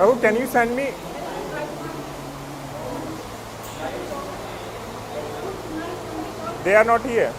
Oh, can you send me? They are not here.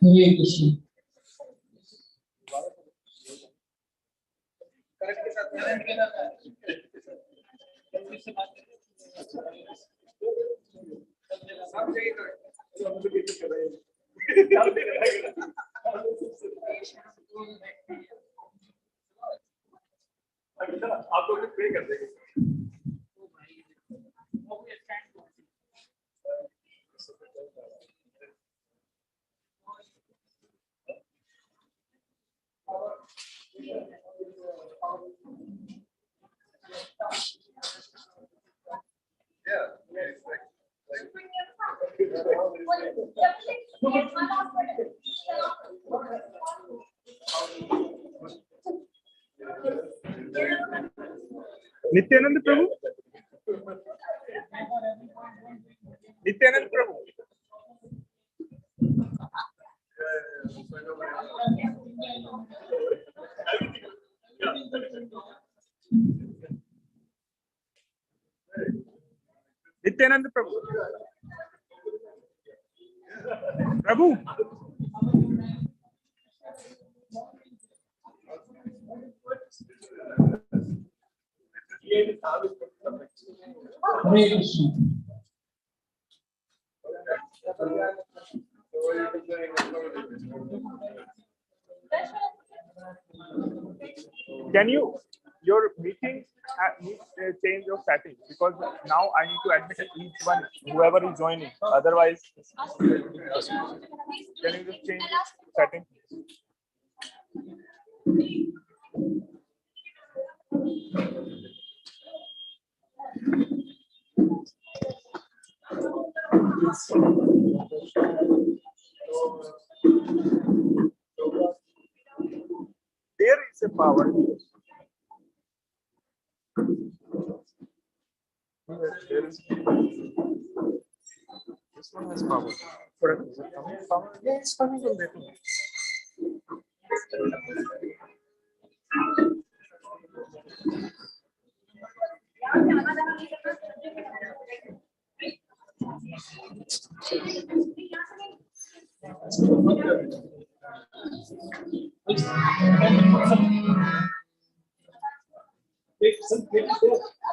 Hare Krishna. आप लोग पे कर देंगे। नित्यानंद प्रभु, नित्यानंद प्रभु, नित्यानंद प्रभु, प्रभु, Hare Krishna. can you, your meeting needs a change of setting, because now I need to admit each one, whoever is joining. Otherwise, can you just change setting? There is a power. There is. This one has power. Is it coming? Power? Yeah, it's coming from there.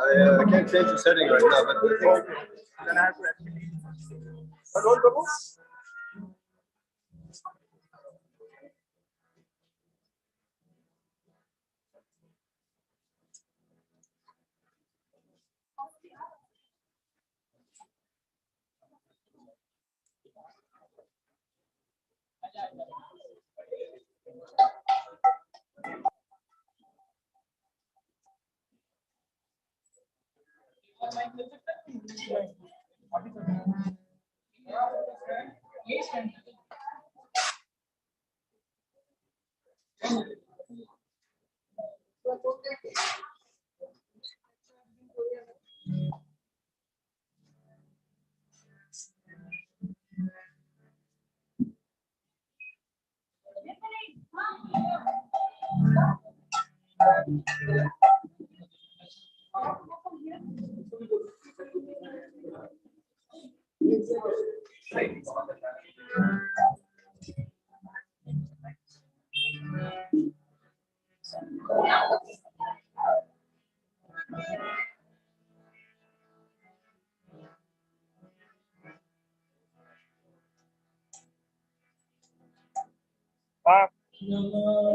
I can't change the setting right now, but Then I have to actually. Hello, Prabhu.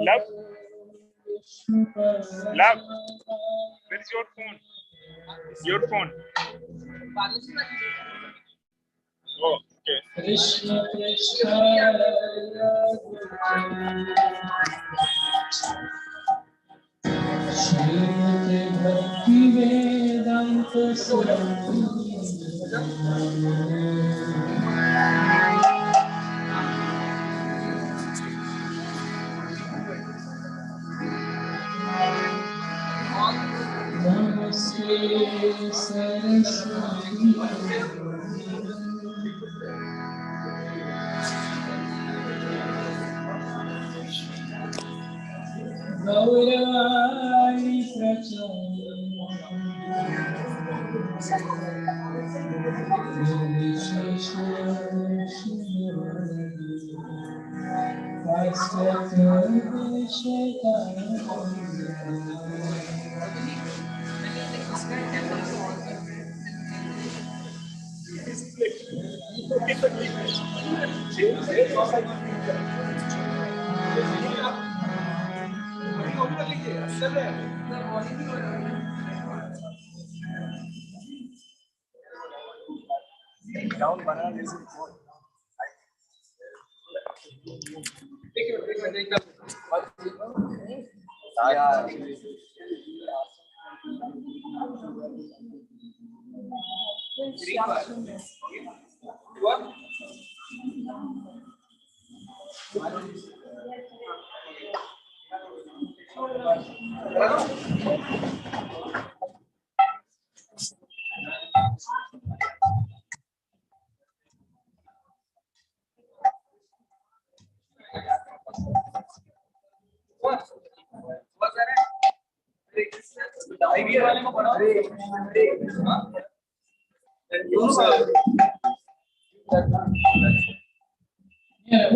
Love, love. Where's your phone? Your phone. Oh, okay. Krishna Krishna. Srimate Bhakti Vedanta Swami. Namaste Saraswati. Gaurani Pracham. Down banana is Yeah.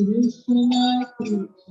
Krishna, Krishna,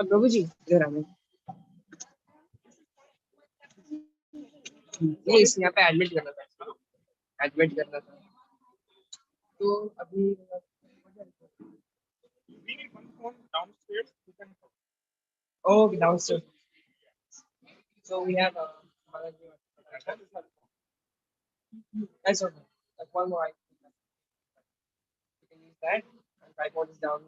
प्रभु जी इधर आ गए। नहीं इस यहाँ पे admit करना था तो अभी We need one phone downstairs. You can. oh downstairs so we have that's okay like one more item. You can use that and tripod is down.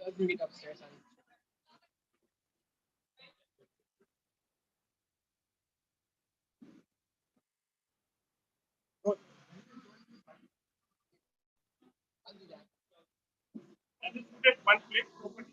I'll bring it upstairs and I'll do that. And just put it one place properly.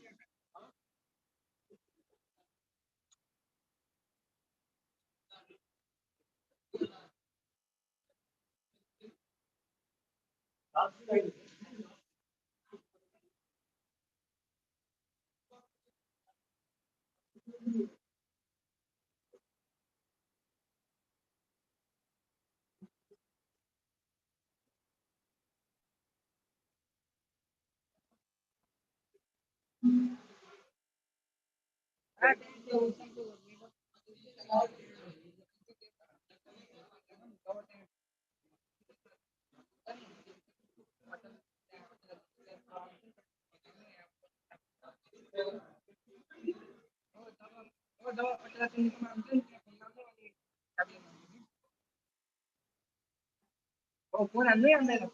Oh, pun ada yang ada.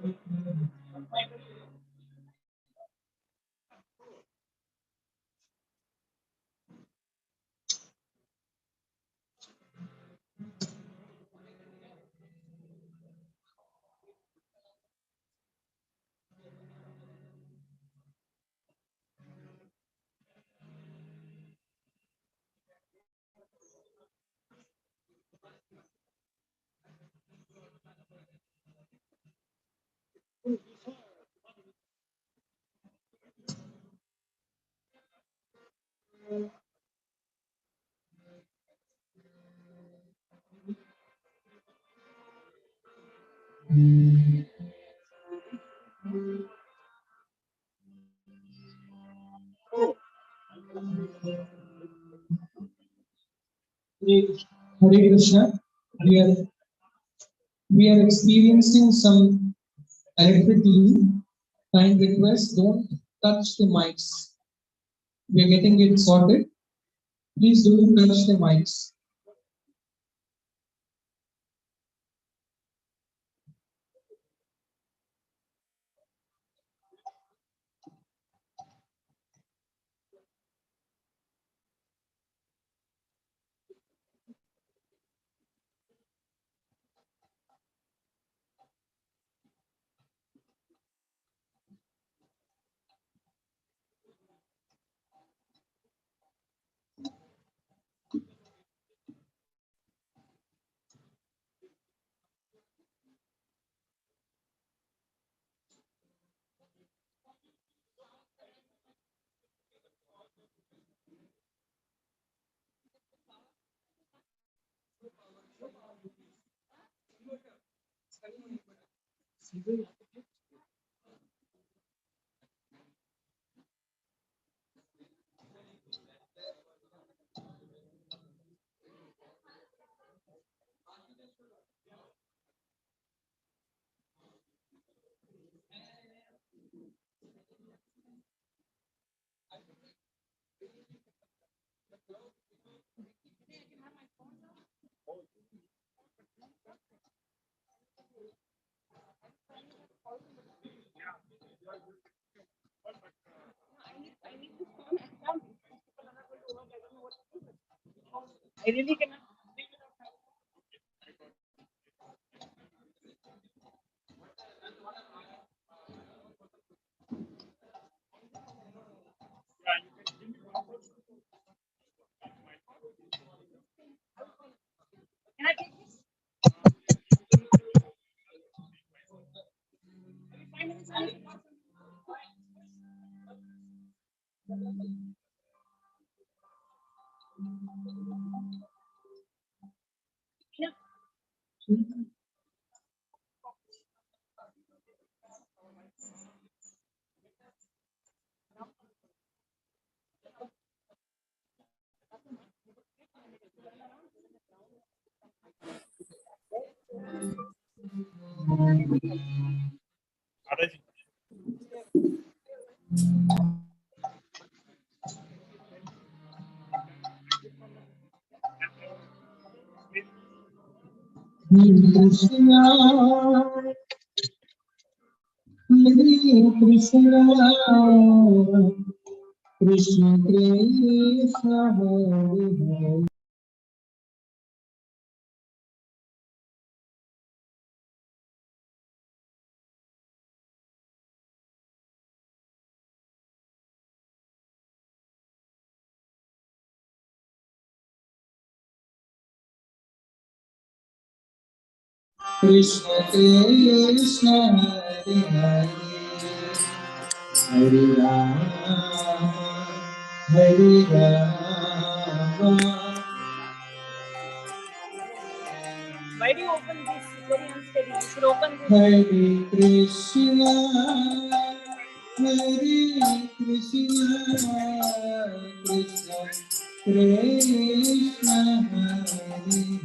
Hare Krishna. We are experiencing some electricity. Kind request, don't touch the mics. We are getting it sorted. Please don't touch the mics. I really cannot. Can I take this? 5 minutes. Yeah. Krishna, Hare Krishna, Krishna Krishna, Hare Hare. Krishna Krishna, Hare Hare, Hare Rama, Hare Rama. Why do you open this? It's very unsteady. You should open this. Hare Krishna, Hare Krishna, Krishna Krishna, Hare Hare, Hare Rama, Hare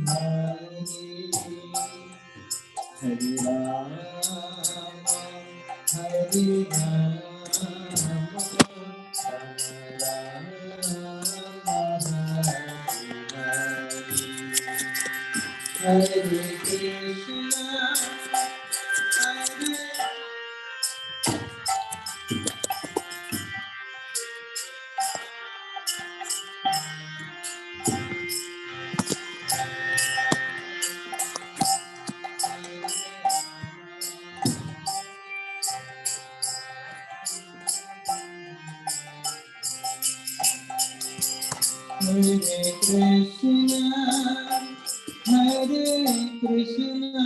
Rama, Hare Krishna, Hare Krishna Krishna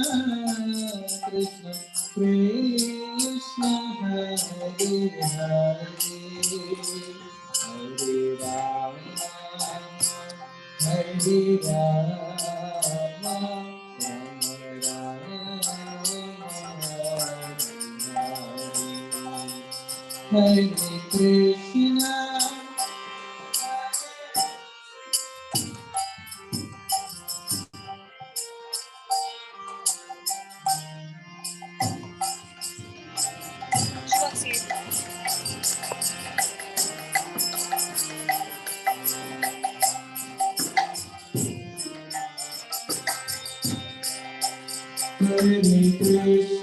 Hare Hare Hare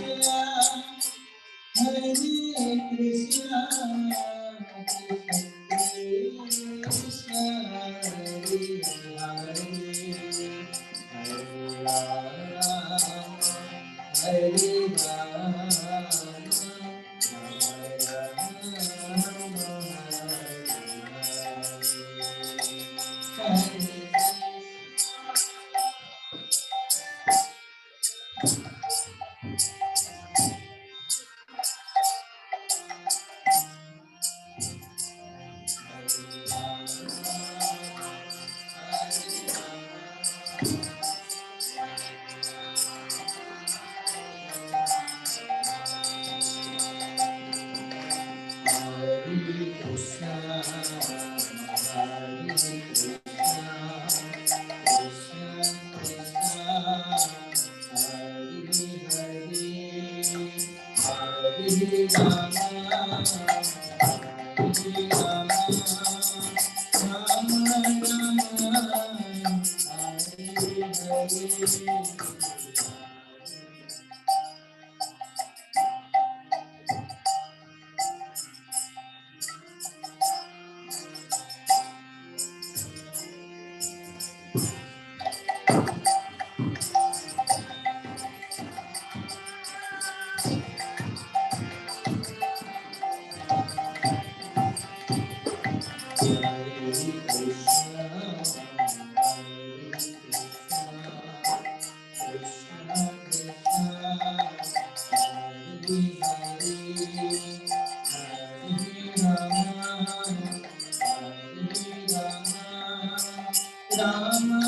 Rama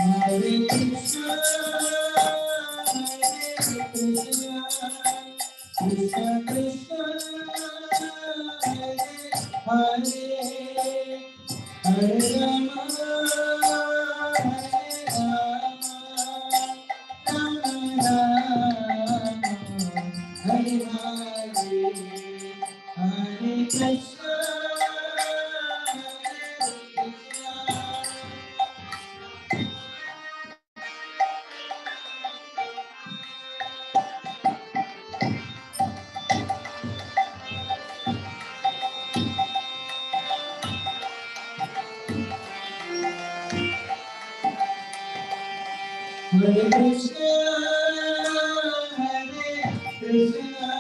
Hare Krishna. Hare Krishna, Hare Krishna,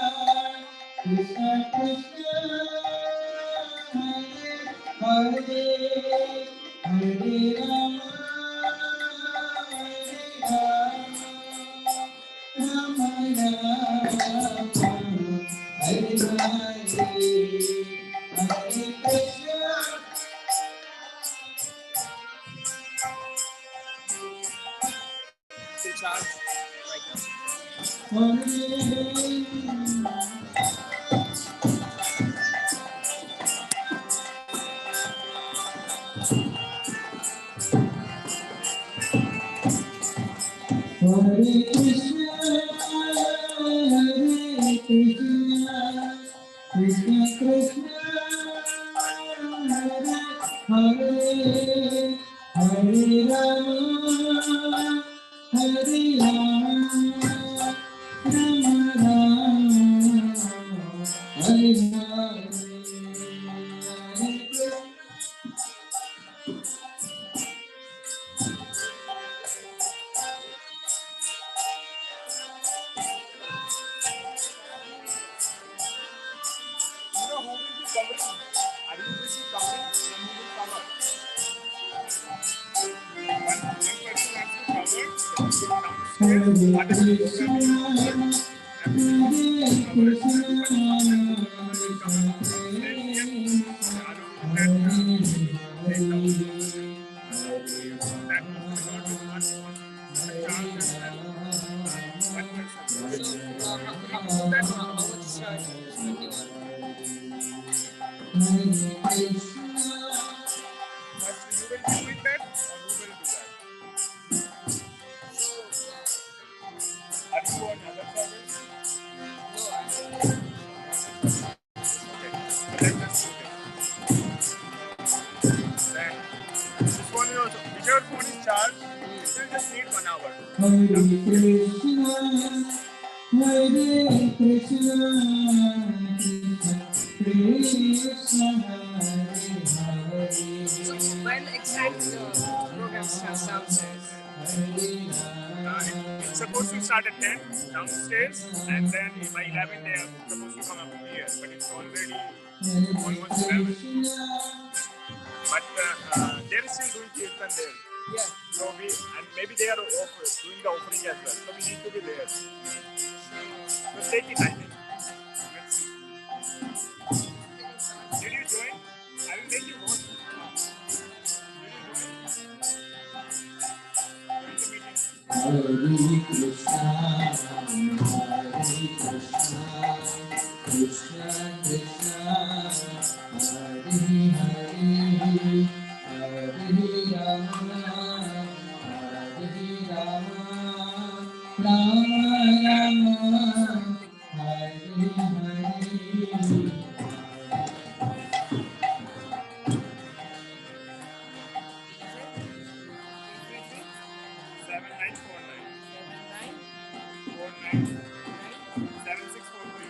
Krishna Krishna, Hare charge right now. Hare Krishna, Hare Krishna, Krishna Krishna, Hare Hare, Hare Rama, Hare Rama, Rama Rama, Hare Hare, Hare Krishna. You know who will be covering? Are you will be covering and who will cover? One person has to cover downstairs. What is the program? How much charge? 21. Are you on other service? No, This one is also, whichever phone is charged, it will just need 1 hour. Hare Krishna, Hare Krishna, Krishna Krishna, Hare so when exactly the program starts downstairs? It's supposed to start at 10 downstairs, and then by 11 they are supposed to come up here, but it's already almost 11. But they're still doing kirtan there. Yeah. So and maybe they are doing the offering as well. So we need to be there. So take it, I think. Let's see. Did you join? I will make you vote. Did you join? Join the meeting. Hare Krishna, Hare Krishna, Krishna Krishna, Hare Hare, Hare Rama, Hare Rama, Rama Rama, Hare Hare. 7949 49 7643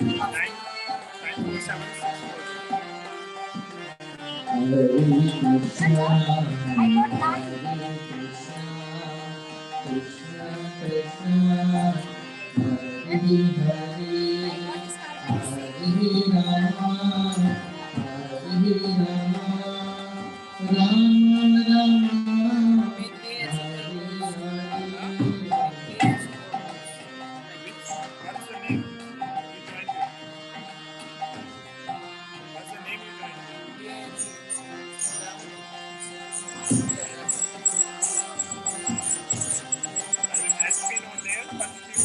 9 94764. Hare Krishna, Hare Krishna, Krishna Krishna, Hare Hare, Hare Rama, Hare Rama, Rama Rama, Hare Hare. What's the name you joined with? What's the name you joined with? I will ask pin on there, but if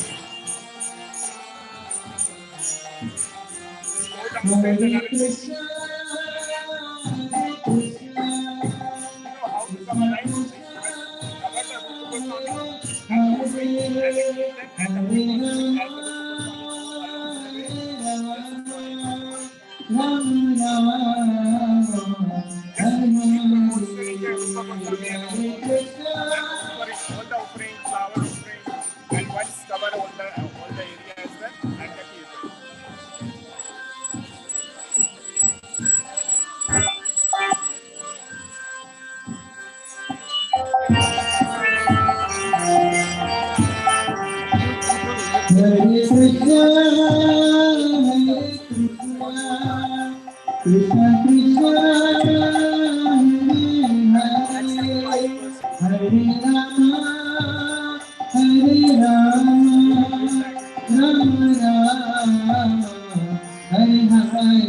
you go downstairs and I Hare will see Krishna, Hare Krishna, how to cover right. Cover the Rupotsava and the offering, and then keep them at the front. As the all the offering, flower offering, and once cover all the area as well, and the kirtan. Hare Krishna, Krishna Krishna, Hare Rama, Hare Rama, Rama Rama, Hare Hare,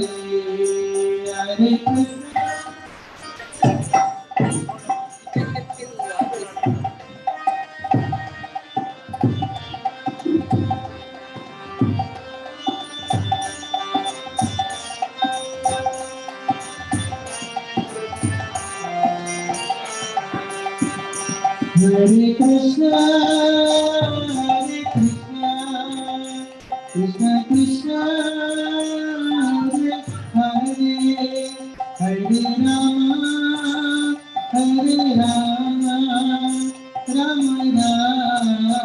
Hare Krishna. Hare Krishna, Krishna Krishna, Hare Hare, Hare Rama, Hare Rama, Rama Rama,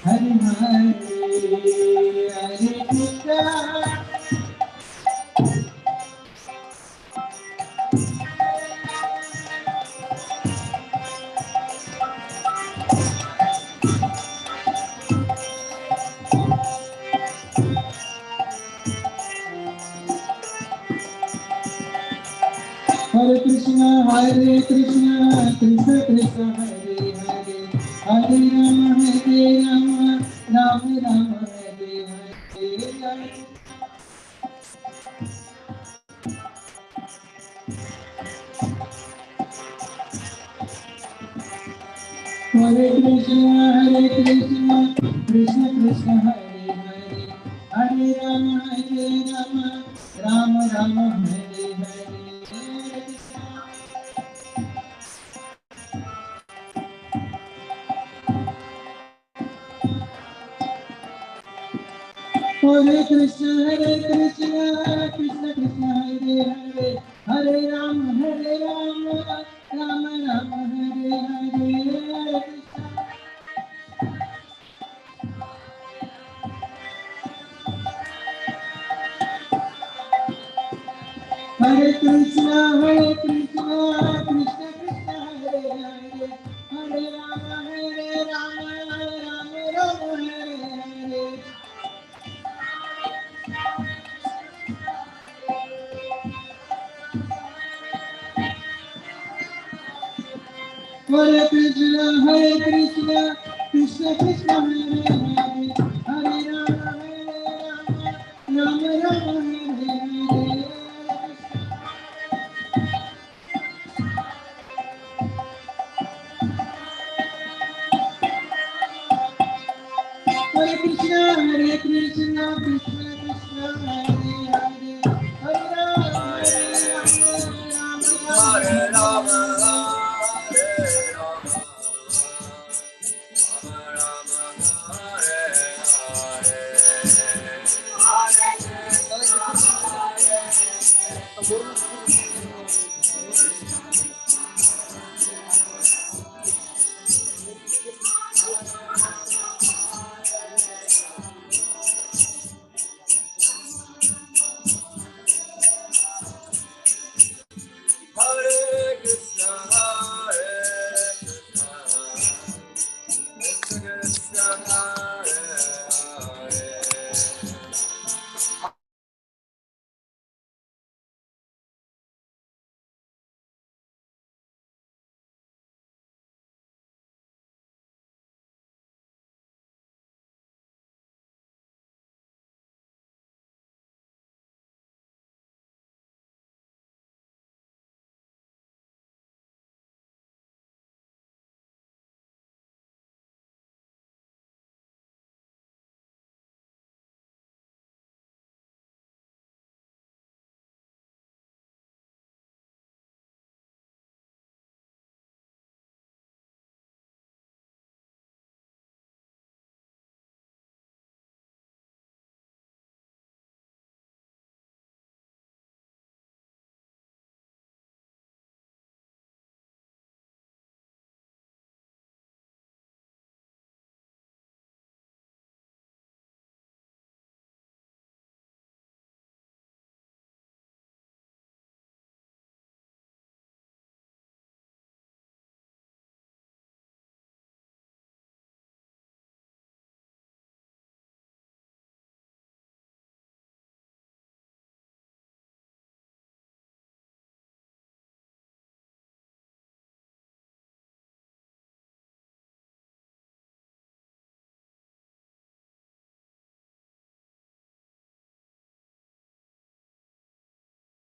Hare Hare, Hare Krishna. Hare Krishna, Krishna Krishna, Hare Hare, Hare Rama, Rama Rama, Hare Hare. Hare Krishna, Krishna Krishna, Hare Hare, Hare Rama, Rama Rama, Hare Hare. Hare Krishna, Krishna Krishna, Hare Hare, Hare Rama, Rama Rama, Hare Hare. Hare Krishna, Krishna Krishna, Hare Hare, Hare Rama, Rama Rama, Hare Hare. Hare Krishna, Krishna Krishna, Hare Hare, Hare Rama, Rama Rama, Hare Hare. Hare Krishna, Krishna Krishna, Hare Hare, Hare Rama, Hare Rama, Hare Rama, Hare Hare Krishna, Krishna Krishna, Hare Hare.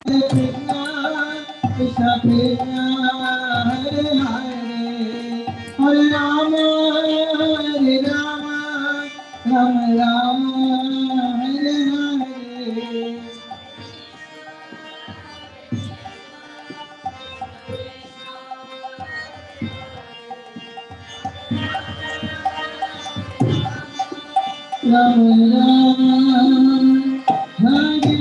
Hare Krishna, Krishna Krishna, Hare Hare, Hare Rama, Rama Rama, Hare Hare. Ram Ram, Hare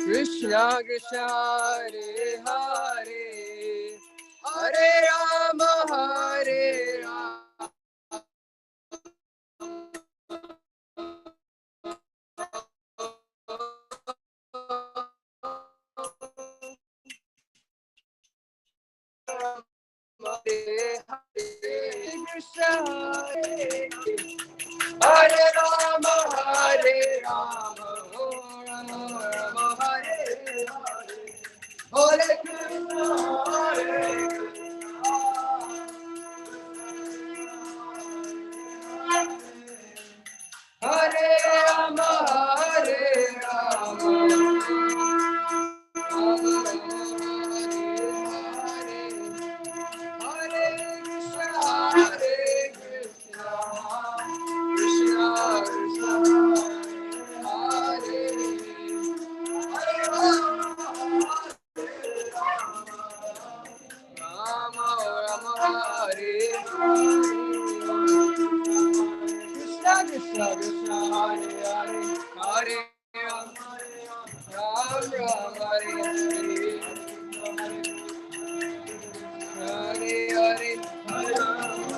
Krishna Krishna Hare Hare Hare Rama Hare Rama Hare Krishna Hare Rama Hare Rama Rama Rama Hare Hare Hare Krishna Hare Hare Rama Hare Rama Hare Krishna Hare Krishna Krishna Hare Hare Hare Ram Ram Ram Hare Hare Hare Hare Hare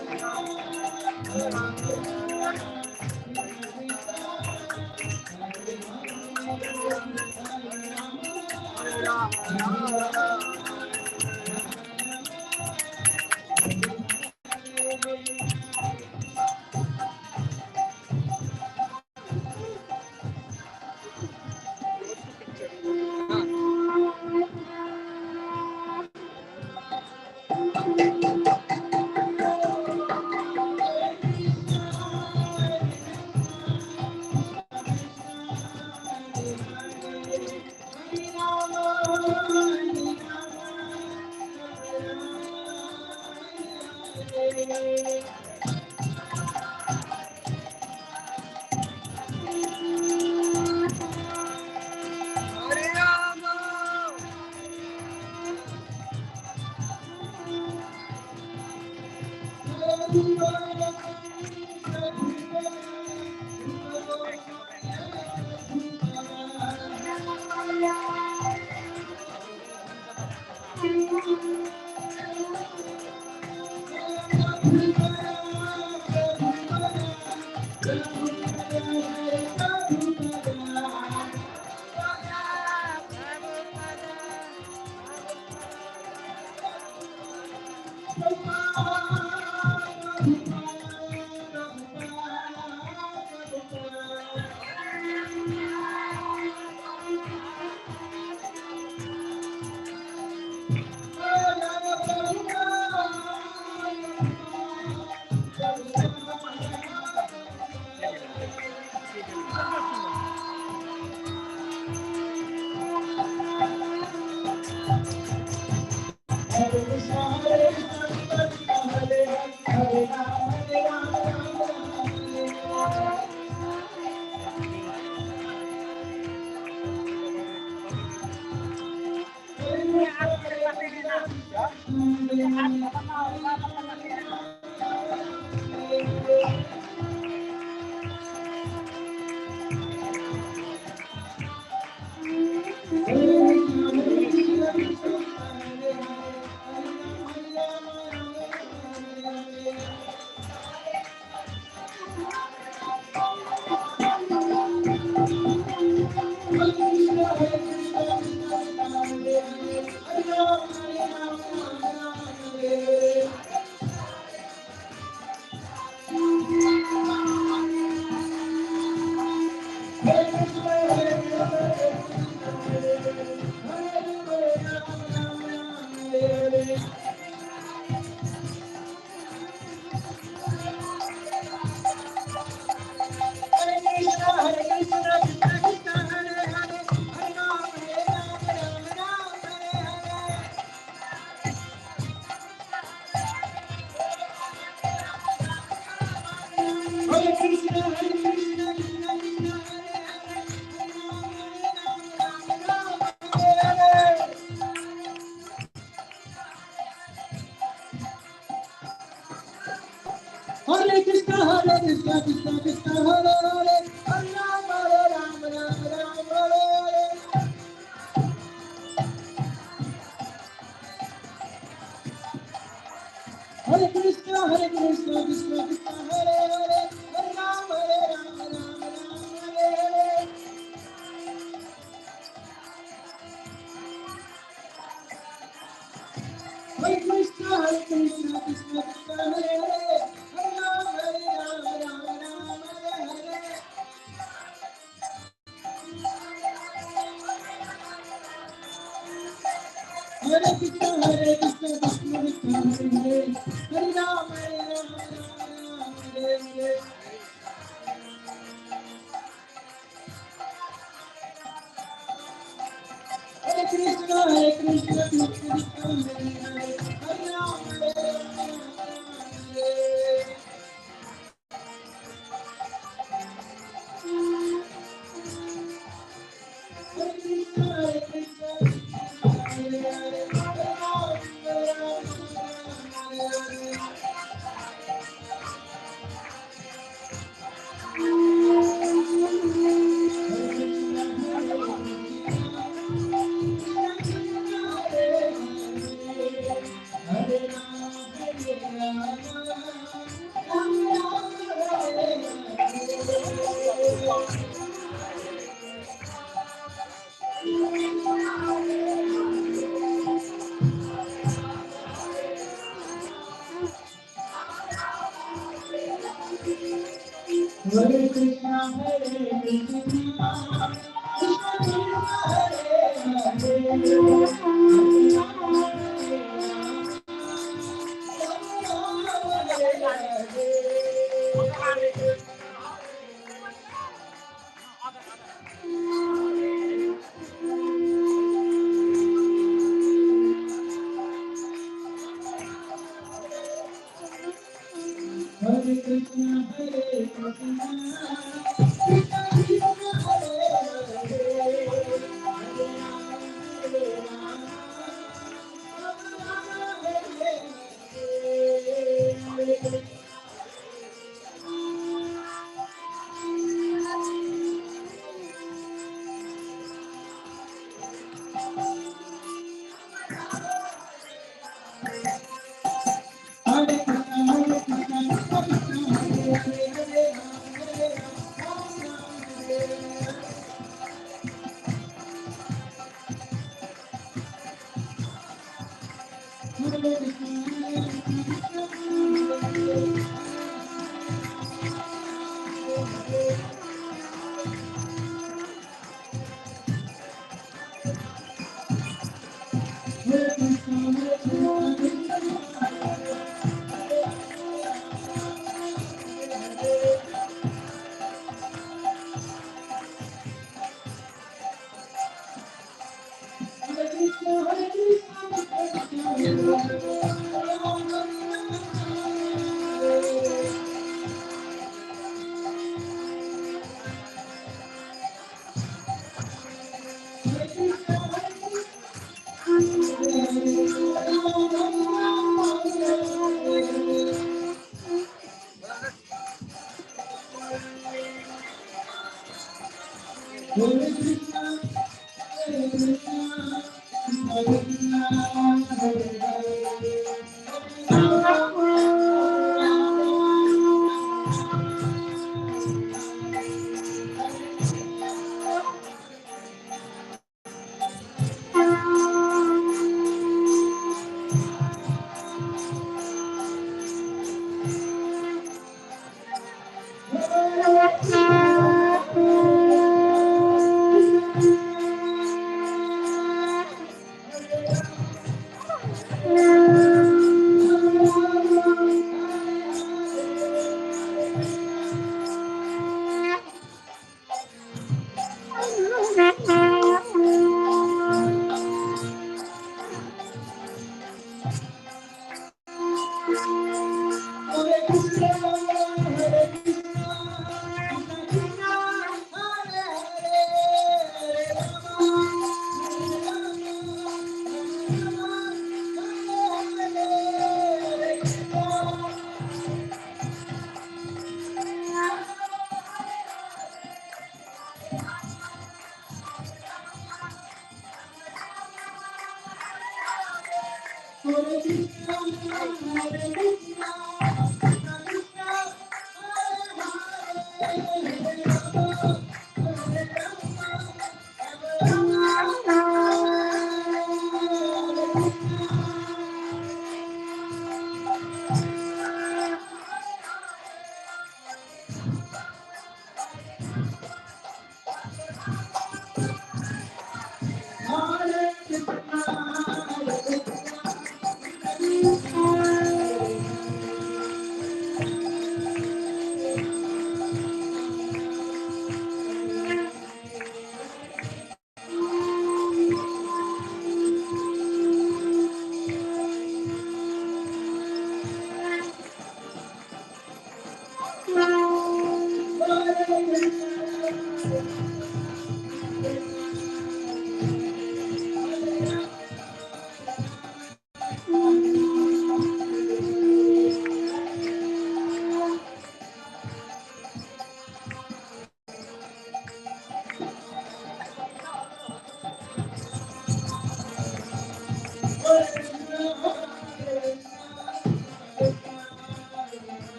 Hare Krishna, Hare Krishna, Krishna Krishna, Hare Hare, Hare Krishna, Hare Krishna, Krishna Krishna, Hare Hare, Hare Rama, Hare Hare. Hare Krishna, Hare Krishna, Krishna Krishna, Hare Hare, Hare Rama, Hare Rama.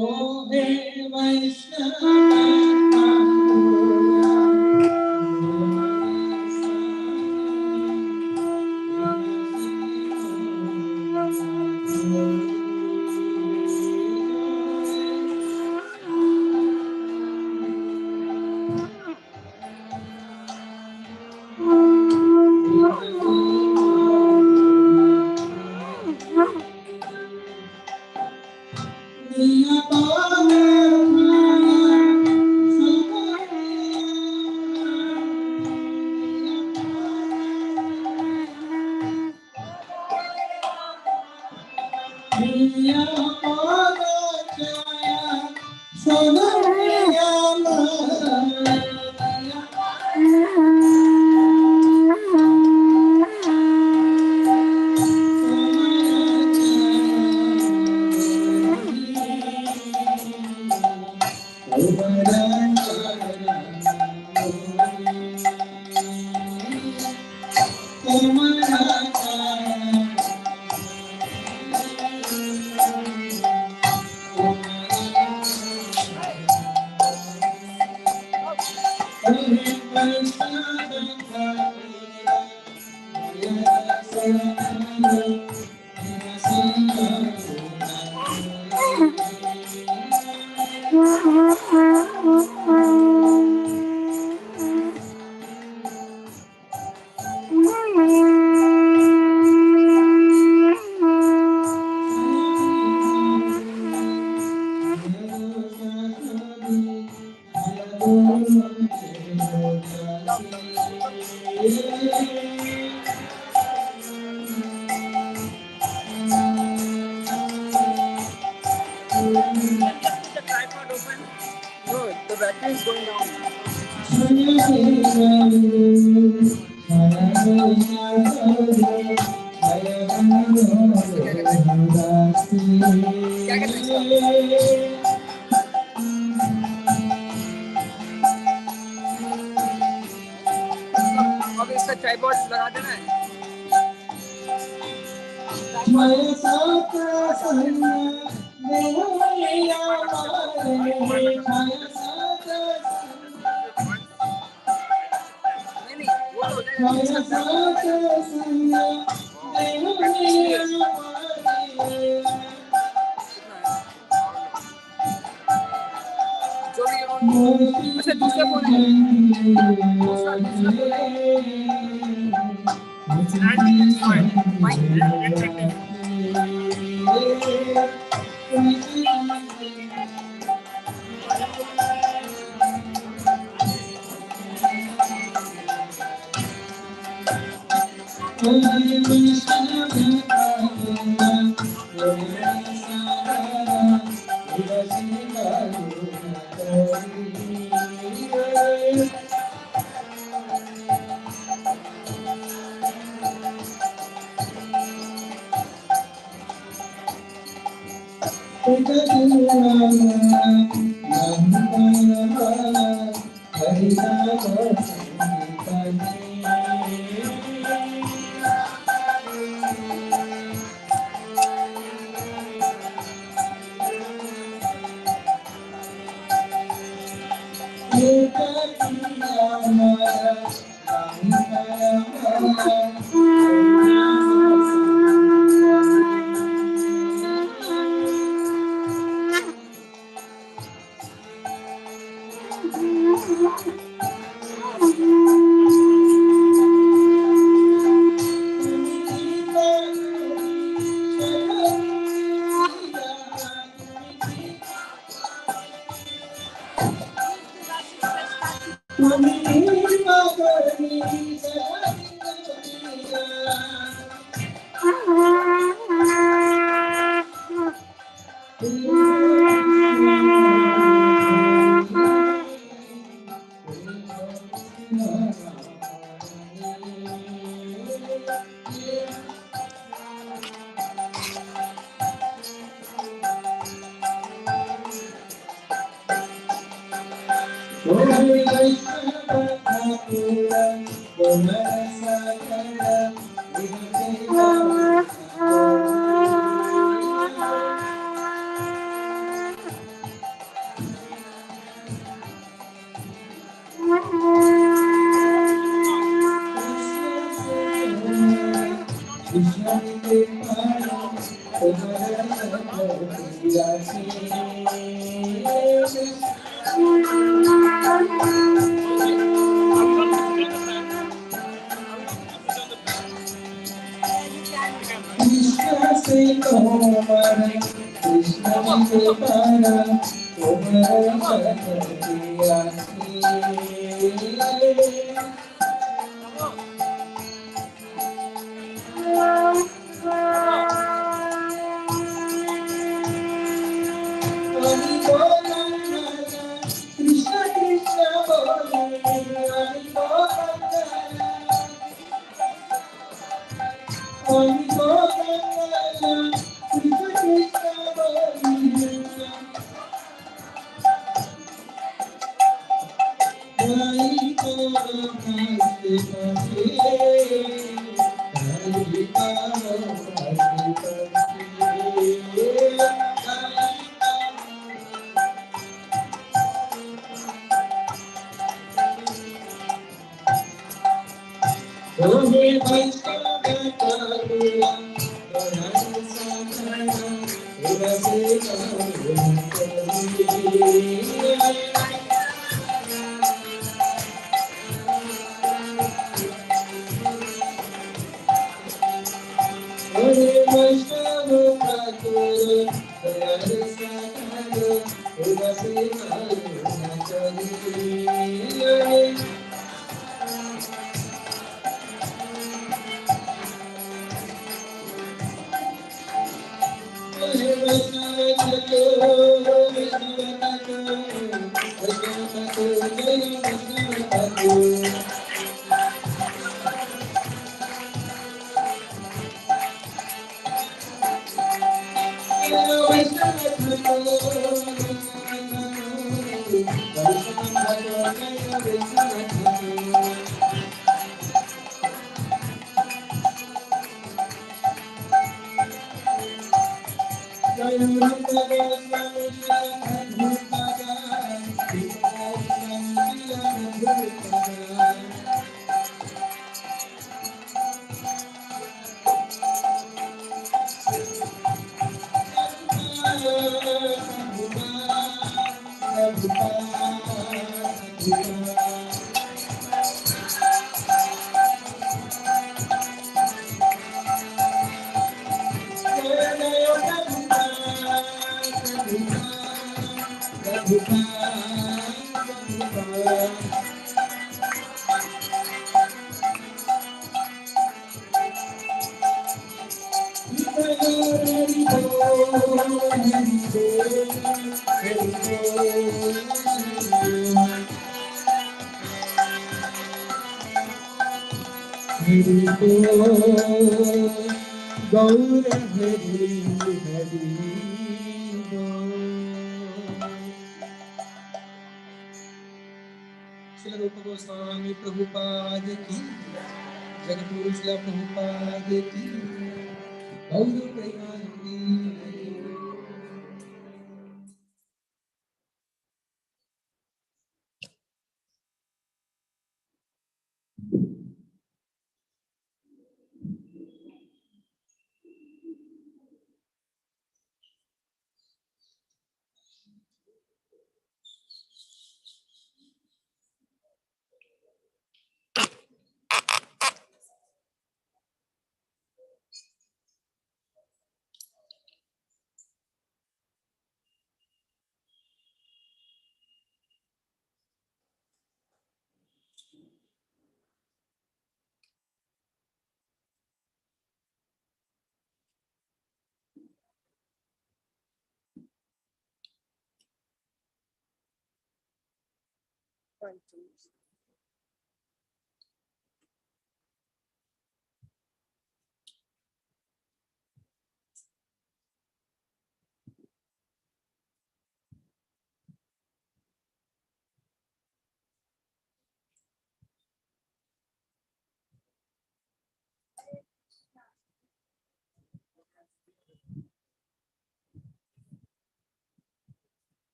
Oh, The tripod open. No, the battery is going down. क्या कहते हैं इसका? अब इसका tripod लगा देना है. नहीं नहीं वो तो हो जो भी अच्छा दूसरा फोन है दूसरा फोन है And it's fine. It's active. Hare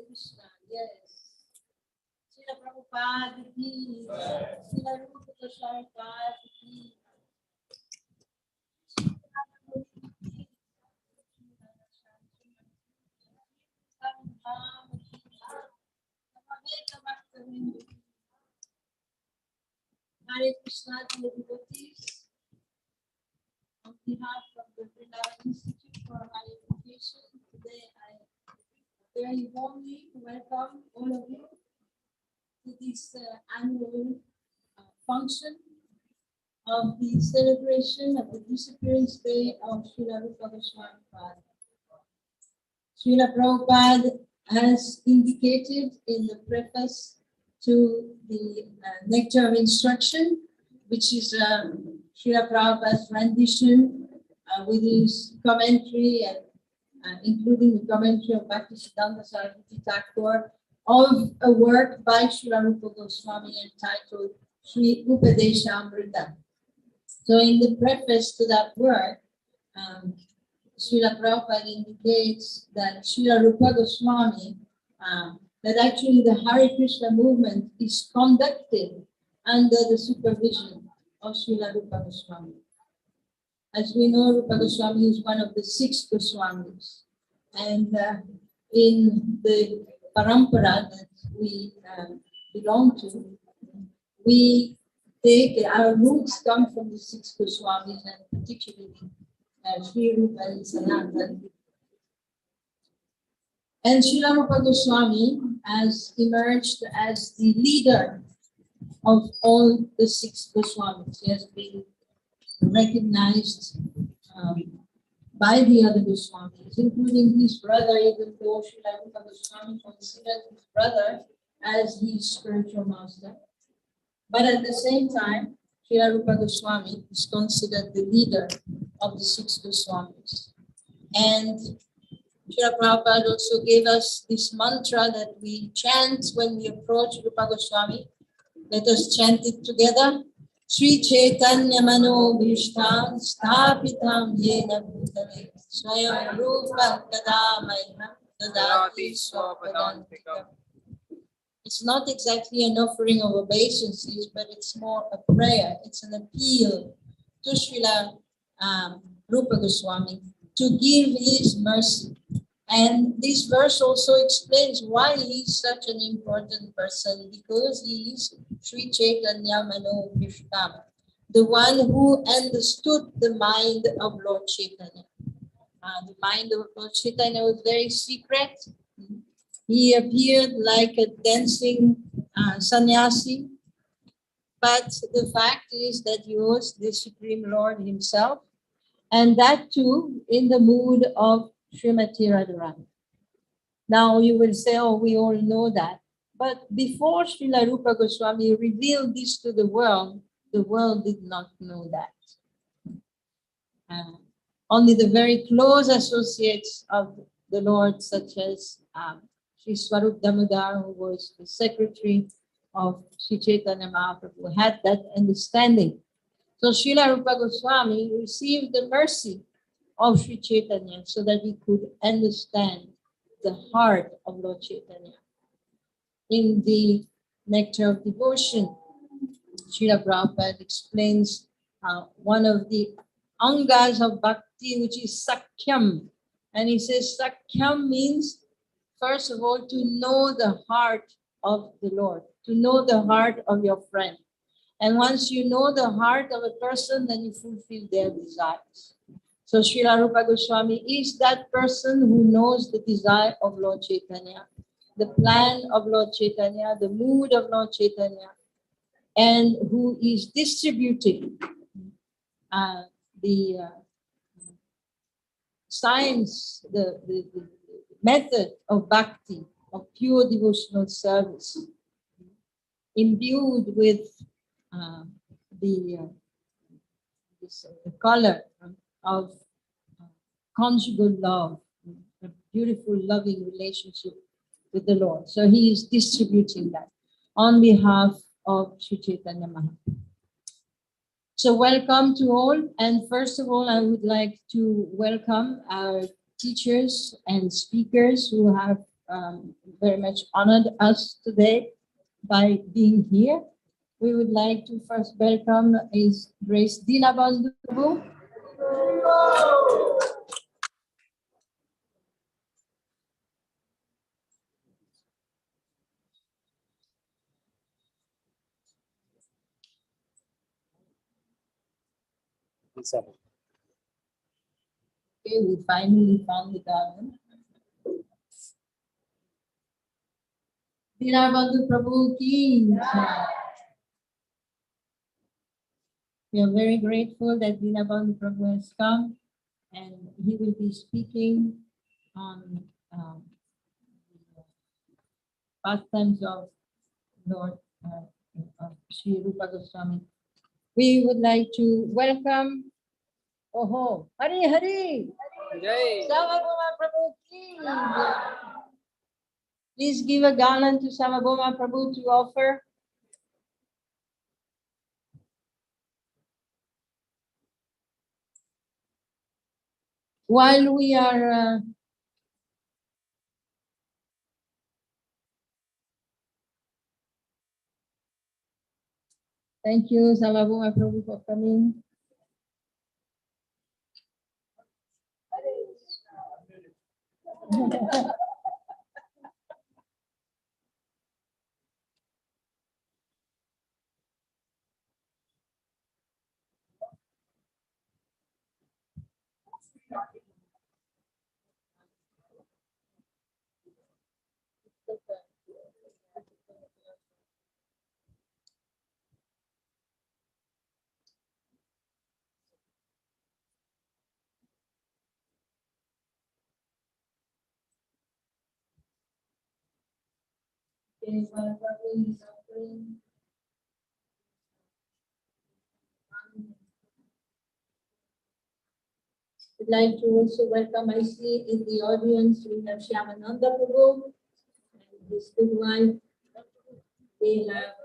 Krishna, yes. Srila Prabhupada ki, Srila Rupa Goswami ki. Hare Krishna to the devotees. On behalf of the Vrindavan Institute for Higher Education, today I very warmly welcome all of you to this annual function of the celebration of the disappearance day of Srila Rupa Goswami Pada. Srila Prabhupada has indicated in the preface to the Nectar of Instruction, which is Srila Prabhupada's rendition with his commentary and including the commentary of Bhaktisiddhanta Saraswati Thakur of a work by Srila Rupa Goswami entitled Sri Upadesha Amrita. So in the preface to that work, Srila Prabhupada indicates that Srila Rupa Goswami, that actually the Hare Krishna movement is conducted under the supervision of Srila Rupa Goswami. As we know, Rupa Goswami is one of the 6 Goswamis. And in the parampara that we belong to, we take, our roots come from the 6 Goswamis and particularly Sri Rupa and Sanatana. And Srila Rupa Goswami has emerged as the leader of all the 6 Goswamis. He has been recognized by the other Goswamis, including his brother, even though Srila Rupa Goswami considered his brother as his spiritual master. But at the same time, Srila Rupa Goswami is considered the leader of the 6 Goswamis. And Srila Prabhupada also gave us this mantra that we chant when we approach Rupa Goswami. Let us chant it together. Sri Chaitanya Mano Bhishtam Sthapitam Yena Bhutale Swayam Rupa Kadamayam Dadati Swapadantika. It's not exactly an offering of obeisances, but it's more a prayer. It's an appeal to Srila Rupa Goswami to give his mercy. And this verse also explains why he is such an important person, because he is Sri Chaitanya Mano Bhishtam, the one who understood the mind of Lord Chaitanya. The mind of Lord Chaitanya was very secret. He appeared like a dancing sannyasi, but the fact is that he was the Supreme Lord himself, and that too in the mood of Srimati Radharani. Now you will say, oh, we all know that. But before Srila Rupa Goswami revealed this to the world did not know that. Only the very close associates of the Lord, such as Sri Swarup Damodar, who was the secretary of Sri Chaitanya Mahaprabhu, had that understanding. So Srila Rupa Goswami received the mercy of Sri Chaitanya so that he could understand the heart of Lord Chaitanya. In the Nectar of Devotion, Srila Prabhupada explains one of the angas of bhakti, which is sakyam. And he says sakyam means, first of all, to know the heart of the Lord, to know the heart of your friend. And once you know the heart of a person, then you fulfill their desires. So Srila Rupa Goswami is that person who knows the desire of Lord Chaitanya, the plan of Lord Chaitanya, the mood of Lord Chaitanya, and who is distributing the science, the method of bhakti, of pure devotional service, imbued with the color of conjugal love, a beautiful, loving relationship with the Lord. So he is distributing that on behalf of Sri Chaitanya Mahaprabhu. So welcome to all. And first of all, I would like to welcome our teachers and speakers who have very much honored us today by being here. We would like to first welcome His Grace Dinabandhu Prabhu. Okay, we finally found the garden. Dinabandhu Prabhu ki jai. We are very grateful that Dinabandhu Prabhu has come, and he will be speaking on the pastimes of Lord of Sri Rupa Goswami. We would like to welcome Hari Hari Jai. Samabhoma Prabhu ki jai. Please give a garland to Samabhoma Prabhu to offer. While we are thank you, Samabhoma Prabhu, for coming. Okay, while Prabhu is offering, we'd like to also welcome, I see in the audience, we have Shyamananda Prabhu and his good wife. We have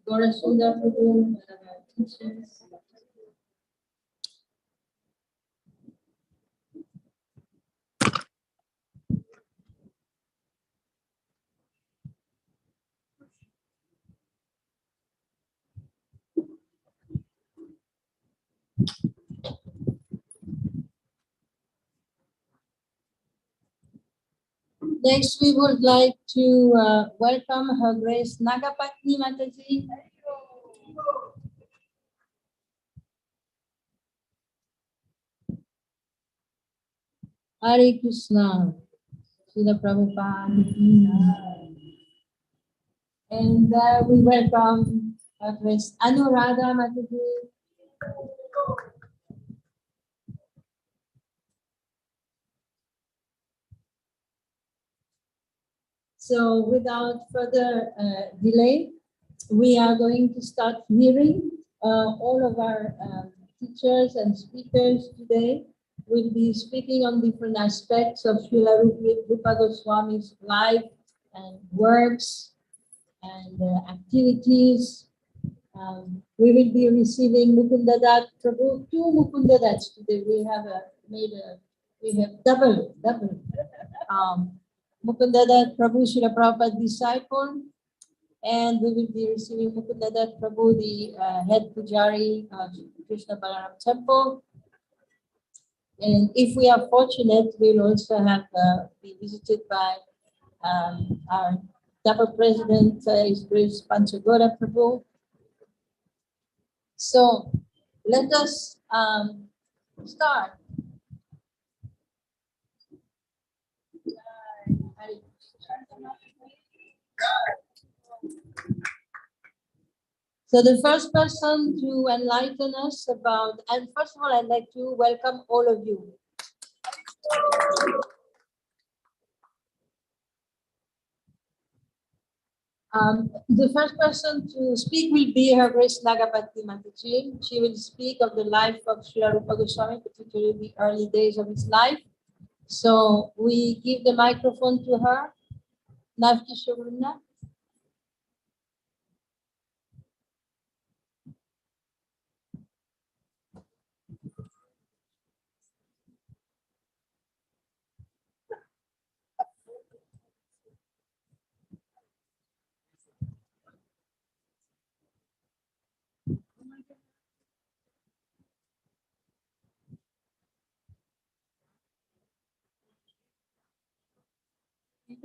Gaurasundar Prabhu, one of our teachers. Next, we would like to welcome Her Grace Nagapatni Mataji. Hare Krishna, Srila Prabhupada. And we welcome Her Grace Anuradha Mataji. So without further delay, we are going to start hearing all of our teachers and speakers today will be speaking on different aspects of Srila Rupa Goswami's life and works and activities. We will be receiving Mukundadat Prabhu, 2 Mukundadats today. We have double. Mukundadat Prabhu, Srila Prabhupada disciple, and we will be receiving Mukundadat Prabhu, the head pujari of Krishna Balaram Temple. And if we are fortunate, we'll also have be visited by our double president, His Grace Panchagora Prabhu. So let us start. So the first person to enlighten us about, and first of all, I'd like to welcome all of you. The first person to speak will be Her Grace Nagapati Mataji. She will speak of the life of Sri Rupa Goswami, particularly the early days of his life. So we give the microphone to her. Navki Shuruna.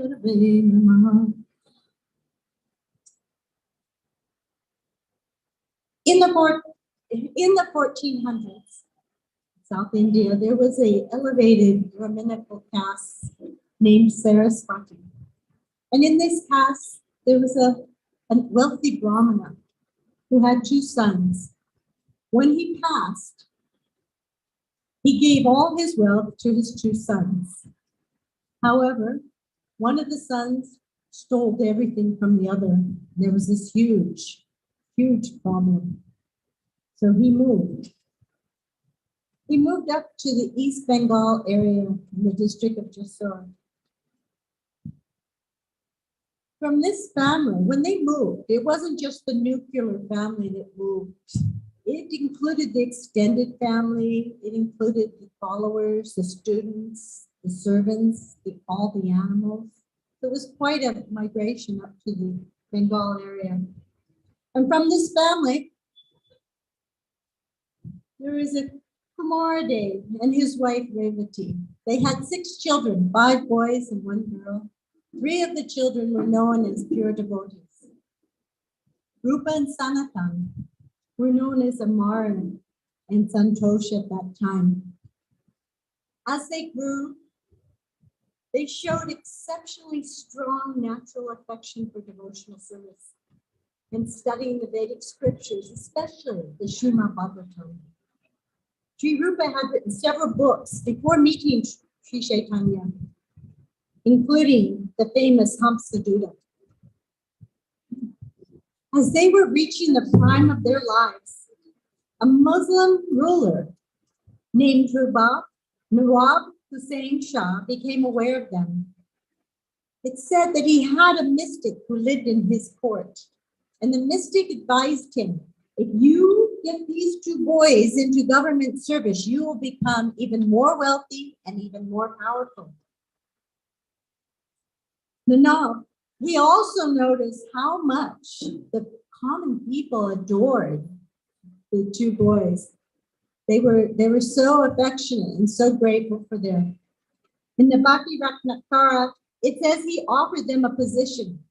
In the 1400s, South India, there was a elevated Brahminical caste named Saraswati. And in this caste, there was a wealthy Brahmana who had two sons. When he passed, he gave all his wealth to his two sons. However, one of the sons stole everything from the other. There was this huge problem. So he moved. He moved up to the East Bengal area in the district of Jessore. From this family, when they moved, it wasn't just the nuclear family that moved. It included the extended family. It included the followers, the students, the servants, all the animals. So it was quite a migration up to the Bengal area. And from this family, there is a Kumardev and his wife Revati. They had 6 children, 5 boys and 1 girl. 3 of the children were known as pure devotees. Rupa and Sanatan were known as Amar and Santosh at that time. As they grew, they showed exceptionally strong natural affection for devotional service and studying the Vedic scriptures, especially the Srimad Bhagavatam. Sri Rupa had written several books before meeting Sri Chaitanya, including the famous Hamsadutta. As they were reaching the prime of their lives, a Muslim ruler named Nawab Hussain Shah became aware of them. It said that he had a mystic who lived in his court, and the mystic advised him, if you get these 2 boys into government service, you will become even more wealthy and even more powerful. The Nawab, he also noticed how much the common people adored the 2 boys. They were so affectionate and so grateful for them. In the Bhakti Ratnakara, it says he offered them a position.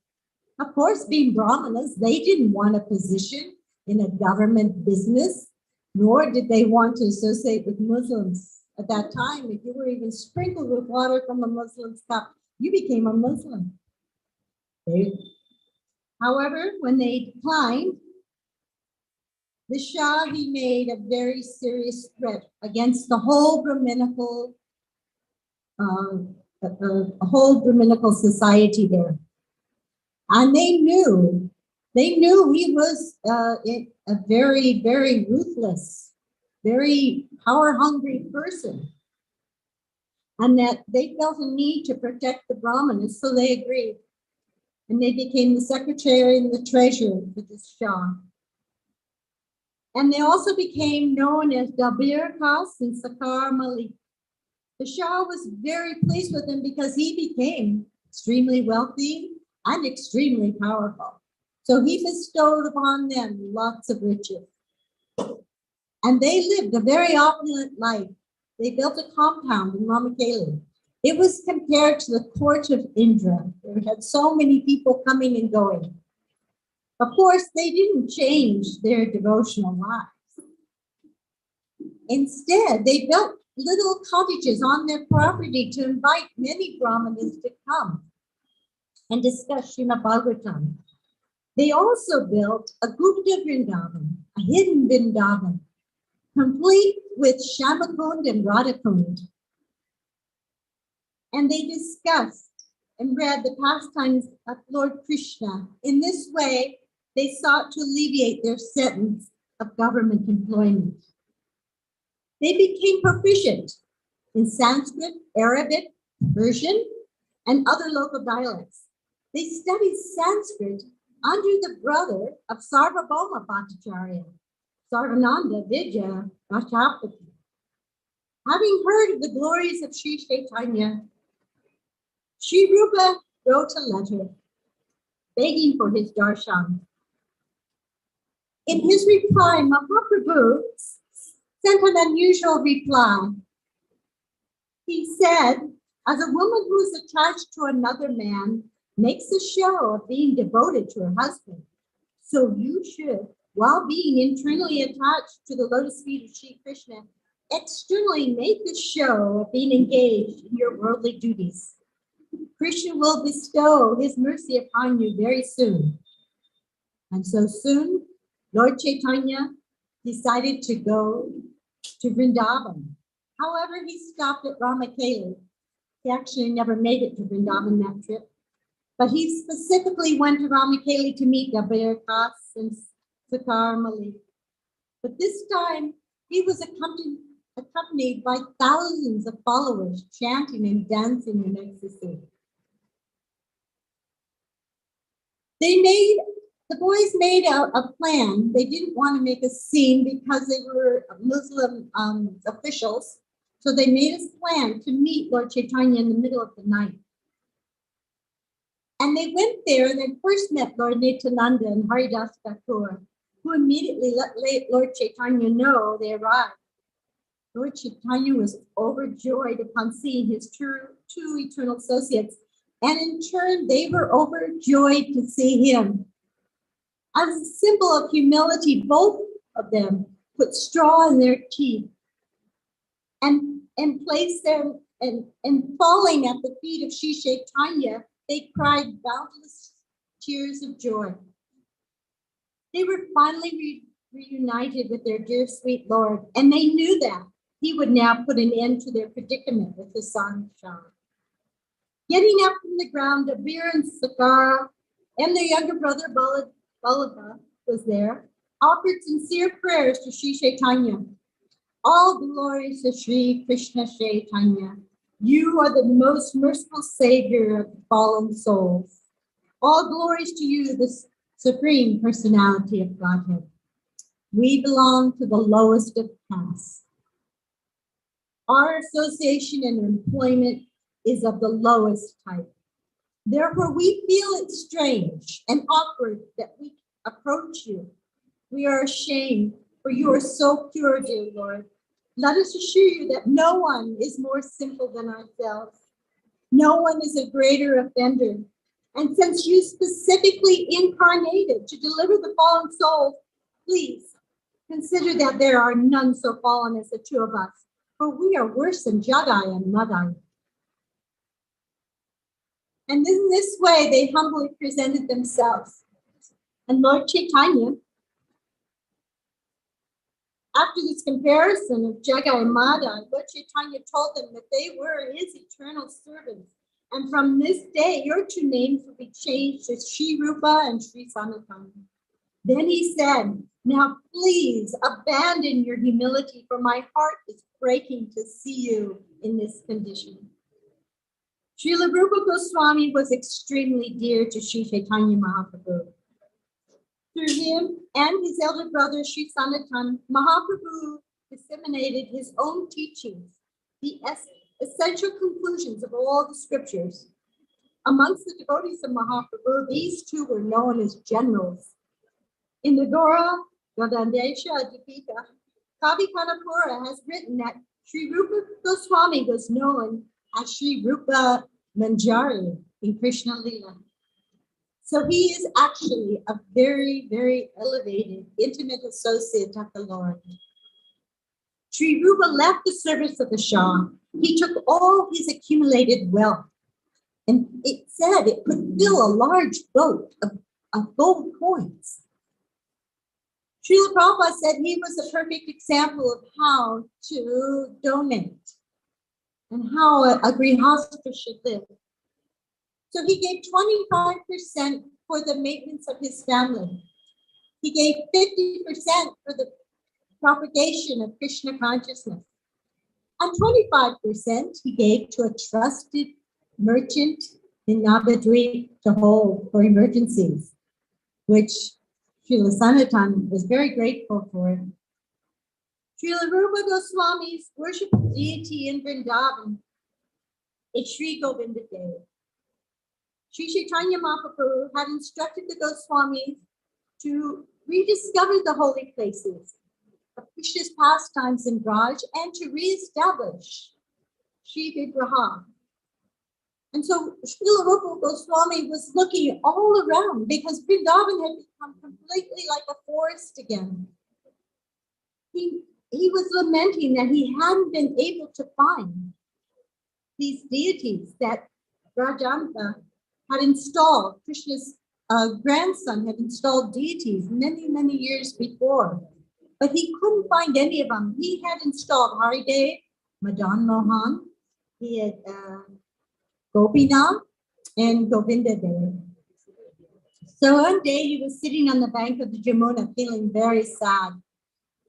Of course, being Brahmanas, they didn't want a position in a government business, nor did they want to associate with Muslims. At that time, if you were even sprinkled with water from a Muslim's cup, you became a Muslim. However, when they declined, the Shah, he made a very serious threat against the whole Brahminical society there. And they knew he was a very, very ruthless, very power-hungry person, and that they felt a need to protect the Brahmanas, so they agreed. And they became the secretary and the treasurer for this Shah. And they also became known as Dabir Khas and Sakar Malik. The Shah was very pleased with them because he became extremely wealthy and extremely powerful. So he bestowed upon them lots of riches. And they lived a very opulent life. They built a compound in Ramakeli. It was compared to the court of Indra. There had so many people coming and going. Of course, they didn't change their devotional lives. Instead, they built little cottages on their property to invite many Brahmanas to come and discuss Srimad Bhagavatam. They also built a Gupta Vrindavan, a hidden Vrindavan, complete with Shamakund and Radhakund. and they discussed and read the pastimes of Lord Krishna. In this way, they sought to alleviate their sentence of government employment. They became proficient in Sanskrit, Arabic, Persian, and other local dialects. They studied Sanskrit under the brother of Sarvabhauma Bhattacharya, Sarvananda Vidya Rashtrapati. Having heard of the glories of Sri Chaitanya, Sri Rupa wrote a letter begging for his darshan. In his reply, Mahaprabhu sent an unusual reply. He said, as a woman who is attached to another man makes a show of being devoted to her husband, so you should, while being internally attached to the lotus feet of Sri Krishna, externally make a show of being engaged in your worldly duties. Krishna will bestow his mercy upon you very soon. And so soon, Lord Chaitanya decided to go to Vrindavan. However, he stopped at Ramakeli. He actually never made it to Vrindavan that trip, but he specifically went to Ramakeli to meet Gabir Khas and Sakar Malik. But this time, he was accompanied by thousands of followers chanting and dancing in ecstasy. The boys made a plan. They didn't want to make a scene because they were Muslim officials. So they made a plan to meet Lord Chaitanya in the middle of the night. And they went there and they first met Lord Nityananda and Haridas Thakur, who immediately let Lord Chaitanya know they arrived. Lord Chaitanya was overjoyed upon seeing his two eternal associates, and in turn, they were overjoyed to see him. As a symbol of humility, both of them put straw in their teeth and placed them, and falling at the feet of Sri Chaitanya, they cried boundless tears of joy. They were finally reunited with their dear sweet Lord, and they knew that he would now put an end to their predicament with his son Sham. Getting up from the ground, Abir and Sakara and their younger brother Balaba was there, offered sincere prayers to Sri Chaitanya. All glories to Sri Krishna Chaitanya. You are the most merciful savior of fallen souls. All glories to you, the supreme personality of Godhead. We belong to the lowest of castes. Our association and employment is of the lowest type. Therefore, we feel it strange and awkward that we approach you. We are ashamed, for you are so pure, dear Lord. Let us assure you that no one is more sinful than ourselves. No one is a greater offender. And since you specifically incarnated to deliver the fallen souls, please consider that there are none so fallen as the two of us, for we are worse than Jagai and Madai. And in this way, they humbly presented themselves. And Lord Chaitanya, after this comparison of Jagai and Madai, Lord Chaitanya told them that they were his eternal servants. And from this day, your two names will be changed to Sri Rupa and Sri Sanatana. Then he said, now please abandon your humility, for my heart is breaking to see you in this condition. Srila Rupa Goswami was extremely dear to Sri Chaitanya Mahaprabhu. Through him and his elder brother, Sri Sanatan, Mahaprabhu disseminated his own teachings, the essential conclusions of all the scriptures. Amongst the devotees of Mahaprabhu, these two were known as generals. In the Gora Gadandesha Dipika, Kavi Kanapura has written that Sri Rupa Goswami was known as Sri Rupa Manjari in Krishna Lila. So he is actually a very, very elevated, intimate associate of the Lord. Sri Rupa left the service of the Shah. He took all his accumulated wealth, and it said it could fill a large boat of gold coins. Srila Prabhupada said he was a perfect example of how to donate. and how a grihastha should live. So he gave 25% for the maintenance of his family. He gave 50% for the propagation of Krishna consciousness. And 25% he gave to a trusted merchant in Navadvip to hold for emergencies, which Srila Sanatan was very grateful for. Srila Rupa Goswami's worship of deity in Vrindavan is Sri Govinda Dev. Sri Chaitanya Mahaprabhu had instructed the Goswamis to rediscover the holy places of Krishna's pastimes in Braj and to reestablish Sri Vigraha. And so Srila Rupa Goswami was looking all around because Vrindavan had become completely like a forest again. He was lamenting that he hadn't been able to find these deities that Rajanta had installed. Krishna's grandson had installed deities many, many years before, but he couldn't find any of them. He had installed Haridev, Madan Mohan, he had Gopinath, and Govinda Dev. So one day he was sitting on the bank of the Jamuna feeling very sad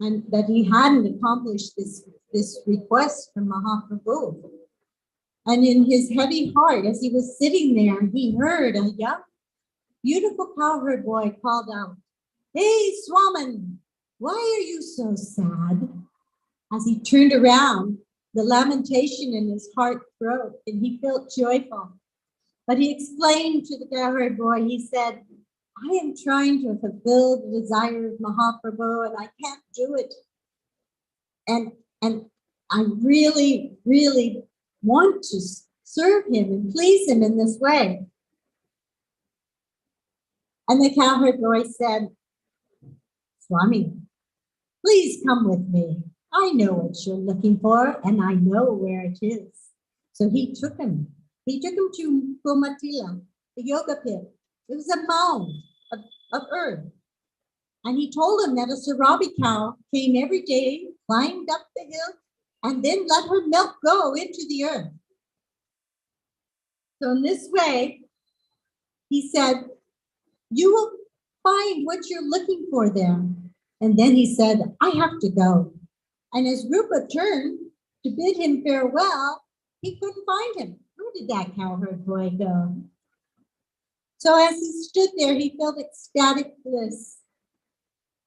and that he hadn't accomplished this request from Mahaprabhu. And in his heavy heart, as he was sitting there, he heard a young, beautiful cowherd boy called out, "Hey, Swamin, why are you so sad?" As he turned around, the lamentation in his heart broke and he felt joyful. But he explained to the cowherd boy, he said, "I am trying to fulfill the desire of Mahaprabhu and I can't do it. And I really, really want to serve him and please him in this way." And the cowherd boy said, "Swami, please come with me. I know what you're looking for and I know where it is." So he took him. He took him to Gomatila, the yoga pit. It was a mound of earth. And he told him that a Sarabi cow came every day, climbed up the hill, and then let her milk go into the earth. So in this way, he said, "You will find what you're looking for there." And then he said, "I have to go." And as Rupa turned to bid him farewell, he couldn't find him. Where did that cowherd boy go? So as he stood there, he felt ecstatic bliss.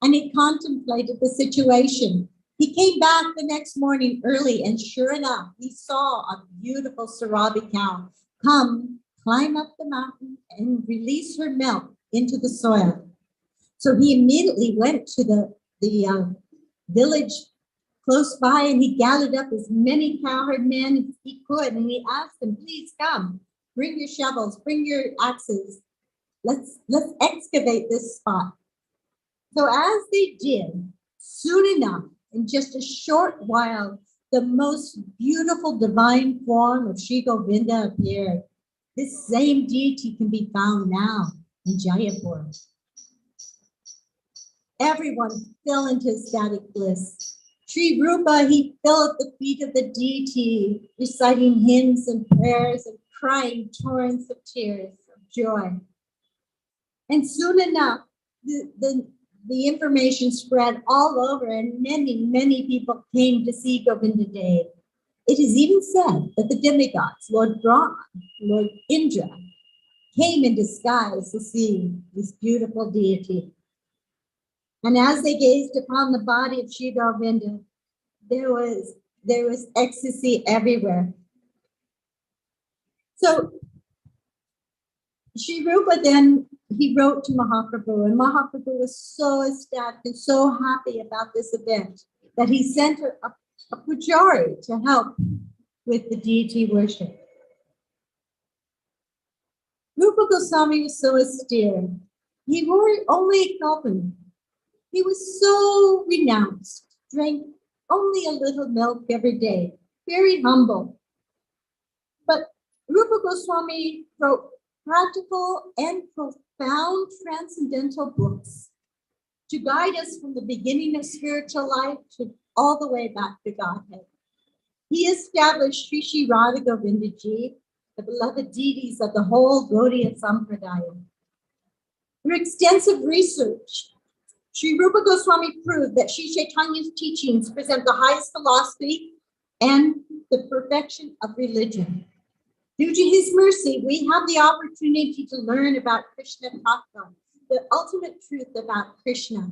And he contemplated the situation. He came back the next morning early, and sure enough, he saw a beautiful Sarabi cow come, climb up the mountain, and release her milk into the soil. So he immediately went to the village close by, and he gathered up as many cowherd men as he could, and he asked them, "Please come, bring your shovels, bring your axes. Let's excavate this spot." So as they did, soon enough, in just a short while, the most beautiful divine form of Sri Govinda appeared. This same deity can be found now in Jaipur. Everyone fell into ecstatic bliss. Sri Rupa, he fell at the feet of the deity, reciting hymns and prayers and crying torrents of tears of joy. And soon enough, the information spread all over, and many, many people came to see Govinda Dev. It is even said that the demigods, Lord Brahma, Lord Indra, came in disguise to see this beautiful deity. And as they gazed upon the body of Sri Govinda, there was ecstasy everywhere. So Sri Rupa then, he wrote to Mahaprabhu, and Mahaprabhu was so ecstatic and so happy about this event that he sent a pujari to help with the deity worship. Rupa Goswami was so austere. He wore only a kalpan. He was so renounced, drank only a little milk every day, very humble. But Rupa Goswami wrote practical and profound transcendental books to guide us from the beginning of spiritual life to all the way back to Godhead. He established Sri Sri Radha Govindaji, the beloved deities of the whole Gaudiya Sampradaya. Through extensive research, Sri Rupa Goswami proved that Sri Chaitanya's teachings present the highest philosophy and the perfection of religion. Due to his mercy, we have the opportunity to learn about Krishna Katha, the ultimate truth about Krishna,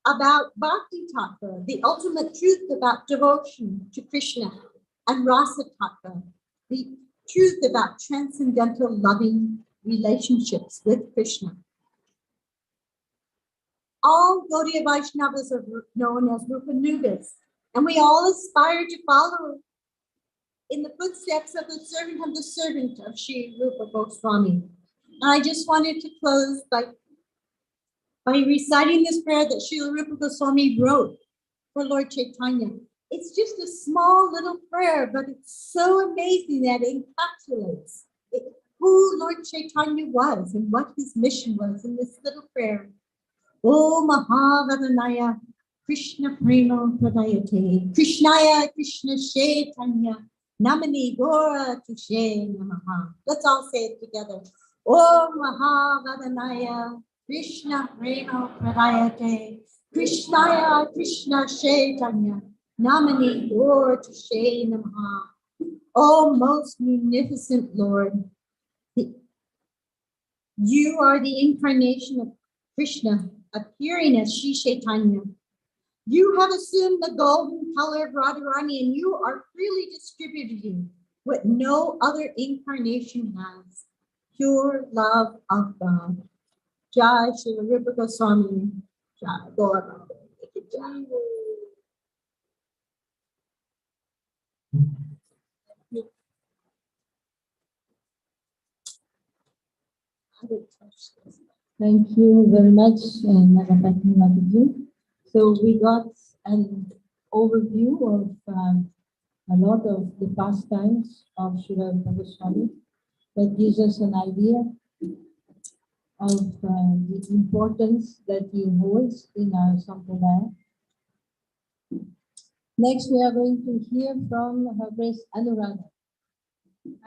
about Bhakti Tattva, the ultimate truth about devotion to Krishna, and Rasa Tattva, the truth about transcendental loving relationships with Krishna. All Gaudiya Vaishnavas are known as Rupanugas, and we all aspire to follow in the footsteps of the servant of Sri Rupa Goswami. I just wanted to close by reciting this prayer that Sri Rupa Goswami wrote for Lord Chaitanya. It's just a small little prayer, but it's so amazing that it encapsulates who Lord Chaitanya was and what his mission was in this little prayer. O Mahavadanaya Krishna Prema Pradayate Krishnaya Krishna Chaitanya Namani Gora Tushe Namaha. Let's all say it together. O Mahavadanaya Krishna Prema Pradayate Krishnaya Krishna Chaitanya Namani Gora Tushe Namaha. O most munificent Lord, you are the incarnation of Krishna, appearing as Sri Chaitanya. You have assumed the golden color of Radharani, and you are freely distributing what no other incarnation has, pure love of God. Jai Shri Rupa Goswami. Jai Gaura. Jai. Thank you very much, Nagapati Mataji. So we got an overview of a lot of the pastimes of Srila Rupa Goswami. That gives us an idea of the importance that he holds in our Sampradaya. Next, we are going to hear from Her Grace Anuradha.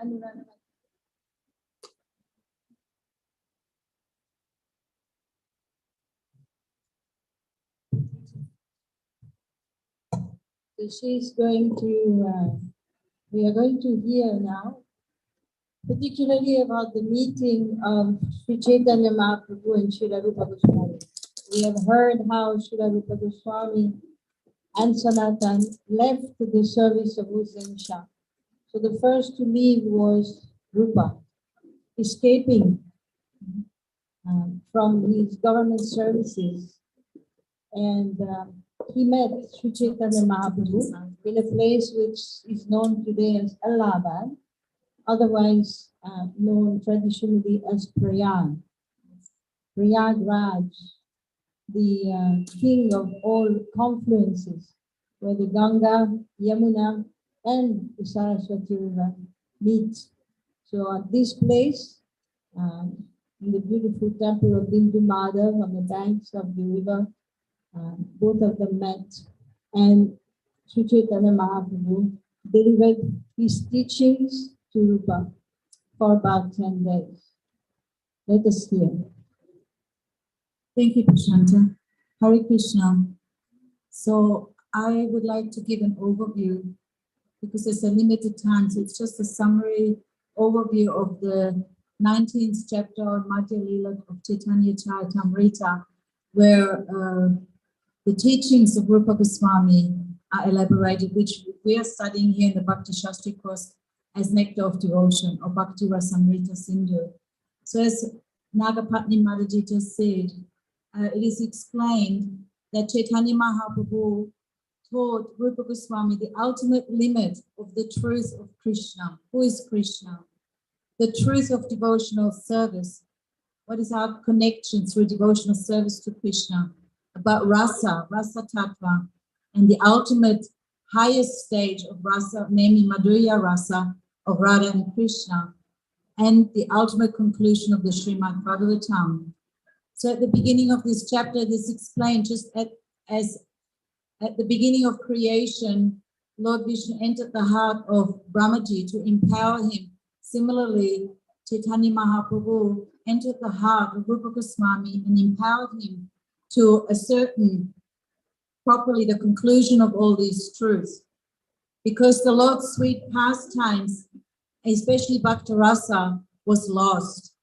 Anuradha. So she's going to, we are going to hear now, particularly about the meeting of Sri Chaitanya Mahaprabhu and Srila Rupa Goswami. We have heard how Srila Rupa Goswami and Sanatan left the service of Uzain. So the first to leave was Rupa, escaping from his government services. And he met Sri Chaitanya Mahaprabhu in a place which is known today as Allahabad, otherwise known traditionally as Prayag. Prayagraj, the king of all confluences, where the Ganga, Yamuna, and the Saraswati River meet. So at this place, in the beautiful temple of Bindu Madhav on the banks of the river, both of them met, and Sri Chaitanya Mahaprabhu delivered his teachings to Rupa for about 10 days. Let us hear. Thank you, Prashanta. Hare Krishna. So I would like to give an overview because it's a limited time. So it's just a summary overview of the 19th chapter of Madhya Lila of Chaitanya Charitamrita, where the teachings of Rupa Goswami are elaborated, which we are studying here in the Bhakti Shastri course as Nectar of Devotion or Bhakti Rasamrita Sindhu. So as Nagapatni Mataji just said, it is explained that Chaitanya Mahaprabhu taught Rupa Goswami the ultimate limit of the truth of Krishna. Who is Krishna? The truth of devotional service. What is our connection through devotional service to Krishna? About rasa, rasa tattva, and the ultimate highest stage of rasa, namely Madhurya rasa of Radha and Krishna, and the ultimate conclusion of the Srimad Bhagavatam. So at the beginning of this chapter, this explained just as at the beginning of creation, Lord Vishnu entered the heart of Brahmaji to empower him. Similarly, Chaitanya Mahaprabhu entered the heart of Rupa Goswami and empowered him to ascertain properly the conclusion of all these truths. Because the Lord's sweet pastimes, especially Bhakti Rasa, was lost.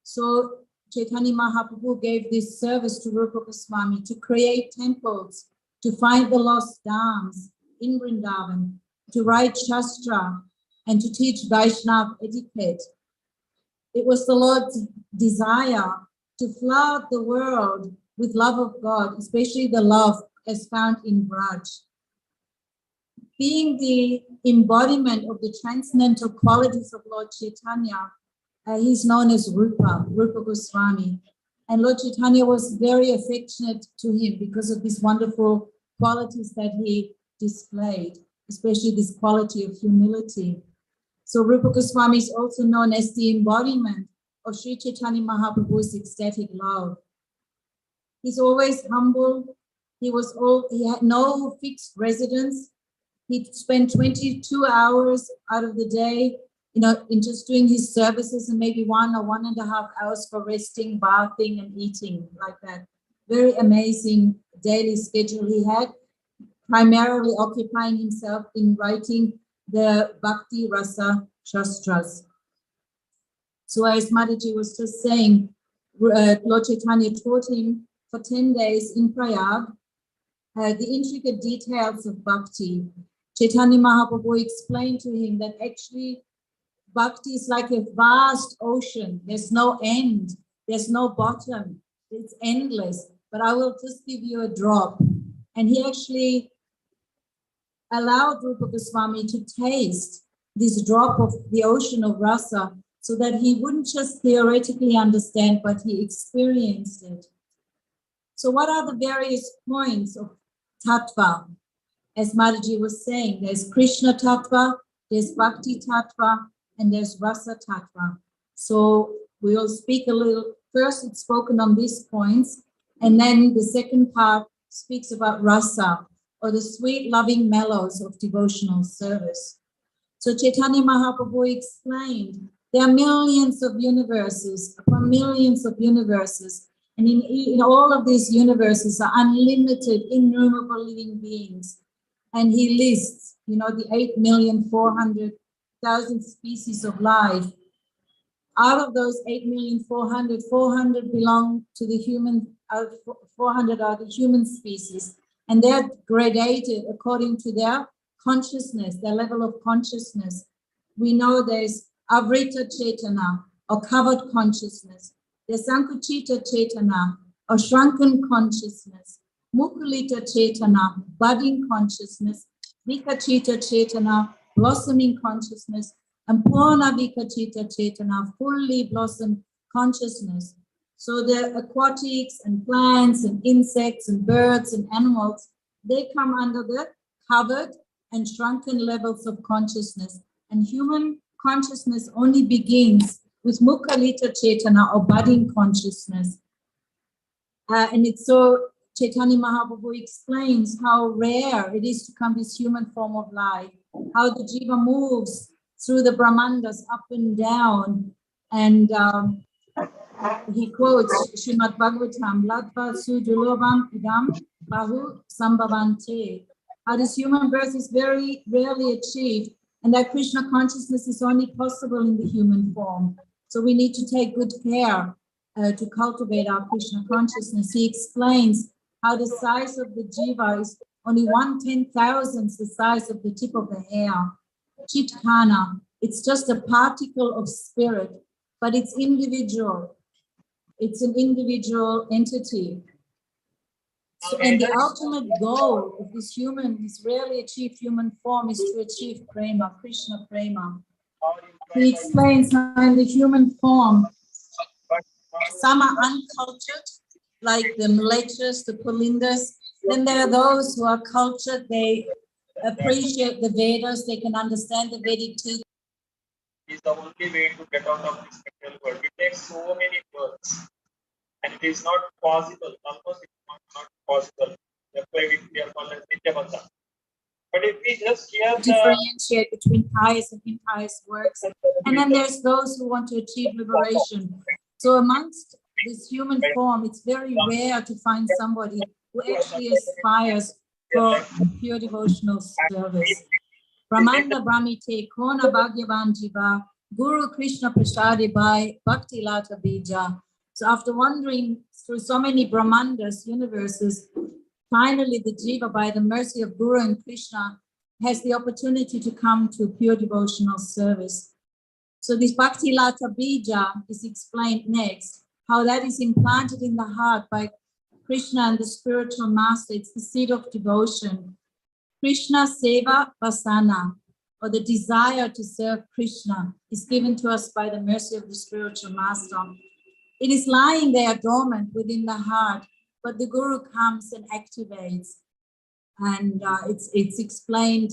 So Chaitanya Mahaprabhu gave this service to Rupa Goswami to create temples, to find the lost dhams in Vrindavan, to write Shastra, and to teach Vaishnava etiquette. It was the Lord's desire to flood the world with love of God, especially the love as found in Braj. Being the embodiment of the transcendental qualities of Lord Chaitanya, he's known as Rupa Goswami. And Lord Chaitanya was very affectionate to him because of these wonderful qualities that he displayed, especially this quality of humility. So Rupa Goswami is also known as the embodiment of Sri Chaitanya Mahaprabhu's ecstatic love. He's always humble. He had no fixed residence. He'd spend 22 hours out of the day, in just doing his services, and maybe 1 or 1.5 hours for resting, bathing, and eating, like that. Very amazing daily schedule he had, primarily occupying himself in writing the Bhakti Rasa Shastras. So as Mataji was just saying, Lord Chaitanya taught him for 10 days in Prayag the intricate details of bhakti. Chaitanya Mahaprabhu explained to him that actually bhakti is like a vast ocean. There's no end. There's no bottom. It's endless. But I will just give you a drop. And he actually allowed Rupa Goswami to taste this drop of the ocean of rasa so that he wouldn't just theoretically understand, but he experienced it. So what are the various points of tattva? As Mataji was saying, there's Krishna tattva, there's Bhakti tattva, and there's Rasa tattva. So we'll speak a little, first it's spoken on these points, and then the second part speaks about Rasa, or the sweet loving mellows of devotional service. So Chaitanya Mahaprabhu explained, there are millions of universes, upon millions of universes, and in all of these universes are unlimited, innumerable living beings. And he lists, the 8,400,000 species of life. Out of those 8,400,000, 400 belong to the human, 400 are the human species. And they're gradated according to their consciousness, their level of consciousness. We know there's Avrita Chetana, or covered consciousness. There's Sankuchita Chetana, or shrunken consciousness. Mukulita Chetana, budding consciousness. Vikachita Chetana, blossoming consciousness. And Purna Vikachita Chetana, fully blossomed consciousness. So the aquatics and plants and insects and birds and animals, they come under the covered and shrunken levels of consciousness. And human consciousness only begins with Mukhalita Chetana, or budding consciousness. And it's so, Chaitanya Mahaprabhu explains how rare it is to come this human form of life, how the jiva moves through the Brahmandas up and down. And he quotes Srimad Bhagavatam, Ladva Sujulobam Idam Bahu Sambhavante. How this human birth is very rarely achieved, and that Krishna consciousness is only possible in the human form. So we need to take good care to cultivate our Krishna consciousness. He explains how the size of the jiva is only 1/10,000th the size of the tip of the hair. Chitkana, it's just a particle of spirit, but it's individual. It's an individual entity. So, and the ultimate goal of this rarely achieved human form is to achieve prema, Krishna prema. He explains how in the human form, some are uncultured, like the Mlechas, the Pulindas. Then there are those who are cultured, they appreciate the Vedas, they can understand the Vedic teachings. Is the only way to get out of this material world. It takes so many births, and it is not possible. Almost it's not possible. That's why we are called as Nityabandha. But if we just hear the differentiate between pious and impious works. And then there's those who want to achieve liberation. So amongst this human form, it's very rare to find somebody who actually aspires for pure devotional service. Brahmanda Brahmite Kona Bhagyavan Jiva Guru Krishna Prasadi by Bhakti Lata Bija. So after wandering through so many Brahmandas, universes, finally the Jiva, by the mercy of Guru and Krishna, has the opportunity to come to pure devotional service. So this Bhakti Lata Bija is explained next, how that is implanted in the heart by Krishna and the spiritual master. It's the seed of devotion. Krishna Seva Vasana, or the desire to serve Krishna, is given to us by the mercy of the spiritual master. It is lying there dormant within the heart, but the Guru comes and activates. And it's explained,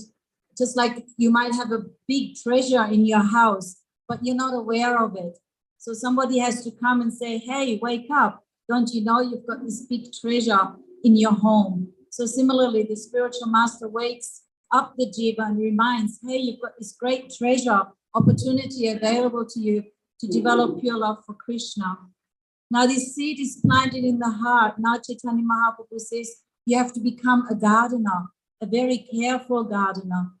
just like you might have a big treasure in your house, but you're not aware of it. So somebody has to come and say, hey, wake up. Don't you know you've got this big treasure in your home? So similarly, the spiritual master wakes up the Jiva and reminds, hey, you've got this great treasure opportunity available to you to develop pure love for Krishna. Now this seed is planted in the heart. Now Chaitanya Mahaprabhu says, you have to become a gardener, a very careful gardener.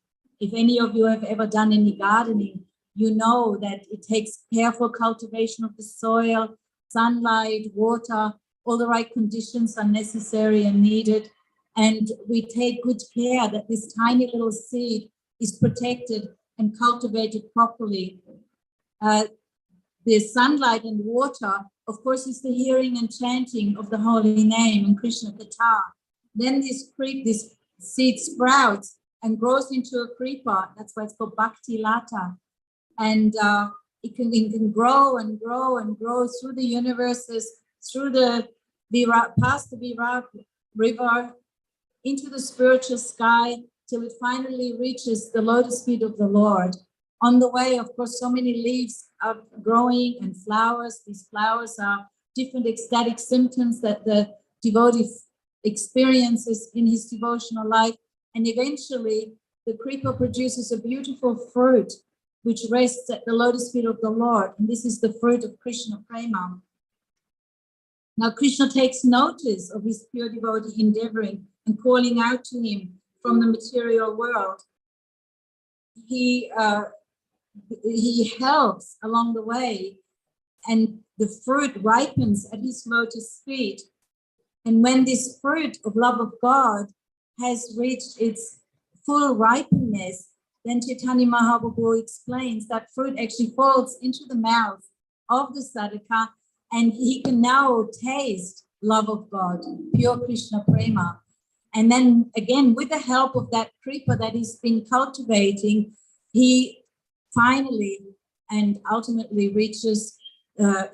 If any of you have ever done any gardening, you know that it takes careful cultivation of the soil, sunlight, water, all the right conditions are necessary and needed. And we take good care that this tiny little seed is protected and cultivated properly. The sunlight and water, of course, is the hearing and chanting of the holy name in Krishna Katha. Then this seed sprouts and grows into a creeper. That's why it's called Bhakti Lata. And it can grow and grow and grow through the universes, through the past the Virat river, into the spiritual sky, till it finally reaches the lotus feet of the Lord. On the way, of course, so many leaves are growing and flowers. These flowers are different ecstatic symptoms that the devotee experiences in his devotional life. And eventually, the creeper produces a beautiful fruit, which rests at the lotus feet of the Lord. And this is the fruit of Krishna Prema. Now, Krishna takes notice of his pure devotee endeavoring and calling out to him from the material world. He helps along the way, and the fruit ripens at his lotus feet. And when this fruit of love of God has reached its full ripeness, then Chaitanya Mahaprabhu explains that fruit actually falls into the mouth of the sadhaka, and he can now taste love of God, pure Krishna Prema. And then again, with the help of that creeper that he's been cultivating, he finally and ultimately reaches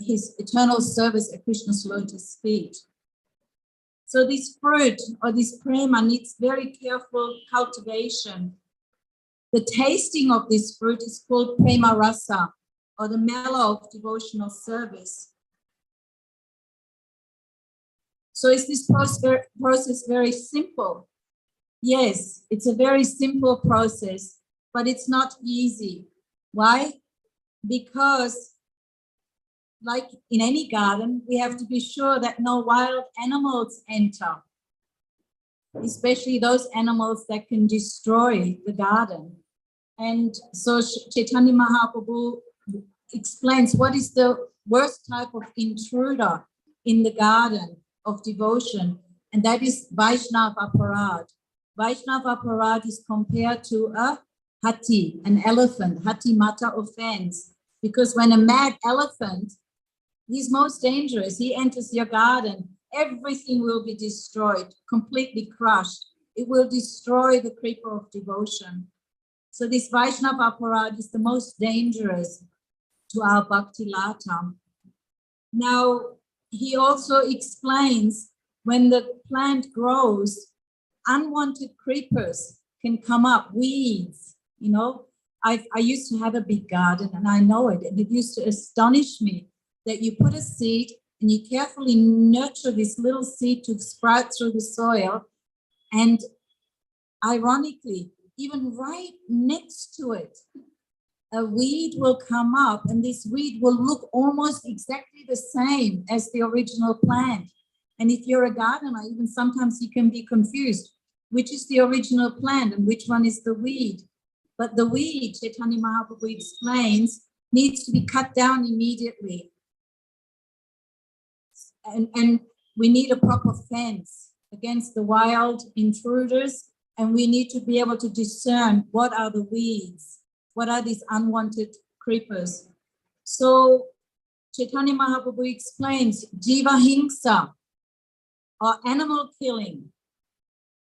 his eternal service at Krishna's lotus feet. So this fruit or this prema needs very careful cultivation. The tasting of this fruit is called prema rasa, or the mellow of devotional service. So is this process very simple? Yes, it's a very simple process, but it's not easy. Why? Because like in any garden, we have to be sure that no wild animals enter, especially those animals that can destroy the garden. And so Chaitanya Mahaprabhu explains what is the worst type of intruder in the garden of devotion, and that is Vaishnav Aparad. Vaishnav Aparad is compared to a hati, an elephant. Hati mata offense, because when a mad elephant, he's most dangerous. He enters your garden, everything will be destroyed, completely crushed. It will destroy the creeper of devotion. So this Vaishnav Aparad is the most dangerous to our Bhakti Lata. Now, he also explains when the plant grows, unwanted creepers can come up, weeds, you know. I used to have a big garden and I know it, and it used to astonish me that you put a seed and you carefully nurture this little seed to sprout through the soil, and ironically, even right next to it, a weed will come up, and this weed will look almost exactly the same as the original plant. And if you're a gardener, even sometimes you can be confused, which is the original plant and which one is the weed. But the weed, Chaitanya Mahaprabhu explains, needs to be cut down immediately. And we need a proper fence against the wild intruders, and we need to be able to discern what are the weeds, what are these unwanted creepers. So Chaitanya Mahaprabhu explains Jiva Hingsa, or animal killing,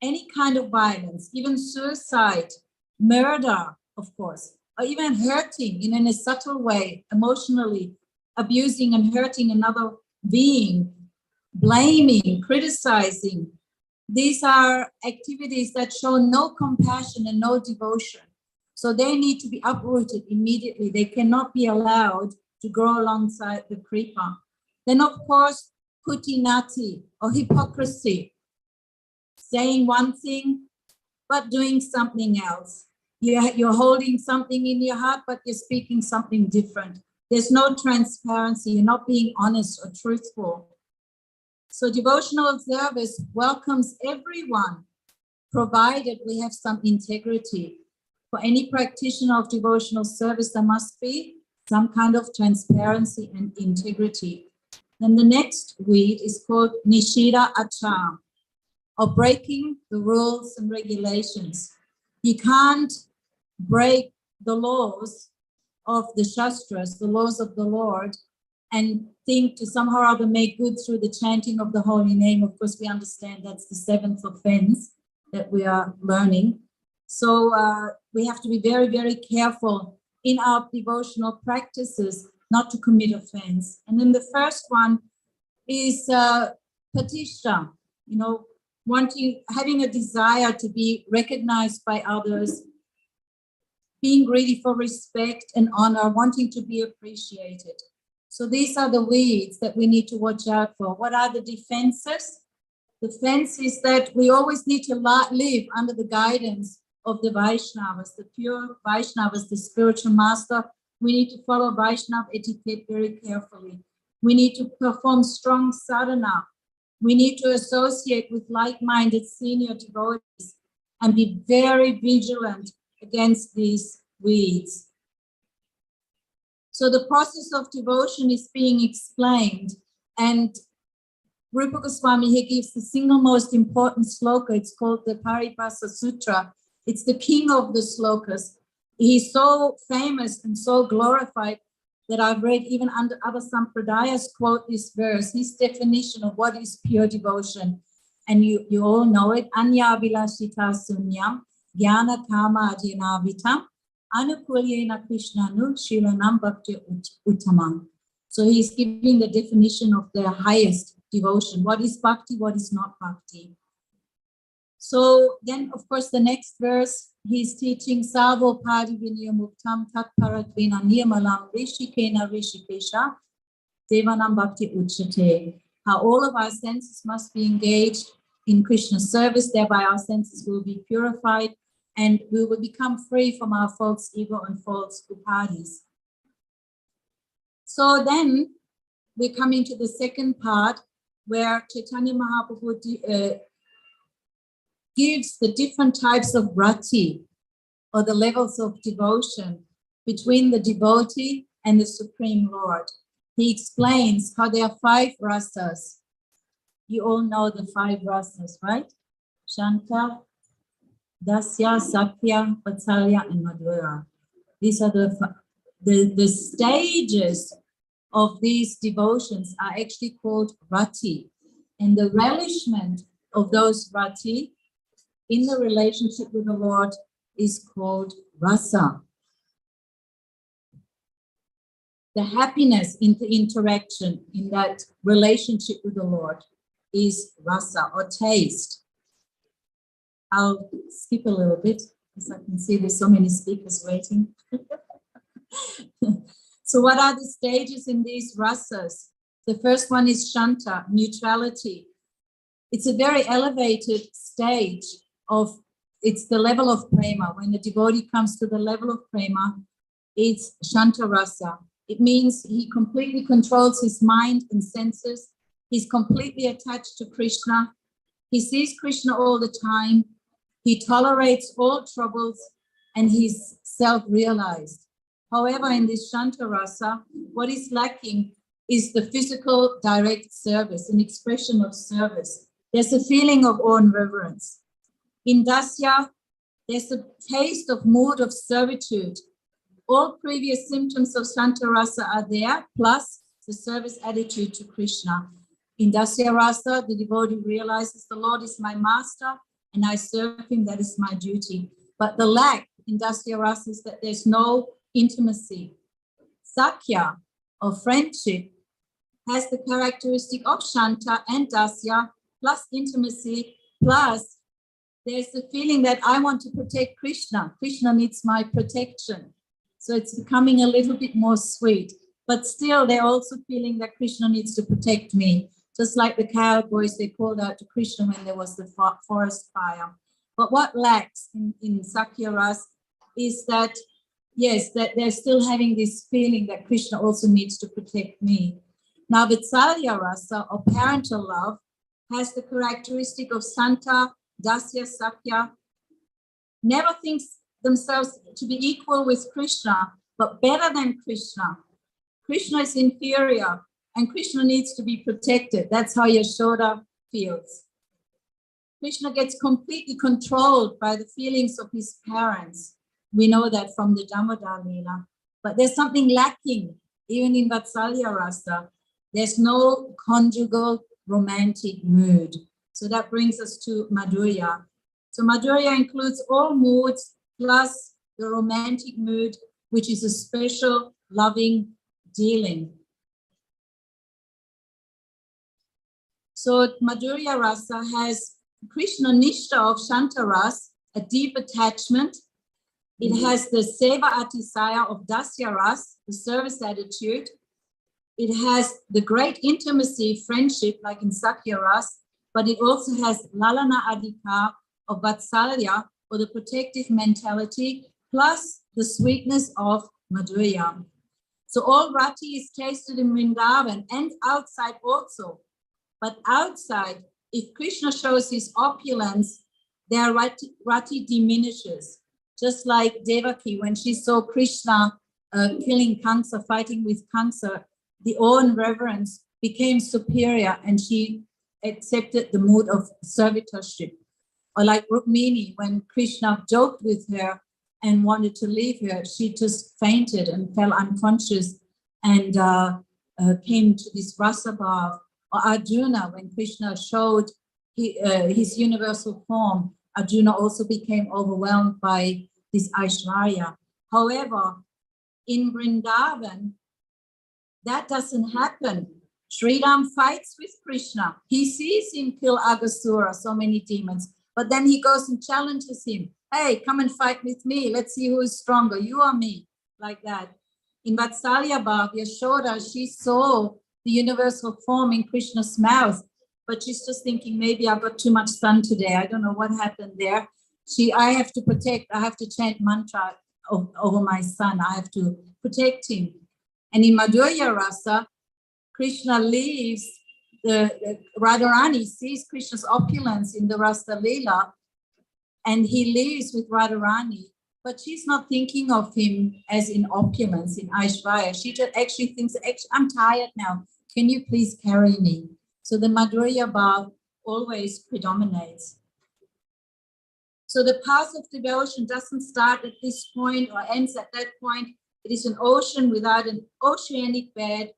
any kind of violence, even suicide, murder, of course, or even hurting in a subtle way, emotionally abusing and hurting another being, blaming, criticizing. These are activities that show no compassion and no devotion. So they need to be uprooted immediately. They cannot be allowed to grow alongside the creeper. Then, of course, kutinati, or hypocrisy, saying one thing but doing something else. You're holding something in your heart, but you're speaking something different. There's no transparency. You're not being honest or truthful. So devotional service welcomes everyone, provided we have some integrity. For any practitioner of devotional service, there must be some kind of transparency and integrity. Then the next weed is called Nishida Achar, or breaking the rules and regulations. You can't break the laws of the Shastras, the laws of the Lord, and think to somehow or other make good through the chanting of the holy name. Of course, we understand that's the seventh offense that we are learning. So we have to be very, very careful in our devotional practices not to commit offense. And then the first one is patisha, having a desire to be recognized by others, being greedy for respect and honor, wanting to be appreciated. So these are the weeds that we need to watch out for. What are the defenses? The fence is that we always need to live under the guidance of the Vaishnavas, the pure Vaishnavas, the spiritual master. We need to follow Vaishnava etiquette very carefully. We need to perform strong sadhana. We need to associate with like-minded senior devotees and be very vigilant against these weeds. So the process of devotion is being explained, and Rupa Goswami, he gives the single most important sloka. It's called the Paribhasa Sutra. It's the king of the slokas. He's so famous and so glorified that I've read even under other sampradayas quote this verse, his definition of what is pure devotion. And you all know it. Anya vilashita sunyam, jnana kama adhinavitam, anukulyena krishnanu shilanam bhakti uttamam. So he's giving the definition of the highest devotion. What is bhakti, what is not bhakti? So then, of course, the next verse, he's teaching Savo Padi Vinyamuktam Tat Paratvina Nirmalam Rishikena Rishikesha Devanam Bhakti Uchate. How all of our senses must be engaged in Krishna's service, thereby our senses will be purified and we will become free from our false ego and false upadis. So then we're coming to the second part where Chaitanya Mahaprabhu gives the different types of rati, or the levels of devotion between the devotee and the Supreme Lord. He explains how there are 5 rasas. You all know the 5 rasas, right? Shanta, Dasya, Sakya, Vatsalya, and Madhura. These are the stages of these devotions are actually called rati. And the relishment of those rati in the relationship with the Lord is called rasa. The happiness in the interaction in that relationship with the Lord is rasa, or taste. I'll skip a little bit because I can see there's so many speakers waiting. So what are the stages in these rasas? The first one is shanta, neutrality. It's a very elevated stage of it's the level of prema. When the devotee comes to the level of prema, it's Shanta Rasa. It means he completely controls his mind and senses. He's completely attached to Krishna. He sees Krishna all the time. He tolerates all troubles, and he's self-realized. However, in this Shanta Rasa, what is lacking is the physical direct service, an expression of service. There's a feeling of awe and reverence. In Dasya, there's a taste of mood of servitude. All previous symptoms of Shanta Rasa are there, plus the service attitude to Krishna. In Dasya Rasa, the devotee realizes the Lord is my master and I serve him, that is my duty. But the lack in Dasya Rasa is that there's no intimacy. Sakya, or friendship, has the characteristic of Shanta and Dasya, plus intimacy, plus there's the feeling that I want to protect Krishna. Krishna needs my protection. So it's becoming a little bit more sweet. But still, they're also feeling that Krishna needs to protect me. Just like the cowboys, they called out to Krishna when there was the forest fire. But what lacks in Sakya Ras is that, yes, that they're still having this feeling that Krishna also needs to protect me. Now, Vatsalya Rasa, or parental love, has the characteristic of Santa, Dasya, Sakya, never thinks themselves to be equal with Krishna, but better than Krishna. Krishna is inferior, and Krishna needs to be protected. That's how Yashoda feels. Krishna gets completely controlled by the feelings of his parents. We know that from the Damodar Leela. But there's something lacking, even in Vatsalya Rasa. There's no conjugal romantic mood. So that brings us to Madhurya. So Madhurya includes all moods plus the romantic mood, which is a special loving dealing. So Madhurya Rasa has Krishna Nishta of Shanta Ras, a deep attachment. It has the Seva Atisaya of Dasya Ras, the service attitude. It has the great intimacy, friendship, like in Sakya Ras, but it also has Lalana Adhika of Vatsalya, or the protective mentality, plus the sweetness of Madhurya. So all Rati is tasted in Vrindavan and outside also. But outside, if Krishna shows his opulence, their Rati diminishes. Just like Devaki, when she saw Krishna killing Kamsa, fighting with Kamsa, the awe and reverence became superior and she accepted the mood of servitorship. Or like Rukmini, when Krishna joked with her and wanted to leave her, she just fainted and fell unconscious and came to this rasa-bhav. Or Arjuna, when Krishna showed his universal form, Arjuna also became overwhelmed by this Aishwarya. However, in Vrindavan, that doesn't happen. Sri Ram fights with Krishna. He sees him kill Aghasura, so many demons, but then he goes and challenges him. Hey, come and fight with me. Let's see who is stronger, you or me, like that. In Vatsalya Bhav, Yashoda, she saw the universal form in Krishna's mouth, but she's just thinking, maybe I got too much sun today. I don't know what happened there. I have to protect, I have to chant mantra over my son. I have to protect him. And in Madhurya Rasa, Krishna leaves, the Radharani sees Krishna's opulence in the Rasa Leela, and he leaves with Radharani, but she's not thinking of him as in opulence, in Aishwarya. She just actually thinks, I'm tired now. Can you please carry me? So the Madhurya Bhav always predominates. So the path of devotion doesn't start at this point or ends at that point. It is an ocean without an oceanic bed.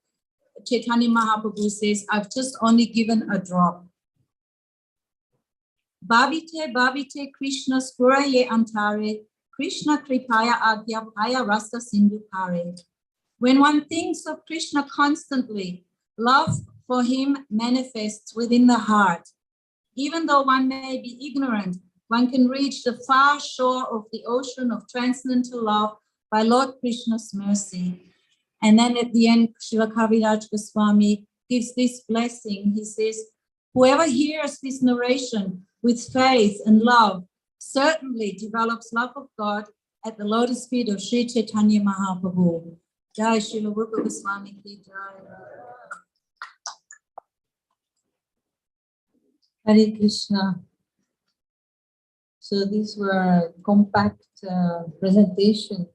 Chaitanya Mahaprabhu says, I've just only given a drop. Bhavite, bhavite, Krishna spuraye antare, Krishna kripaya agyapaya rasa sindhukare. When one thinks of Krishna constantly, love for him manifests within the heart. Even though one may be ignorant, one can reach the far shore of the ocean of transcendental love by Lord Krishna's mercy. And then at the end, Srila Kaviraj Goswami gives this blessing. He says, whoever hears this narration with faith and love certainly develops love of God at the lotus feet of Sri Chaitanya Mahaprabhu. Jai Srila Rupa Goswami ki jai. Hare Krishna. So these were compact presentation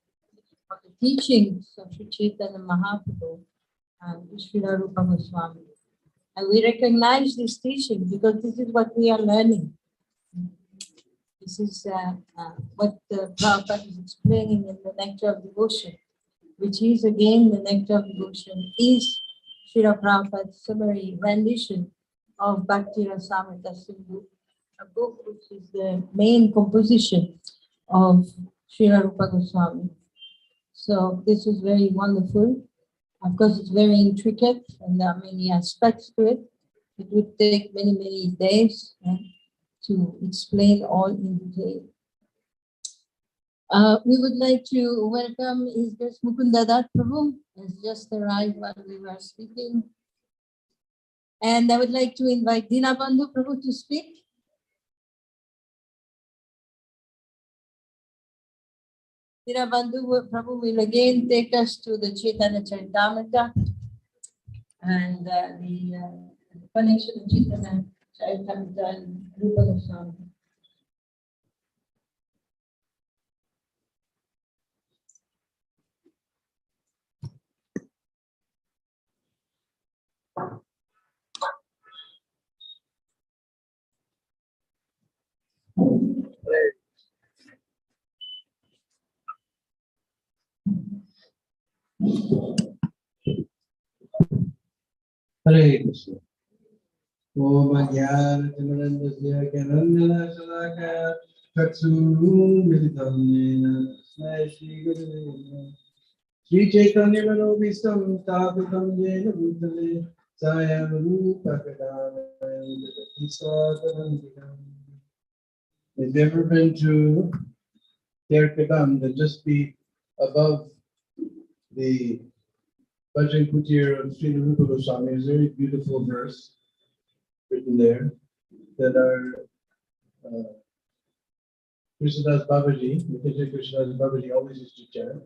of the teachings of Sri Chaitanya Mahaprabhu and Srila Rupa Goswami. And we recognize this teaching because this is what we are learning. This is what Prabhupada is explaining in the Nectar of Devotion, which is again the Nectar of Devotion, is Srila Prabhupada's summary rendition of Bhakti Rasamrita Sindhu, a book which is the main composition of Srila Rupa Goswami. So this is very wonderful. Of course, it's very intricate and there are many aspects to it. It would take many, many days to explain all in detail. We would like to welcome His Grace Mukunda Dat Prabhu, has just arrived while we were speaking. And I would like to invite Dinabandhu Prabhu to speak. Dinabandhu Prabhu will again take us to the Chaitanya Charitamrita and the connection of Chaitanya Charitamrita and Rupa Goswami. Hare Krishna. Om Ajnana Timirandasya Gyanandjana Shalakaya Chaksuru Militam Yena Tasmai Shri Gurave Namaha. Shri Chaitanya Manobhistam Sthapitam Yena Bhutale Sayam Rupa Kadayam Jagati Swatanandikam. If you've ever been to Terkadam, then just be above the Bhajan Kutir of Sri Rupa Goswami. There's a very beautiful verse written there that our Krishnadas Babaji, Mukherjee Krishnadas Babaji always used to chant.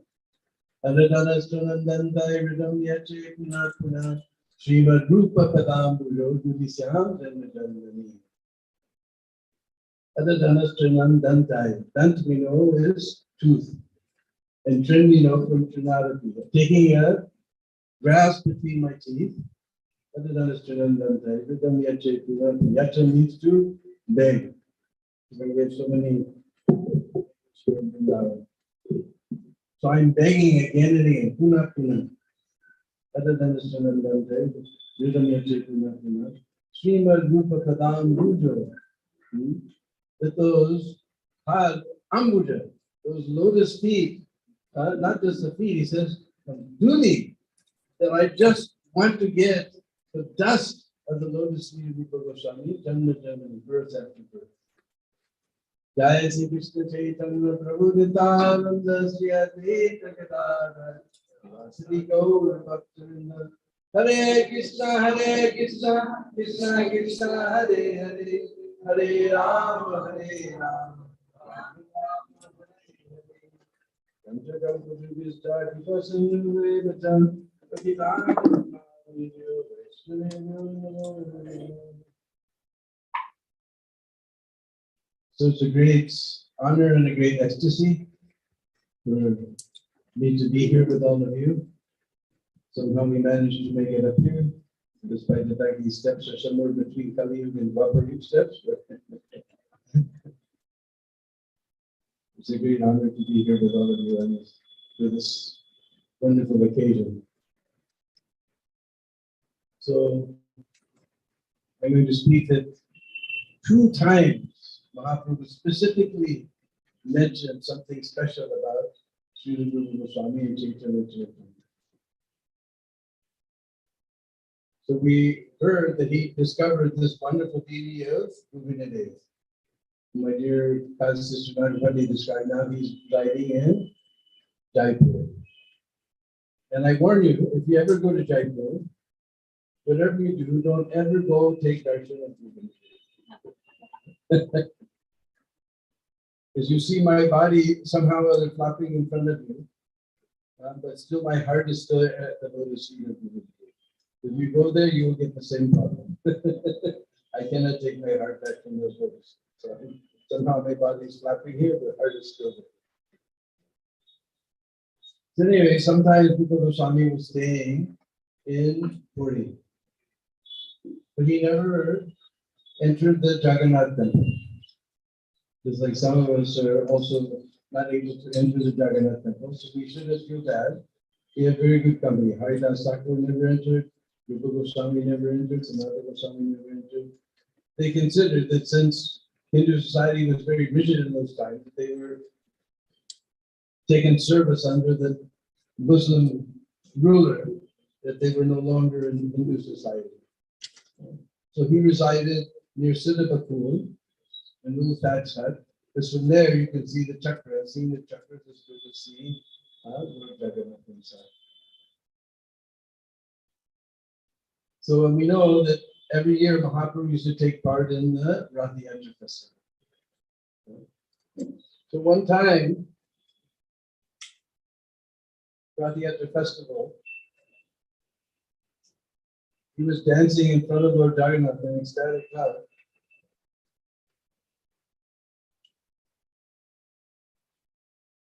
Adadanastanandandai Ridam Yache Punat Punat Srimad Rupa Kadambujo Dudisyam Janmajandani. Adadanastanandandai. Dant we know is tooth. And trin we know from Trinarati. Taking a grasp between my teeth. Yacha needs to beg. We're going to get so many. So I'm begging again and again. Puna puna. Other than the Srimad Rupa Kadam Bujo. That those had ambuja, those lotus feet, not just the feet, he says, Duni, that I just want to get the dust of the lotus feet of Rupa Goswami, Janma Janma, birth after birth. Jaya Sri Krishna Chaitanya Prabhu Nityananda Sri Advaita Gadadhar Sri Gaur Bhaktivinoda. Hare Krishna, Krishna Krishna, Hare Hare, Hare Rama, Hare Rama. So it's a great honor and a great ecstasy for me to be here with all of you. Somehow we managed to make it up here, despite the fact these steps are somewhere between Kali Yuga and Dwapar Yuga steps. It's a great honor to be here with all of you on this, for this wonderful occasion. So I'm going to speak that 2 times Mahaprabhu specifically mentioned something special about Srila Rupa Goswami and Chaitanya Charitamrita. So we heard that he discovered this wonderful deity of Govindadev. My dear cousin sister Nagapati described now he's riding in Jaipur. And I warn you, if you ever go to Jaipur, whatever you do, don't ever go take darshan of Govindadev. As you see my body somehow or other flapping in front of you, but still my heart is still at the lotus feet of Guru. If you go there, you will get the same problem. I cannot take my heart back from those lotus. So somehow my body is flapping here, but heart is still there. So anyway, sometimes Rupa Goswami was staying in Puri, but he never entered the Jagannath temple. Just like some of us are also not able to enter the Jagannath temple, so we shouldn't feel bad. We have very good company. Haridas Thakur never entered, Rupa Goswami never entered, Sanatana Goswami never entered. They considered that since Hindu society was very rigid in those times, they were taking service under the Muslim ruler, that they were no longer in Hindu society. So he resided near Siddhapur in Little Thatch Hut. Because from there you can see the chakra. Seeing the chakra is good to see Lord Jagannath himself. So we know that every year Mahaprabhu used to take part in the Rath Yatra festival. So one time, Rath Yatra festival, he was dancing in front of Lord Jagannath in ecstatic love.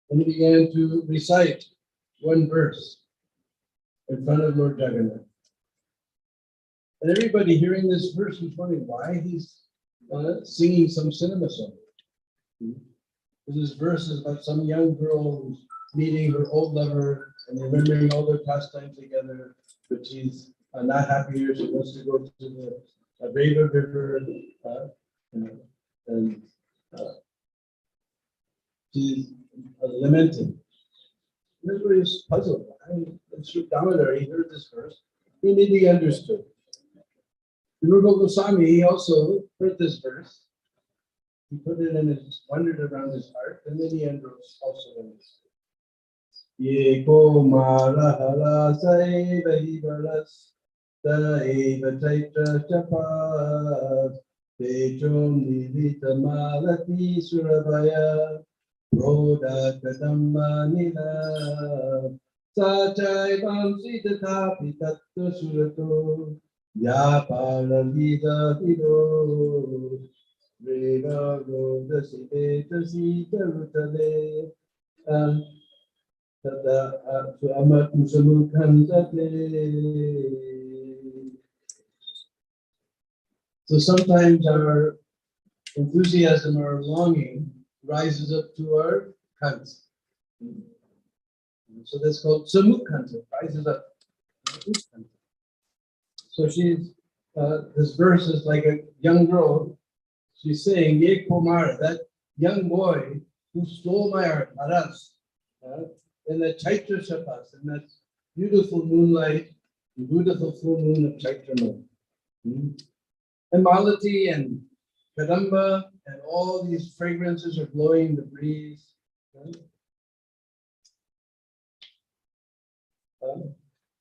And he began to recite one verse in front of Lord Jagannath. And everybody hearing this verse was wondering why he's singing some cinema song. This verse is about some young girl who's meeting her old lover and remembering all their pastimes together, but she's not happy here. She wants to go to the Reva River, and she's lamenting. Everybody was puzzled. Sri Damodar, he heard this verse, he immediately understood. Rupa Goswami, he also heard this verse. He put it in his, wondered around his heart, and then he also understood. Ye ko mara hala sai vahi balas ta eva chaitra chapas tejom nivita malati surabaya roda kadamma nila sachai vamsi tatapi tattva surato yapala vida hido Reva roda siveta sita rutale tata amat musamukantate. So sometimes our enthusiasm or longing rises up to our kanta. So that's called samukkanta, rises up. So she's, this verse is like a young girl. She's saying, Ye Kumar, that young boy who stole my heart, Aras, in the Chaitra Shapas, in that beautiful moonlight, the beautiful full moon of Chaitra moon. And Malati and Kadamba and all these fragrances are blowing in the breeze.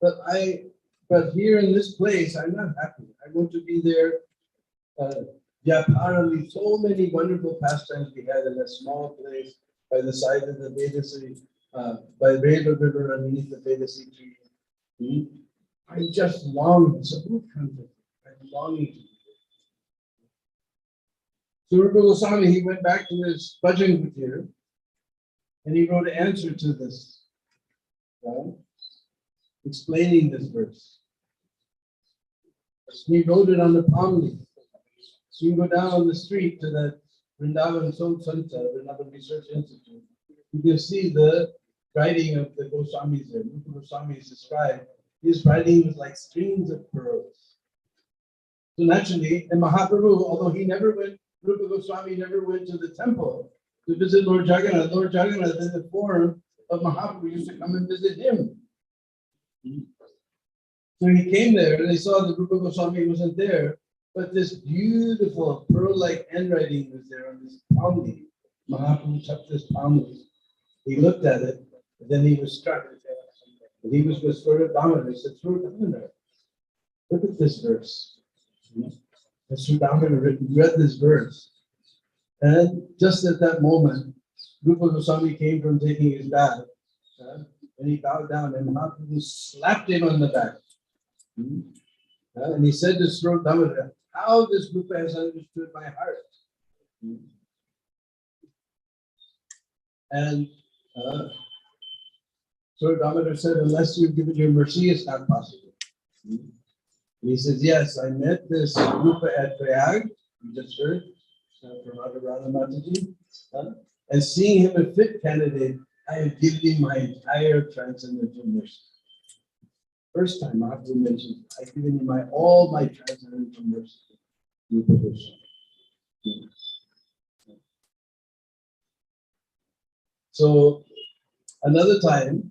But here in this place, I'm not happy. I want to be there. Yaparali, so many wonderful pastimes we had in a small place by the side of the Vedasi, by the Reva River underneath the Vedasi tree. I just long, it's a good country. I'm longing to be there. So Rupa Goswami, he went back to his bhajan kutir and he wrote an answer to this, explaining this verse. So he wrote it on the palm leaf. So you go down on the street to the Vrindavan Sodh Center, Vrindavan Research Institute, you can see the writing of the Goswamis there. Rupa Goswami is described, his writing was like streams of pearls. So naturally, and Mahaprabhu, although he never went, Rupa Goswami never went to the temple to visit Lord Jagannath. Lord Jagannath in the form of Mahaprabhu used to come and visit him. So he came there and they saw that Rupa Goswami wasn't there. But this beautiful pearl-like handwriting was there on this palm leaf. Mahaprabhu touched this palm leaf. He looked at it, and then he was struck. And he was with Sri Damodar. He said, Sri Damodar, look at this verse. And Sri Damodar read this verse. And just at that moment, Rupa Goswami came from taking his bath, and he bowed down and Mahaprabhu slapped him on the back. And he said to Sri Damodar, how this Rupa has understood my heart. And Sri Damodar said, unless you've given your mercy, it's not possible. And he says, yes, I met this Rupa at Prayag, you just heard from Radha Mataji. And seeing him a fit candidate, I have given him my entire transcendental mercy. First time Mahaprabhu mentioned, I've given him all my transcendental mercy. So another time,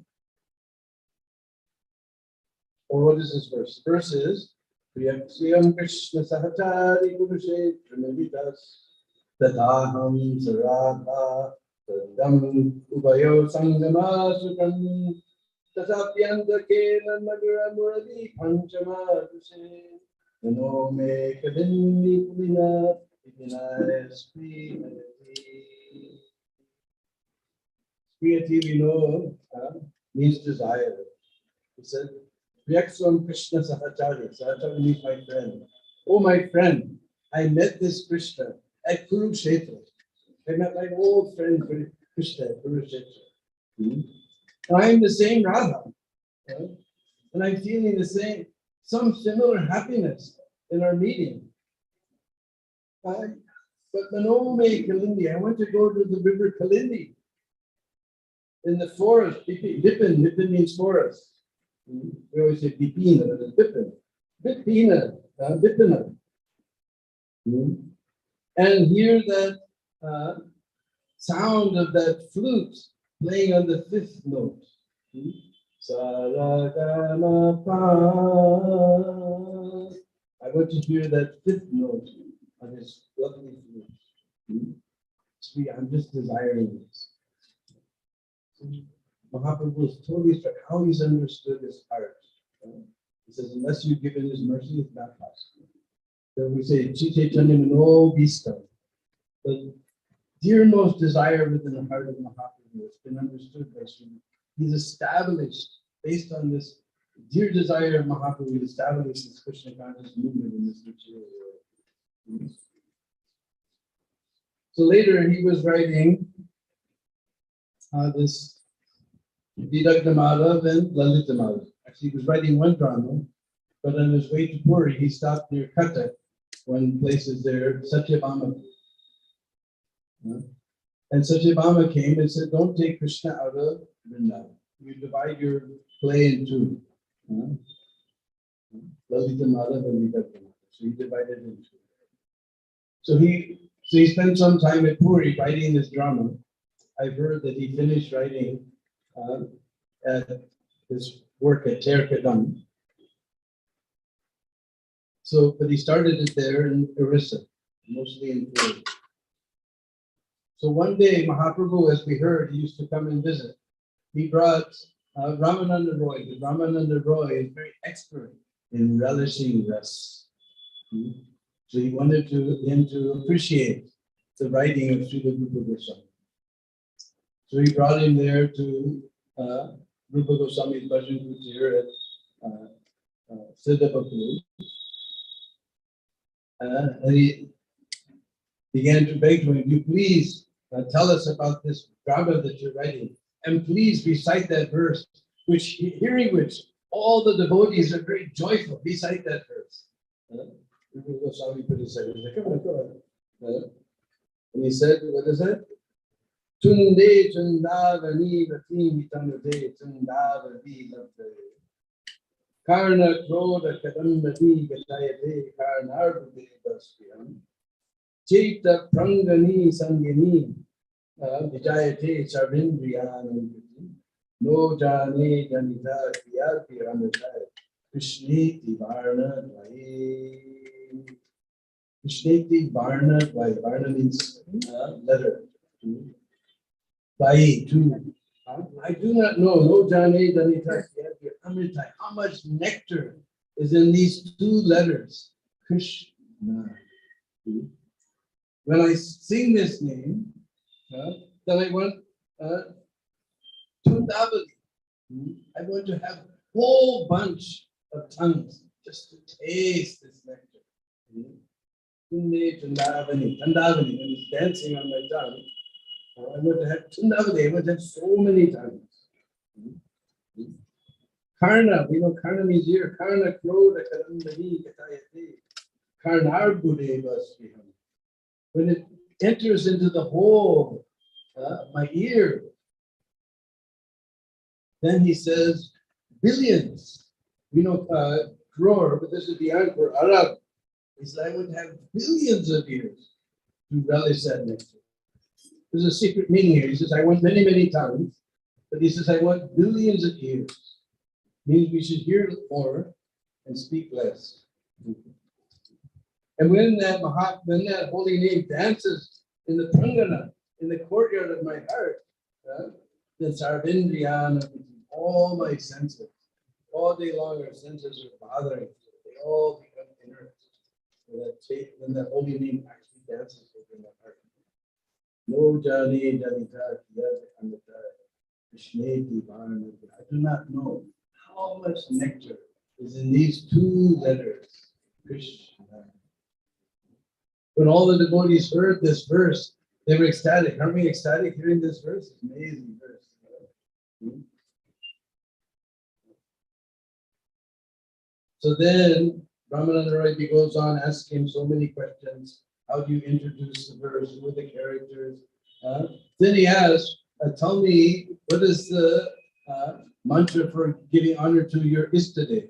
or what is this verse? The verse is, Priyam Krishna Sahachari Gurushe Trimalitas Tataham Sarata Tadam Ubayo Sangama Sukam Tatapyanta Kena Madura Murali Panchama Dushe Nano Me Kadindi Pulina Ipina Esprit Priyati we know means desire. He said, Priyaksam Krishna Sahacharya. Sahacharya means my friend. Oh, my friend, I met this Krishna at Kurukshetra. I met my old friend Krishna at Kurukshetra. I'm the same Radha. And I'm feeling the same, some similar happiness in our meeting. But Manome Kalindi, I want to go to the river Kalindi. In the forest, Bipin means forest. We always say Bipina, Bipina. And hear that sound of that flute playing on the fifth note. I want to hear that fifth note on his lovely flute. I'm just desiring this. Mahaprabhu is totally struck how he's understood his heart. He says, unless you've given his mercy, it's not possible. So we say, Chaitanya no Bhista. The dearmost desire within the heart of Mahaprabhu has been understood by Sri. He's established, based on this dear desire of Mahaprabhu, he established this Krishna conscious movement in this material world. So later he was writing this Vidagna Madhav and Lalita Madhav. Actually, he was writing one drama, but on his way to Puri, he stopped near Katha, one place is there, Satyabhama. And Satyabhama came and said, don't take Krishna out of Vrindavan. You divide your play in two. Lalita Madhav and Vidagna Madhav. So he divided it in two. So he spent some time at Puri writing this drama. I've heard that he finished writing his work at Terkadam. So, but he started it there in Orissa, mostly in Puri. So one day, Mahaprabhu, as we heard, he used to come and visit. He brought Ramananda Roy. Because Ramananda Roy is very expert in relishing ras. So he wanted him to appreciate the writing of Srila Rupa Goswami. So he brought him there to Rupa Goswami's Bhajan Kutir at Siddhapur. And he began to beg to him, you please tell us about this drama that you're writing. And please recite that verse, hearing which all the devotees are very joyful. Recite that verse. Rupa Goswami put his head, he said, come on, go on. And he said, what is that? Tunde Tundavani Vati Tanute Tundavati Lavde Karna Kroda Kadambati Gatayate Karnarvade Baspiyam Cheta Prangani Sangini Vijayate Chavindriyananditi No Jane Janita Kiyati Ramatai Krishniti Varna Dvai Krishniti Varna Dvai. Varna means letter. By two. I do not know. No Jane Danita Amrita. How much nectar is in these two letters? Krishna. When I sing this name, Then I want Tundavali. I want to have a whole bunch of tongues just to taste this nectar. Tundavali, Tundavali, when it's dancing on my tongue. I want to have Tundavali, I want to have so many tongues. Karna, we know Karna means ear. Karna Krodha Karandani Katayate. Karnar Budeva Sriham. When it enters into the hole, my ear, then he says, billions. We know crore, but this is beyond for Arab. He said, I would have billions of ears to relish that nectar. There's a secret meaning here. He says, I want many, many tongues, but he says, I want billions of ears. Means we should hear more and speak less. And when that holy name dances in the Prangana, in the courtyard of my heart, then Sarvindriyana, all my senses, all day long our senses are bothering. They all become inert. When that holy name actually dances within my heart. No jani janita kiyat amrita krishneti varnati. I do not know how much nectar is in these two letters, Krishna. When all the devotees heard this verse, they were ecstatic. Aren't we ecstatic hearing this verse? It's an amazing verse. So then Ramananda Roy goes on asking him so many questions. How do you introduce the verse? Who are the characters? Then he asks, tell me, what is the mantra for giving honor to your Istade?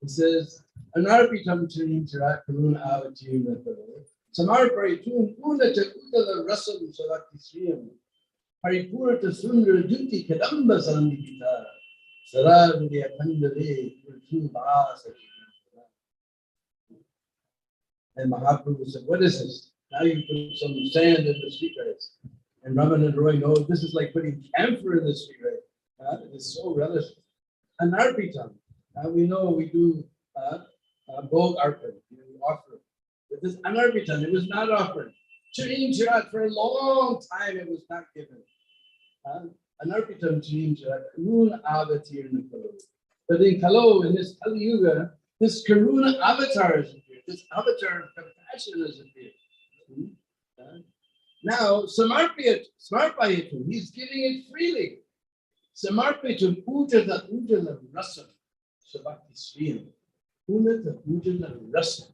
He says, Anarpitam Chirim Chirat Karuna Avati Method. Samarpari Tun Una Chakutala Rasam Salaki Sriyam. Haripura to Sundra Duty Kadamba Sandikita. Saravidi Apandale Kurtu Basa. And Mahaprabhu said, what is this? Now you put some sand in the sweetbreads. And Ramananda Roy knows this is like putting camphor in the sweetbread. It is so relishing. Anarpitam. We know we do Bhog Arpan, we offer. But this Anarpitam, it was not offered. Chirim Chirat, for a long time it was not given. Anarpitam Chirim Chirat, Karuna Avatir Nikalo. But in Kalo, in this Kali Yuga, this Karuna avatar is appeared. This avatar of compassion has appeared. Now, Samarpayatum, he's giving it freely. Samarpayatum, Ujala Rasa, Sabakti Sriyam. Ujala Rasa.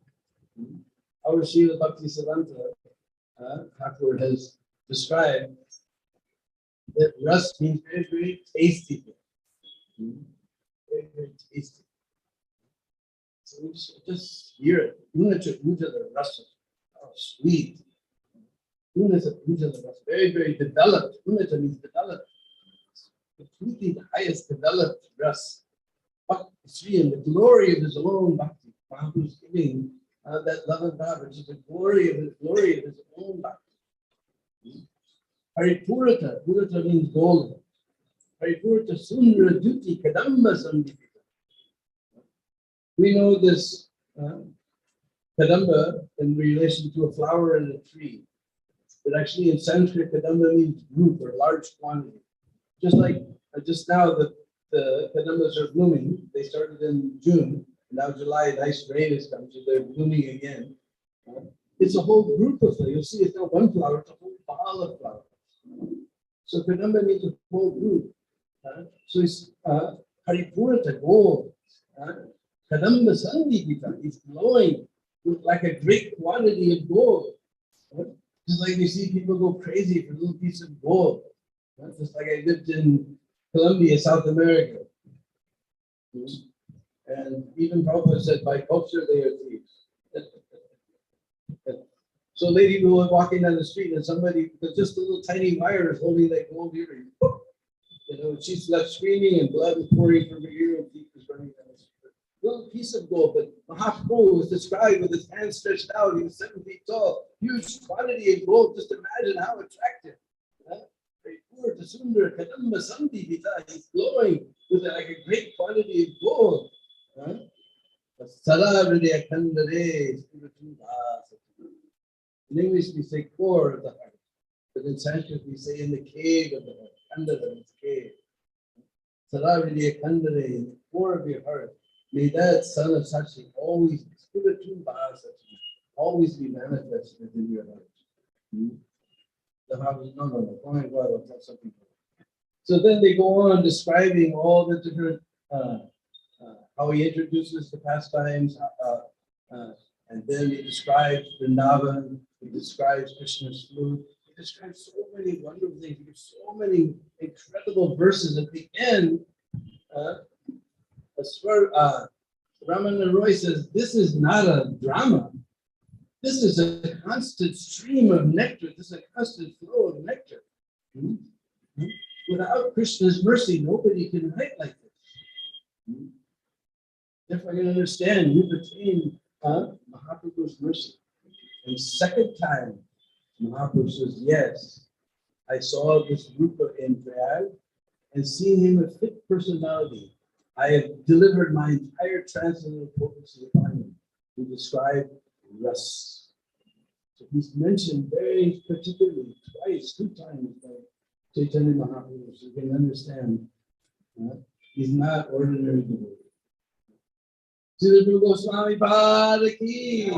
Our Srila Bhakti Siddhanta Thakur has described that rus means very, very tasty. Very, very tasty. So we just hear it. Ujala Rasa. Oh, sweet. Very, very developed. Unata means developed. Completely the highest developed ras. Bhakti Sriyam, the glory of his own bhakti. Mahaprabhu's giving that love of God, which is the glory of his own bhakti. Haripurata, Purata means golden. Haripurata Sundra Duti Kadamba Sandipita. We know this Kadamba in relation to a flower and a tree. But actually in Sanskrit, Kadamba means group or large quantity. Just like just now the Kadambas are blooming. They started in June, and now July, nice rain has come, so they're blooming again. It's a whole group of them. You'll see it's not one flower, it's a whole pile of flowers. So Kadamba means a whole group. So it's Haripurata, gold. Kadamba Sandipita, it's glowing with like a great quantity of gold. Just like you see people go crazy for a little piece of gold. Just like I lived in Colombia, South America. And even Prabhupada said, by culture, they are thieves. So a lady will be walking down the street and somebody with just a little tiny wire is holding that gold earring. You know, she's left screaming and blood is pouring from her ear and teeth is running down the street. Little piece of gold, but Mahaprabhu was described with his hands stretched out. He was 7 feet tall, huge quantity of gold. Just imagine how attractive. Very poor to Sundar Kadamba Sandhi Vita. He's glowing with like a great quantity of gold. Sarabhriya Khandare. In English, we say core of the heart. But in Sanskrit, we say in the cave of the heart. Khandara is cave. Sarabhriya Khandare, in the core of your heart. May that son of Sachi always, always be manifested within your heart. The heart is no, oh my God, I'll tell something. So then they go on describing all the different, how he introduces the pastimes, and then he describes Vrindavan, he describes Krishna's flute, he describes so many wonderful things, he gives so many incredible verses at the end. Ramana Roy says, this is not a drama. This is a constant stream of nectar. This is a constant flow of nectar. Without Krishna's mercy, nobody can write like this. Therefore, I can understand you've attained Mahaprabhu's mercy. And second time, Mahaprabhu says, yes, I saw this Rupa in Prayag and seeing him a fit personality. I have delivered my entire transcendental potency upon him to describe Ras. So he's mentioned very particularly twice, 2 times by Chaitanya Mahaprabhu, so you can understand he's not ordinary devotee. Srila Guru Goswami Pada ki.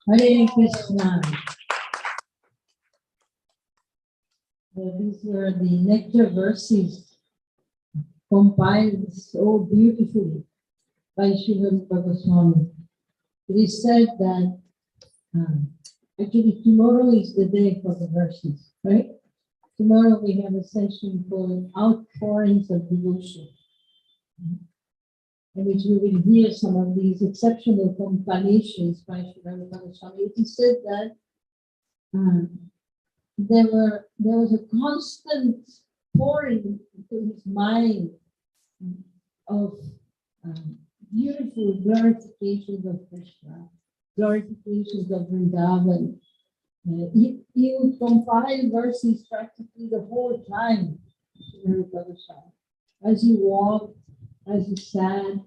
Hare Krishna. These were the nectar verses compiled so beautifully by Srila Rupa Goswami. It is said that actually tomorrow is the day for the verses, right? Tomorrow we have a session called Outpourings of Devotion, in which we will hear some of these exceptional compilations by Srila Rupa Goswami. It is said that there was a constant pouring into his mind of beautiful glorifications of Krishna, glorifications of Vrindavan. He would compile verses practically the whole time, as he walked, as he sat,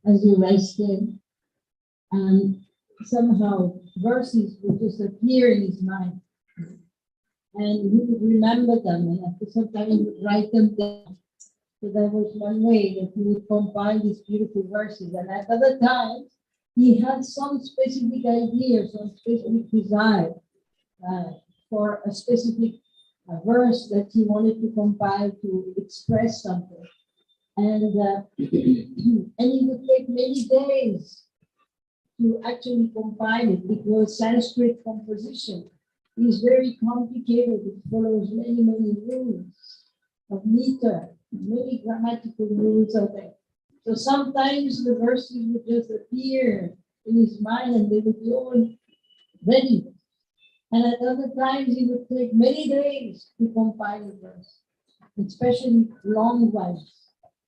as he rested, and somehow verses would just appear in his mind. And he would remember them, and after some time he would write them down. So that was one way that he would compile these beautiful verses. And at other times, he had some specific idea, some specific desire for a specific verse that he wanted to compile to express something. And, and it would take many days to actually compile it, because Sanskrit composition is very complicated. It follows many, many rules of meter, many grammatical rules are there. So sometimes the verses would just appear in his mind and they would be all ready. And at other times it would take many days to compile a verse, especially long ones,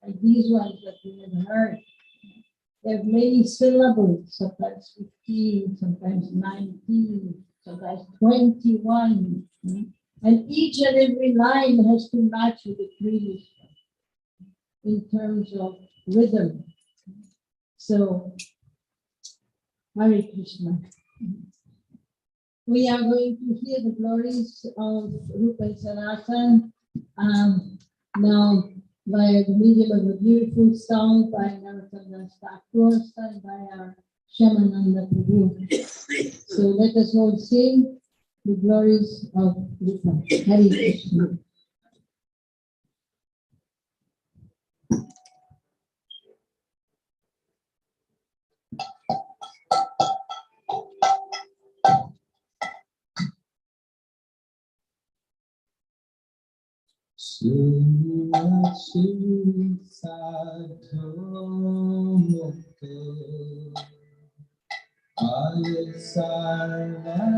like these ones that we have heard. They have many syllables, sometimes 15, sometimes 19, sometimes 21. And each and every line has to match with the previous one in terms of rhythm. So, Hare Krishna. We are going to hear the glories of Rupa and Sanatan now via the medium of a beautiful song by Narottam Thakur, sung by our Shyamananda Prabhu. So let us all sing the glories of Rupa. Hare Krishna. Sri Sadhu Mukti Ale Sarvanja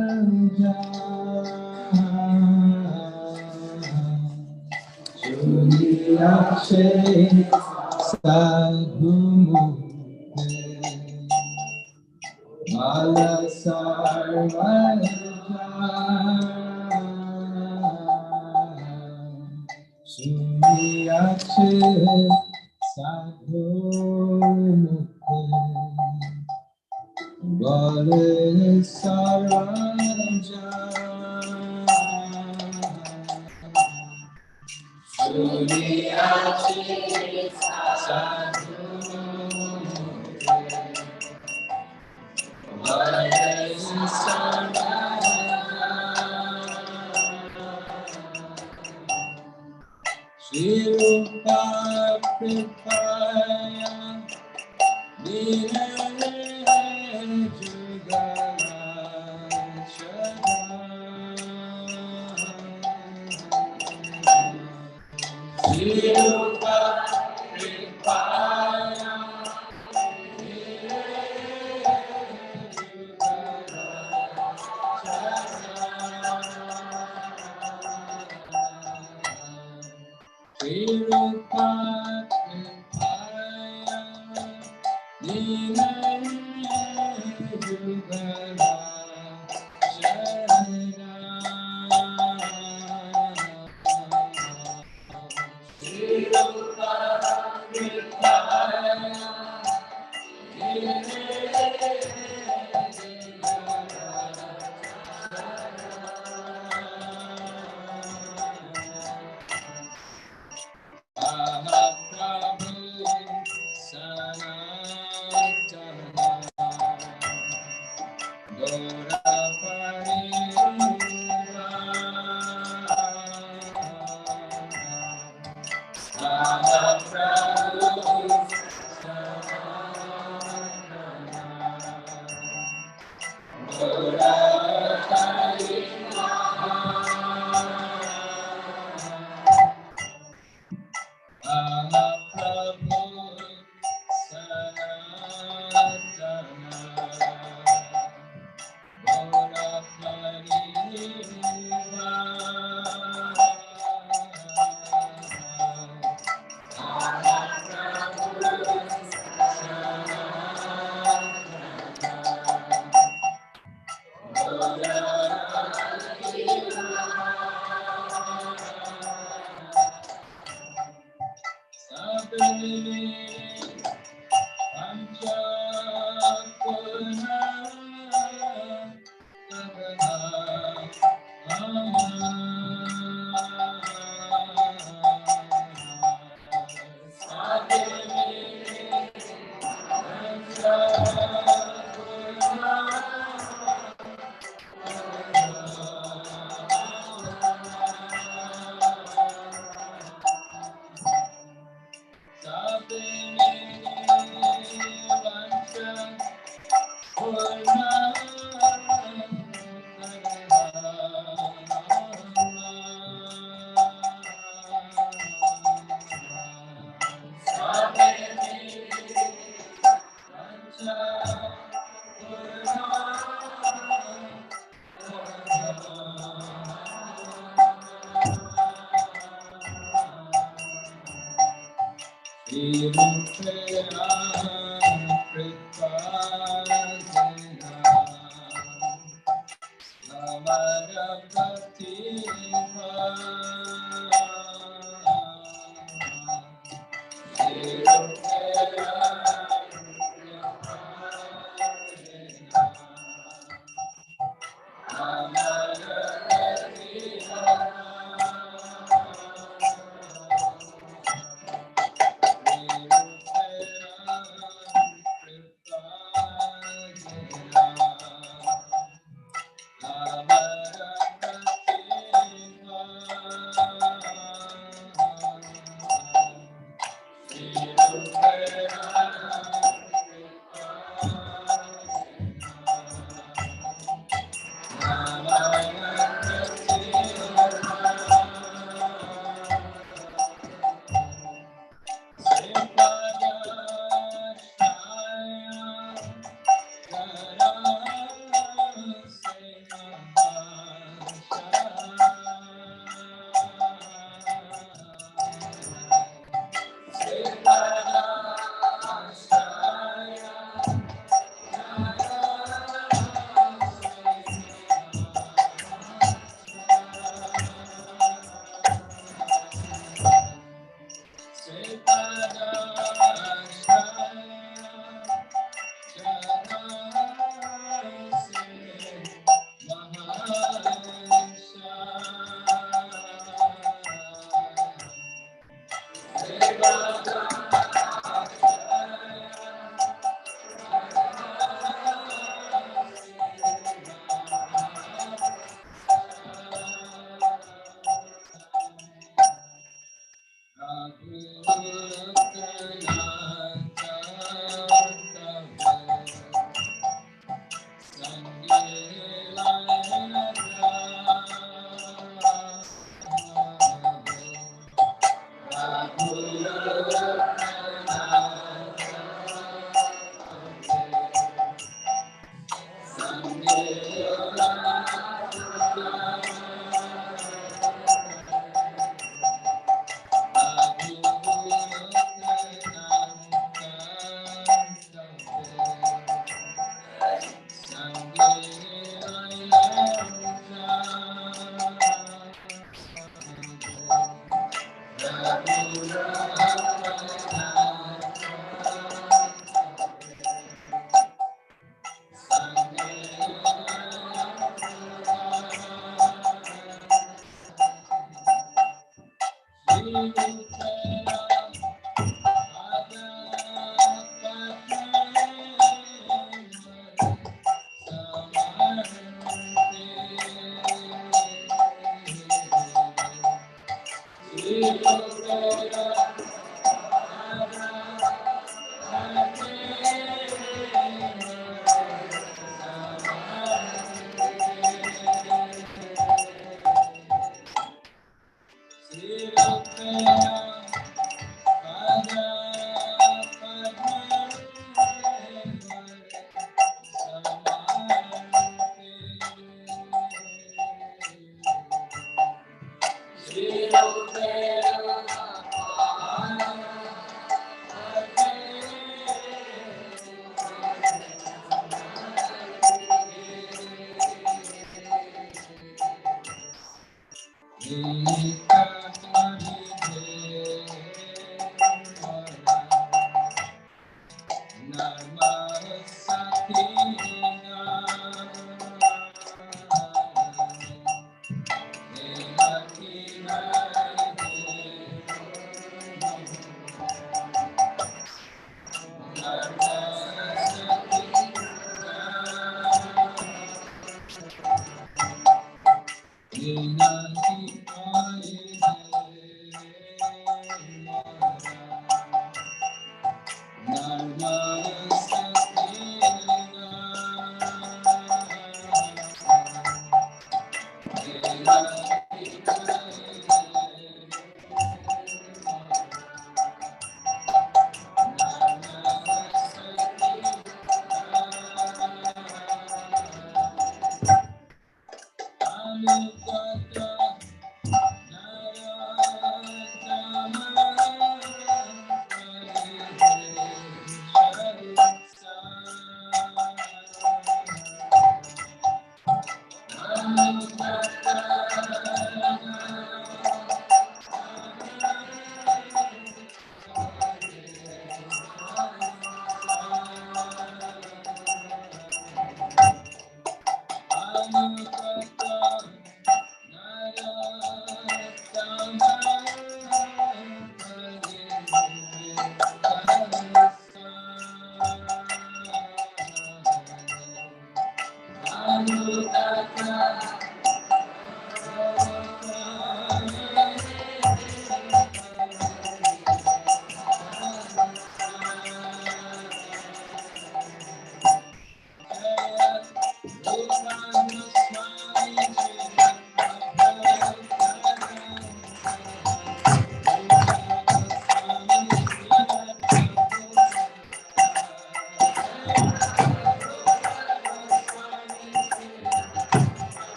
Sri Akshay Sadhu Mukti Ale Sarvanja Sri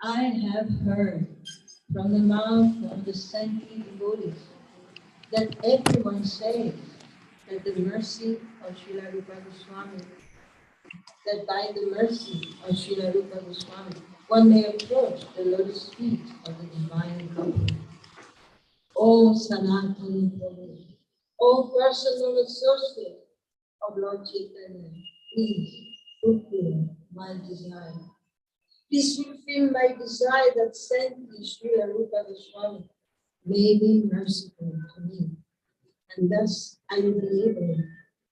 I have heard from the mouth of the saintly devotees that everyone says that the mercy of Srila Rupa Goswami, that by the mercy of Srila Rupa Goswami, one may approach the lotus feet of the divine couple. O Sanatana Prabhu, O personal associate of Lord Chaitanya, please fulfill my desire. Please fulfill my desire that saintly Srila Rupa Goswami may be merciful to me, and thus I will be able to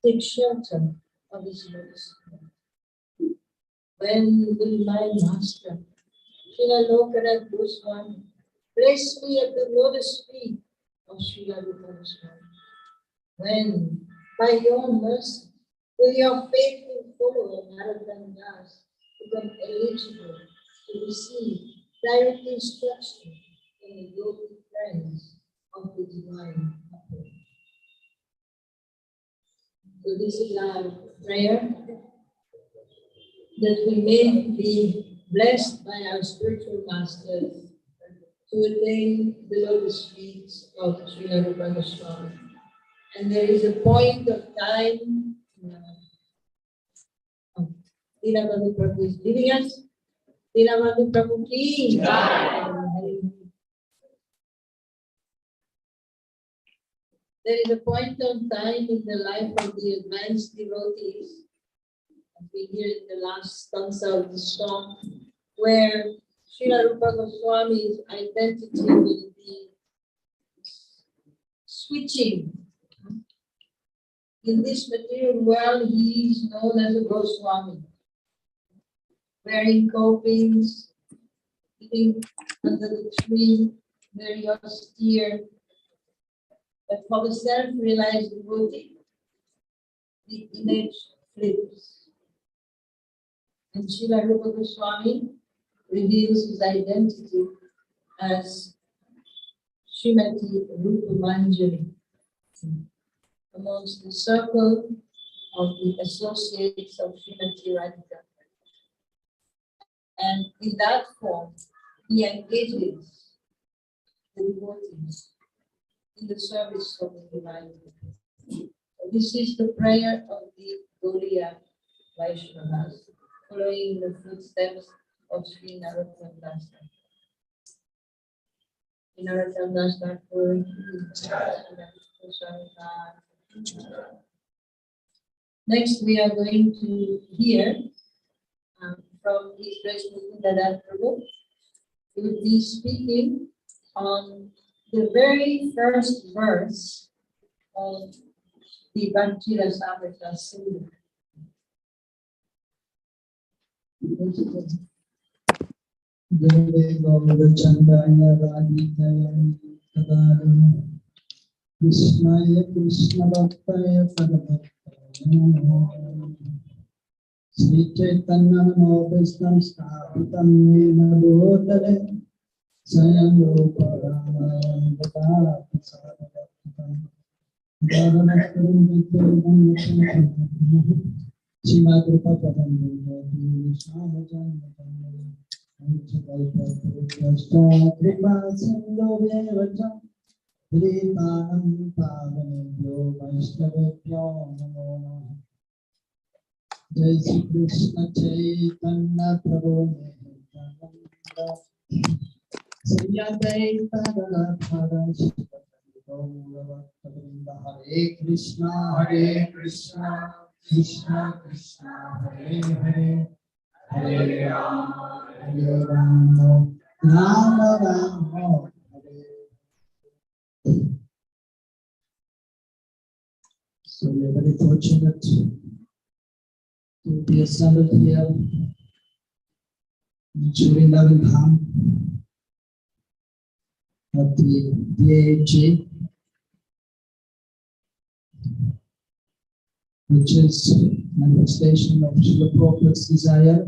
take shelter of his lotus feet. When will my master, Srila Lokanath Goswami, place me at the lotus feet of Srila Rupa Goswami? When, by your mercy, will your faithful follower Narottam Das become eligible to receive direct instruction from the yogic friends of the divine couple? So this is our prayer, that we may be blessed by our spiritual masters to attain the lotus feet of Srila Rupa Goswami. And there is a point of time. Dinabandhu Prabhu is leaving us. Dinabandhu Prabhu ki jai. There is a point of time in the life of the advanced devotees, as we hear in the last stanza of the song, where Srila Rupa Goswami's identity will be switching. In this material world, he is known as a Goswami, wearing copings, living under the tree, very austere. But for the self-realized devotee, the image flips. And Srila Rupa Goswami reveals his identity as Srimati Rupa Manjari, amongst the circle of the associates of Srimati Radhika. And in that form, he engages the devotees in the service of the divine. This is the prayer of the Gaudiya Vaishnavas, following the footsteps of Sri Narottam Das Thakur. Sri Narottam Das Thakur. Next, we are going to hear from His Grace Mukundadatta Prabhu. He will be speaking on the very first verse of the Bhakti Rasamrita Sindhu. Krishnaya Krishna Bhaktaya Parabhaktaya Sri Chaitanya Manobhistam Sthapitam Yena Bhutale Swayam Rupa Ramanandata Sarvabhaktam Bhavanakaram Vikrudam Srimad Rupa Padam Krishna Kripa Sindhu Vyavacham Pritanam Pavanebhyo Vaishnavebhyo Namo Namaha. Jai Shri Krishna Chaitanya Prabhu Nityananda Sri Advaita Gadadhara Shri Gaura Hare Krishna Krishna Krishna Hare Hare Hare Rama Rama Rama Hare. So we are very fortunate to be assembled here in Vrindavan Dham at the DAG, which is manifestation of Srila Prabhupada's desire,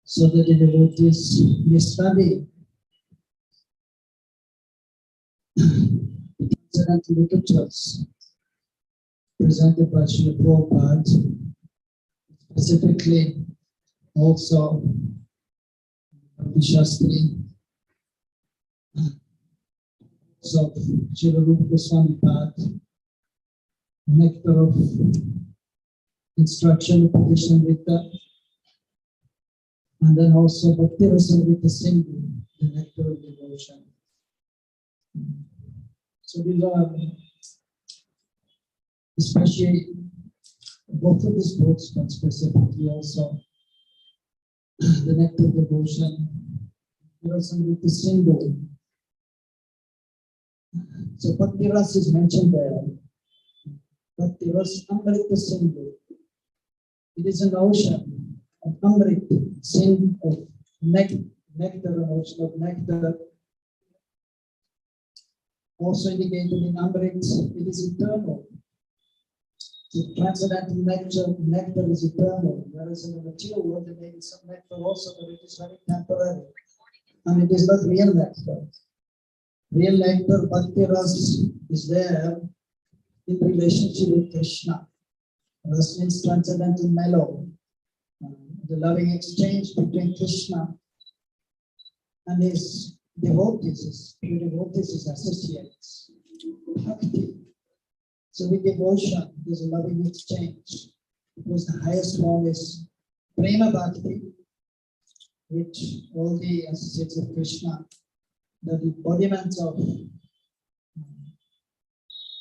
so that the devotees may study transcendental literatures presented by Srila Prabhupada, specifically also the Shastri, so Srila Rupa Goswami Pad, nectar of instruction of Upanishamrita, and then also Bhakti Rasamrita Sindhu, the nectar of devotion. So these are especially both of these books, but specifically also the nectar of devotion, Rasamrita Sindhu. So Bhakti Ras is mentioned there. Bhakti Ras Amrita Sindhu. It is an ocean of Amrit, Sindhu of nectar, an ocean of nectar. Also indicated in Amrit, it is eternal. The transcendental nectar is eternal, whereas in the material world there may be some nectar also, but it is very temporary. And it is not real nectar. Real nectar, Bhakti Ras, is there in relationship with Krishna. Rasa means transcendental mellow. The loving exchange between Krishna and his devotees, his pure devotees, his associates. Bhakti. So with devotion, there's a loving exchange. Because the highest form is prema bhakti, which all the associates of Krishna, the embodiments of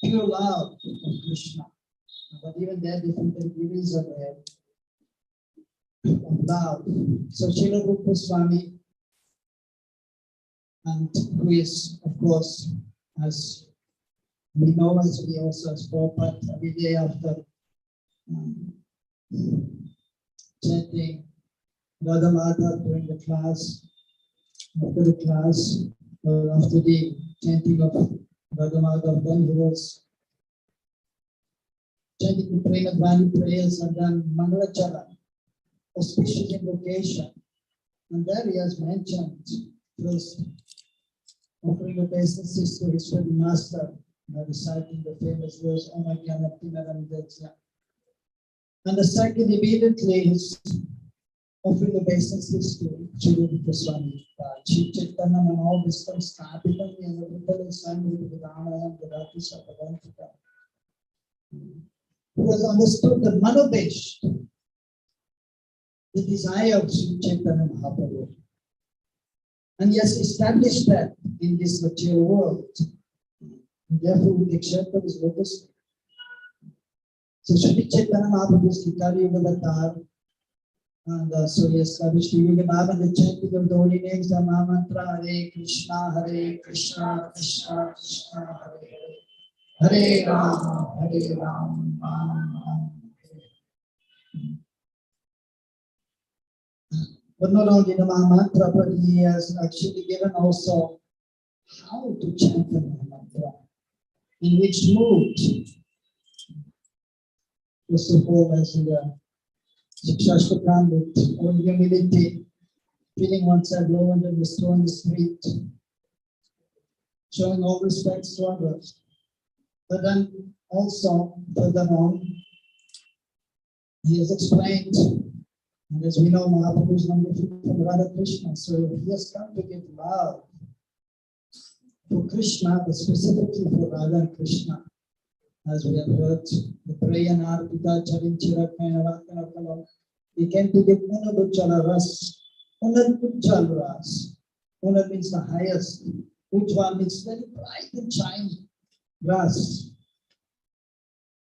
pure love of Krishna. But even there, different degrees are there of love. So Srila Rupotsava, and who is, of course, as we know, as we also spoke about every day after chanting Radha Madhav during the class, after the class, or after the chanting of Radha Madhav, then he was chanting the Prema Dvani prayers and then Mangalachala, auspicious invocation. And there he has mentioned first offering obeisances to his holy master by reciting the famous verse Om Ajnanatinam Detsya. And the second immediately is offering obeisances to Srila Rupotsava. Chief Chaitanya and all wisdom Stapitam and the Rupa Sun with Ramayam, the Rati Sapavantika. Who has understood the Manodesh, the desire of Sri Chaitanya Mahaprabhu. And he has established that in this material world. And therefore, we accept of his lotus. So Sri Chaitanya Mahaprabhu is Gitari Yugavatar. And so he established the Yuga Baba and the chanting of the holy names, the Mahamantra, Hare Krishna, Krishna Krishna, Hare Hare. Hare Ram, Ram Ram. But not only the Mahamantra, but he has actually given also how to chant the Mahamantra, in which mood. First of all, as in the Shikshashtakam, with all humility, feeling oneself low under the stone street, showing all respects to others. But then also, further on, he has explained, and as we know, Mahaprabhu is not different from Radha Krishna, so he has come to give love for Krishna, but specifically for Radha and Krishna. As we have heard, the Prayanar Pita Charin Chirakana Vakana, he came to give Unaduchala Ras, Unaduchala Ras. Unad means the highest, Ujva means very bright and shiny. Ras.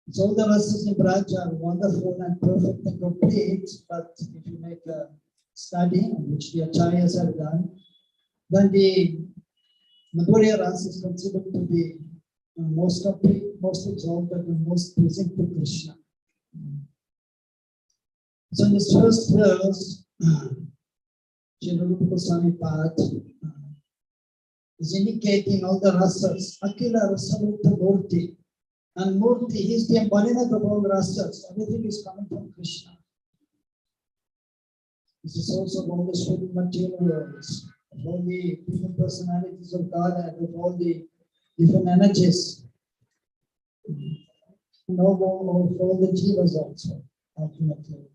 So the rasas in Braj are wonderful and perfect and complete, but if you make a study, which the acharyas have done, then the Madhurya Ras is considered to be most complete, most exalted, and most pleasing to Krishna. So in this first verse, Srila Rupotsava Pad is indicating all the rasas, Akila Rasaluta Murti. And Murti is the embodiment of all rasas. Everything is coming from Krishna. This is also of all the spirit material worlds, of all the different personalities of God, and of all the different energies. And of all the jivas also, ultimately.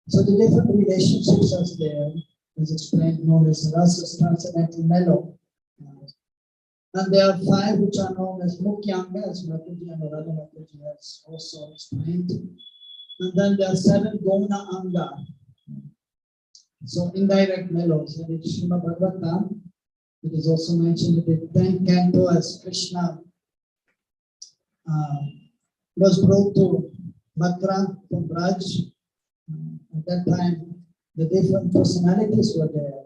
So the different relationships are there, as explained, known as rasas, transcendental mellow. And there are 5 which are known as Mukyanga, as Mataji and Radha Mataji has also explained. And then there are 7 Gona Anga. So indirect mellows. And in Srimad Bhagavatam, it is also mentioned in the 10th canto as Krishna was brought to Mathura from Braj. At that time, the different personalities were there.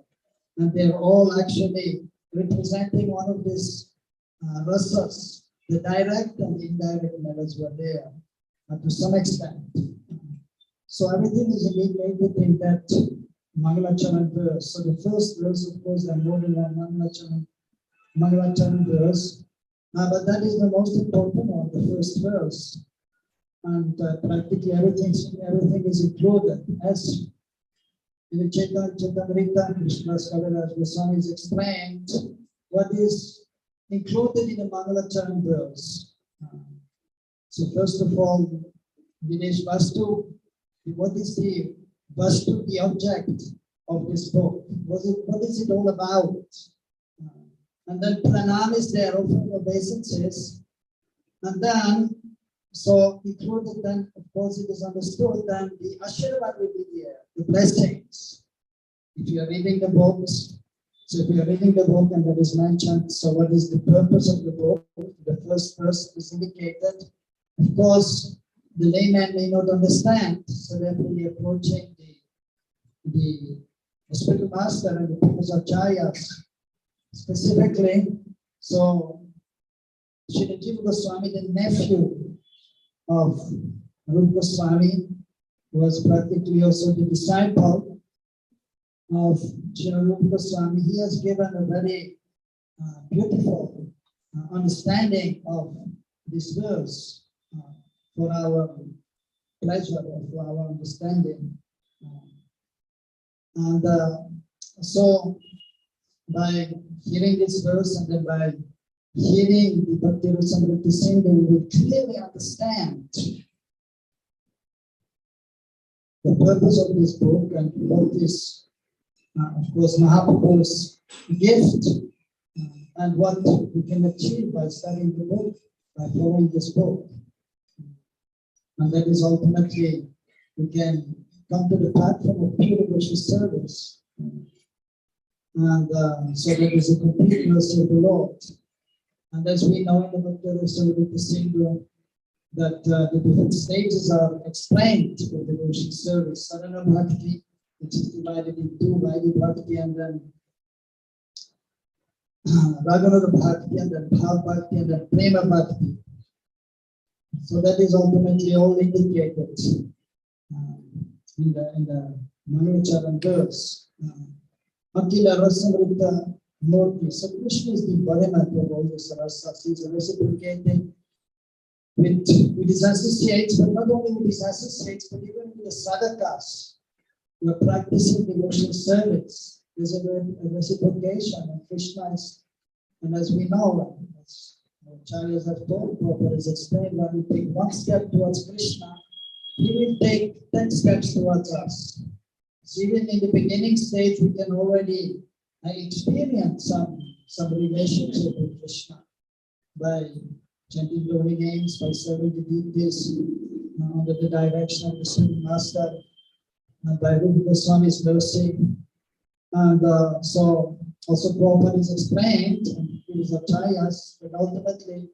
And they are all actually representing one of these rasas. The direct and the indirect mellows were there to some extent. So everything is integrated in that Mangalacharan verse. So the first verse, of course, there are more than one Mangalacharan verse. But that is the most important one, the first verse. And practically everything is included. As in the Chaitamrita, Krishna's Kaviraj Goswami is explained what is included in the Mangalacharan verse. So first of all, Dinesh, what is the Vastu, the object of this book? What is it all about? And then pranam is there, offering obeisances. And then, so included then, of course, it is understood, then the Ashirvad will be there, the blessings. If you are reading the books, so if you are reading the book and that is mentioned, so what is the purpose of the book? The first verse is indicated. Of course, the layman may not understand, so therefore we are approaching the spiritual master and the previous acharyas specifically. So, Srila Jiva Goswami, the nephew of Rupa Goswami, was practically also the disciple of Srila Rupa Goswami. He has given a very beautiful understanding of this verse for our pleasure, for our understanding. And so, by hearing this verse and then by hearing the Bhakti Rasamrita Singh, we will clearly understand the purpose of this book and what is, of course, Mahaprabhu's gift and what we can achieve by studying the book, by following this book. And that is ultimately, we can come to the platform of pure devotional service. And so that is a complete mercy of the Lord. And as we know in the Bhakti Rasamrita Sindhu, that the different stages are explained for devotional service. Sadhana Bhakti, which is divided in two, Vaidhi Bhakti and then Raghunaga Bhakti and then Bhav Bhakti and then Prema Bhakti. So that is ultimately all indicated in the Manucharan verse. Akila Rasamrita Murti. So Krishna is the embodiment of all this rasa. He is reciprocating with his associates, but not only with his associates, but even with the sadhakas who are practicing devotional service. There's a reciprocation, and Krishna is, and as we know, as Acharyas have told, Prabhupada has explained, when we take one step towards Krishna, he will take 10 steps towards us. So even in the beginning stage, we can already experience some relationship with Krishna by chanting glory names, by serving the deities under the direction of the Supreme Master, and by Rupa Goswami's mercy. And so also Prabhupada is explained, and his acharyas, that ultimately,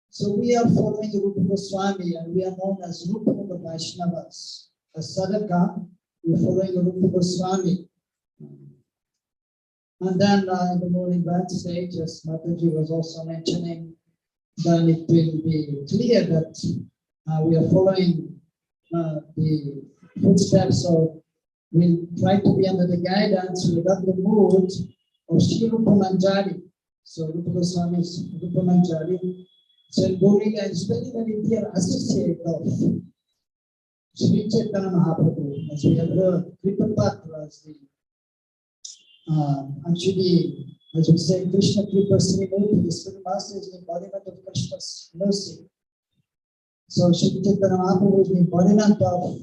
so we are following Rupa Goswami and we are known as Rupa Vaishnavas. As Sadhaka, we are following Rupa Goswami. And then in the more advanced stage, as Mataji was also mentioning, then it will be clear that we are following the footsteps of, we'll try to be under the guidance, without the mood of Sri Rupa Manjari. So Rupa Goswami's Rupa Manjari, Sri Gauranga is very, very dear associate of Sri Chaitanya Mahaprabhu, as we have heard, Kripapatra as the actually, as we say, Krishna Kripa Srimurti, the Spirit Master is the embodiment of Krishna's mercy. So Sri Chaitanya Mahaprabhu is the embodiment of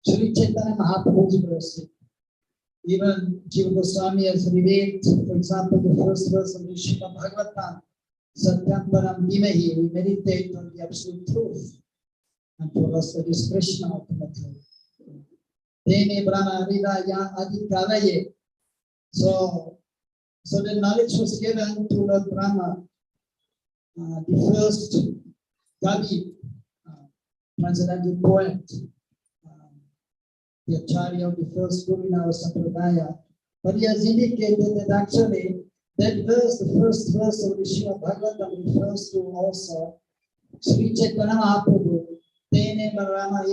Sri Chaitanya Mahaprabhu's mercy. Even Jiva Goswami has revealed, for example, the first verse of the Srimad Bhagavatam, Satyam Param Dhimahi, we meditate on the absolute truth. And for us, that is Krishna ultimately. Dene Brahma Hridaya Adi Kavaye. So the knowledge was given to Lord Brahma, the first Kavi, transcendental poet, the Acharya of the first Guru in our Sampradaya. But he has indicated that actually that verse, the first verse of the Srimad Bhagavatam, refers to also Sri Chaitanya Mahaprabhu. Tene Marama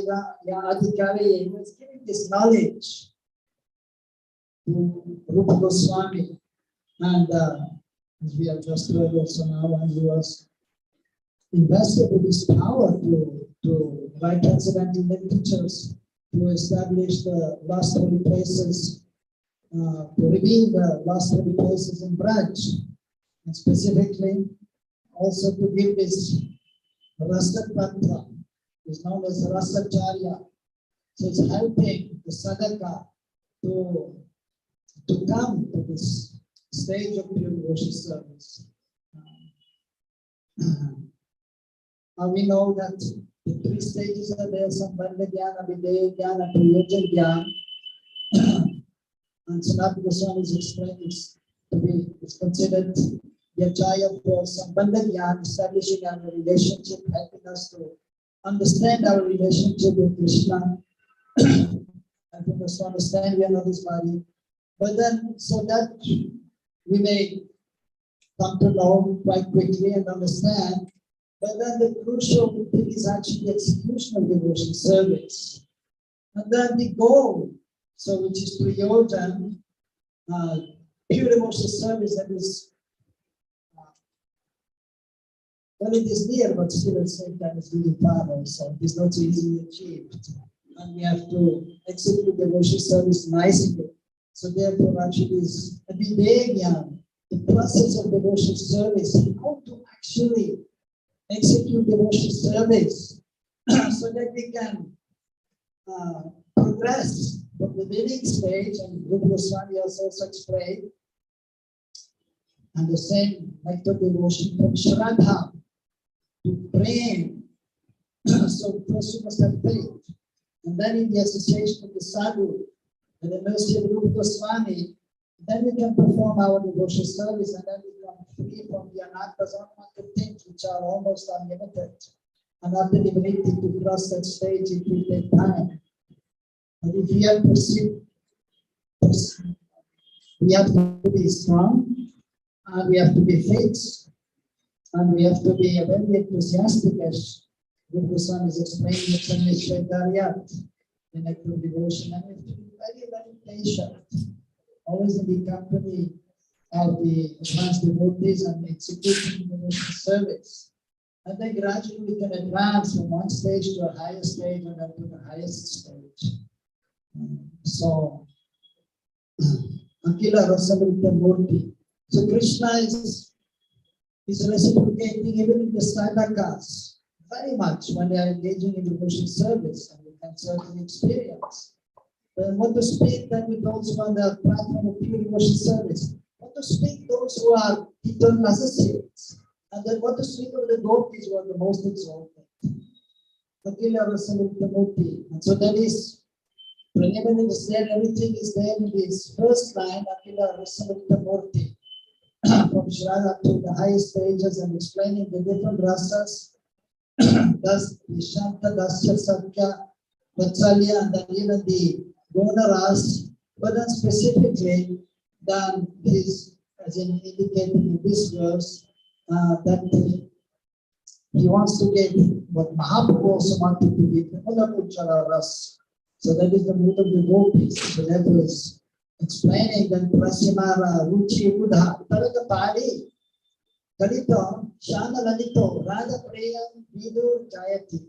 Ya Adhikari, he was giving this knowledge to Rupa Goswami, and as we have just heard also now, and he was invested with this power to write transcendental literatures, to establish the last holy places, to reveal the last holy places in Braj, and specifically also to give this Rasapatra is known as Rasacharya. So it's helping the sadhaka to come to this stage of pure devotional service. We know that the three stages are there: Sambandha Jnana, Videya Jnana, Prayojan Jnana. And Sanatana Goswami is explaining it's considered Yachaya for Sambandha Jnana, establishing our relationship, helping us to understand our relationship with Krishna, helping us to understand we are not his body. But then, so that we may come to know quite quickly and understand. But then the crucial thing is actually the execution of devotion service. And then the goal, so which is Prayojan, pure devotional service that is, well, it is near, but still at the same time it's really far also. It is not so easily achieved. And we have to execute devotional service nicely. So therefore, actually, is a Videya, the process of devotional service, how to actually execute devotional service so that we can progress from the beginning stage, and Rupa Goswami also explained, and the same method devotion from Shraddha to praying. So first we must have faith, and then in the association of the sadhu and the mercy of Rupa Goswami, then we can perform our devotional service, and then we become free from the anarthas, unwanted things which are almost unlimited. And after the ability to cross that stage, it will take time. But if we have pursued, we have to be strong, and we have to be fixed, and we have to be very enthusiastic, as Rupa Goswami is explaining in Shaitariyat, in active devotion, and we have to be very, very patient. Always in the company of the advanced devotees and executing devotional service. And then gradually we can advance from one stage to a higher stage and then to the highest stage. So, Akila Rasamrita Murti. So Krishna is reciprocating even in the sadhakas very much when they are engaging in devotional service, and we can certainly experience. Then what to speak then with those who are on the platform of pure devotional service? What to speak those who are eternal associates? And then what to speak of the devotees who are the most exalted? Akila Rasamrita Murti. And so that is, preliminary is there, everything is there in this first line, Akila Rasamrita Murti. From Shraddha to the highest stages and explaining the different rasas. Thus, the Shanta, Dasya, Sakya, Vatsalya, and then even the Guna ras, but then specifically, then is, as in indicated in this verse, that he wants to get what Mahaprabhu also wanted to give, the Mula ras. So that is the mood of the gopis. So that was explaining that Prasimara, Ruchi, Udha, Taraga Padi, Kalito, Shana Lalito, Radha Prayam, Vidur Jayati.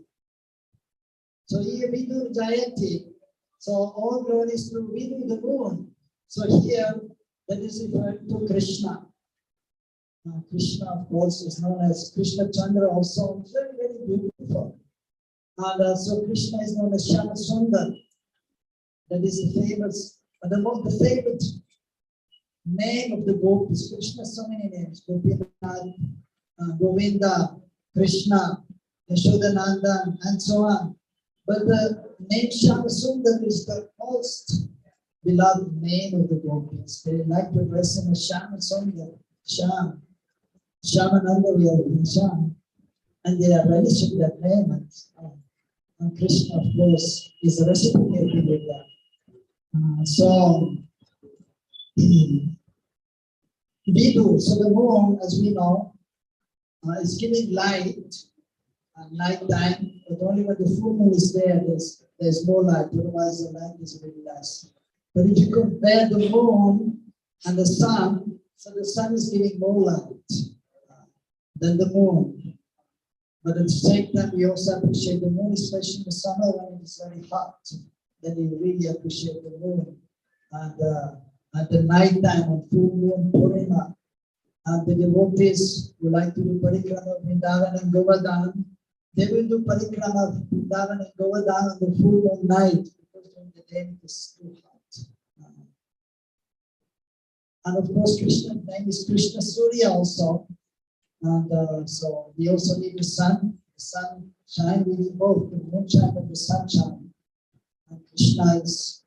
So here Vidur Jayati, so all glories to Vidur the moon. So here that is referred to Krishna. Krishna, of course, is known as Krishna Chandra, also very, very beautiful. And so Krishna is known as Shama Sundar. That is the famous, the favorite name of the gopis. Krishna has so many names: Gopinath, Govinda, Krishna, Yashodanandan, and so on. But the name Shama Sundar is the most beloved name of the gopis. They like to address him as Shama Sundar, Sham, Shamananda, we are Sham, and they are relishing that name. And Krishna, of course, is reciprocating with that. So, Vidu, so the moon, as we know, is giving light at night time, but only when the full moon is there, there's more light, otherwise the light is very less. But if you compare the moon and the sun, so the sun is giving more light than the moon. But at the same time, we also appreciate the moon, especially in the summer when it is very hot. Then you really appreciate the moon. And at the night time on full moon Purnima, and the devotees who like to do Parikrama of Vrindavan and Govardhan, They will do parikrama of Vrindavan and Govardhan on the full moon night because during the day it is too hot. And of course, Krishna's name is Krishna Surya also. And so we also need the sun. The sun shine, we need both the moon shine and the sun shine. And Krishna is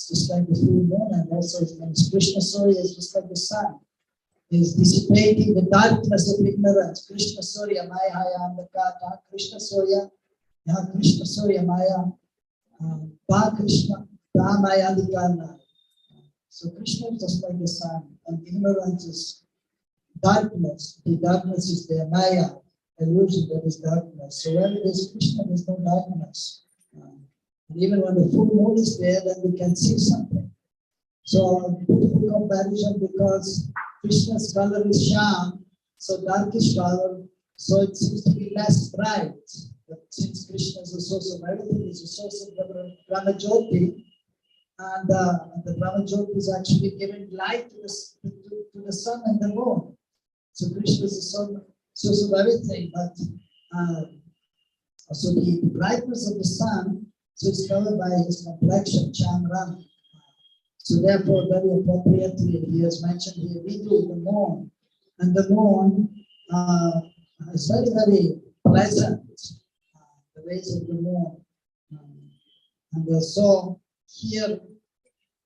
just like the full moon, and also his name is Krishna Surya is just like the sun. He is dissipating the darkness of ignorance. Krishna Surya Maya the Katha, Krishna Surya, Krishna Surya Maya, Pa Krishna, Pa Maya Dikarna. So Krishna is just like the sun, and ignorance is darkness. The darkness is the Maya, illusion, that is darkness. So where it is Krishna, there is no darkness. And even when the full moon is there, then we can see something. So a beautiful comparison, because Krishna's color is Shyam, so darkish color, so it seems to be less bright. But since Krishna is the source of everything, is the source of the Brahma Jyoti, and the Brahma Jyoti is actually giving light to the sun and the moon. So Krishna is the source of everything, but so the brightness of the sun, so it's covered by his complexion, Chandra. So therefore, very appropriately, he has mentioned here, we do the moon, and the moon is very, very pleasant, the rays of the moon. And so here,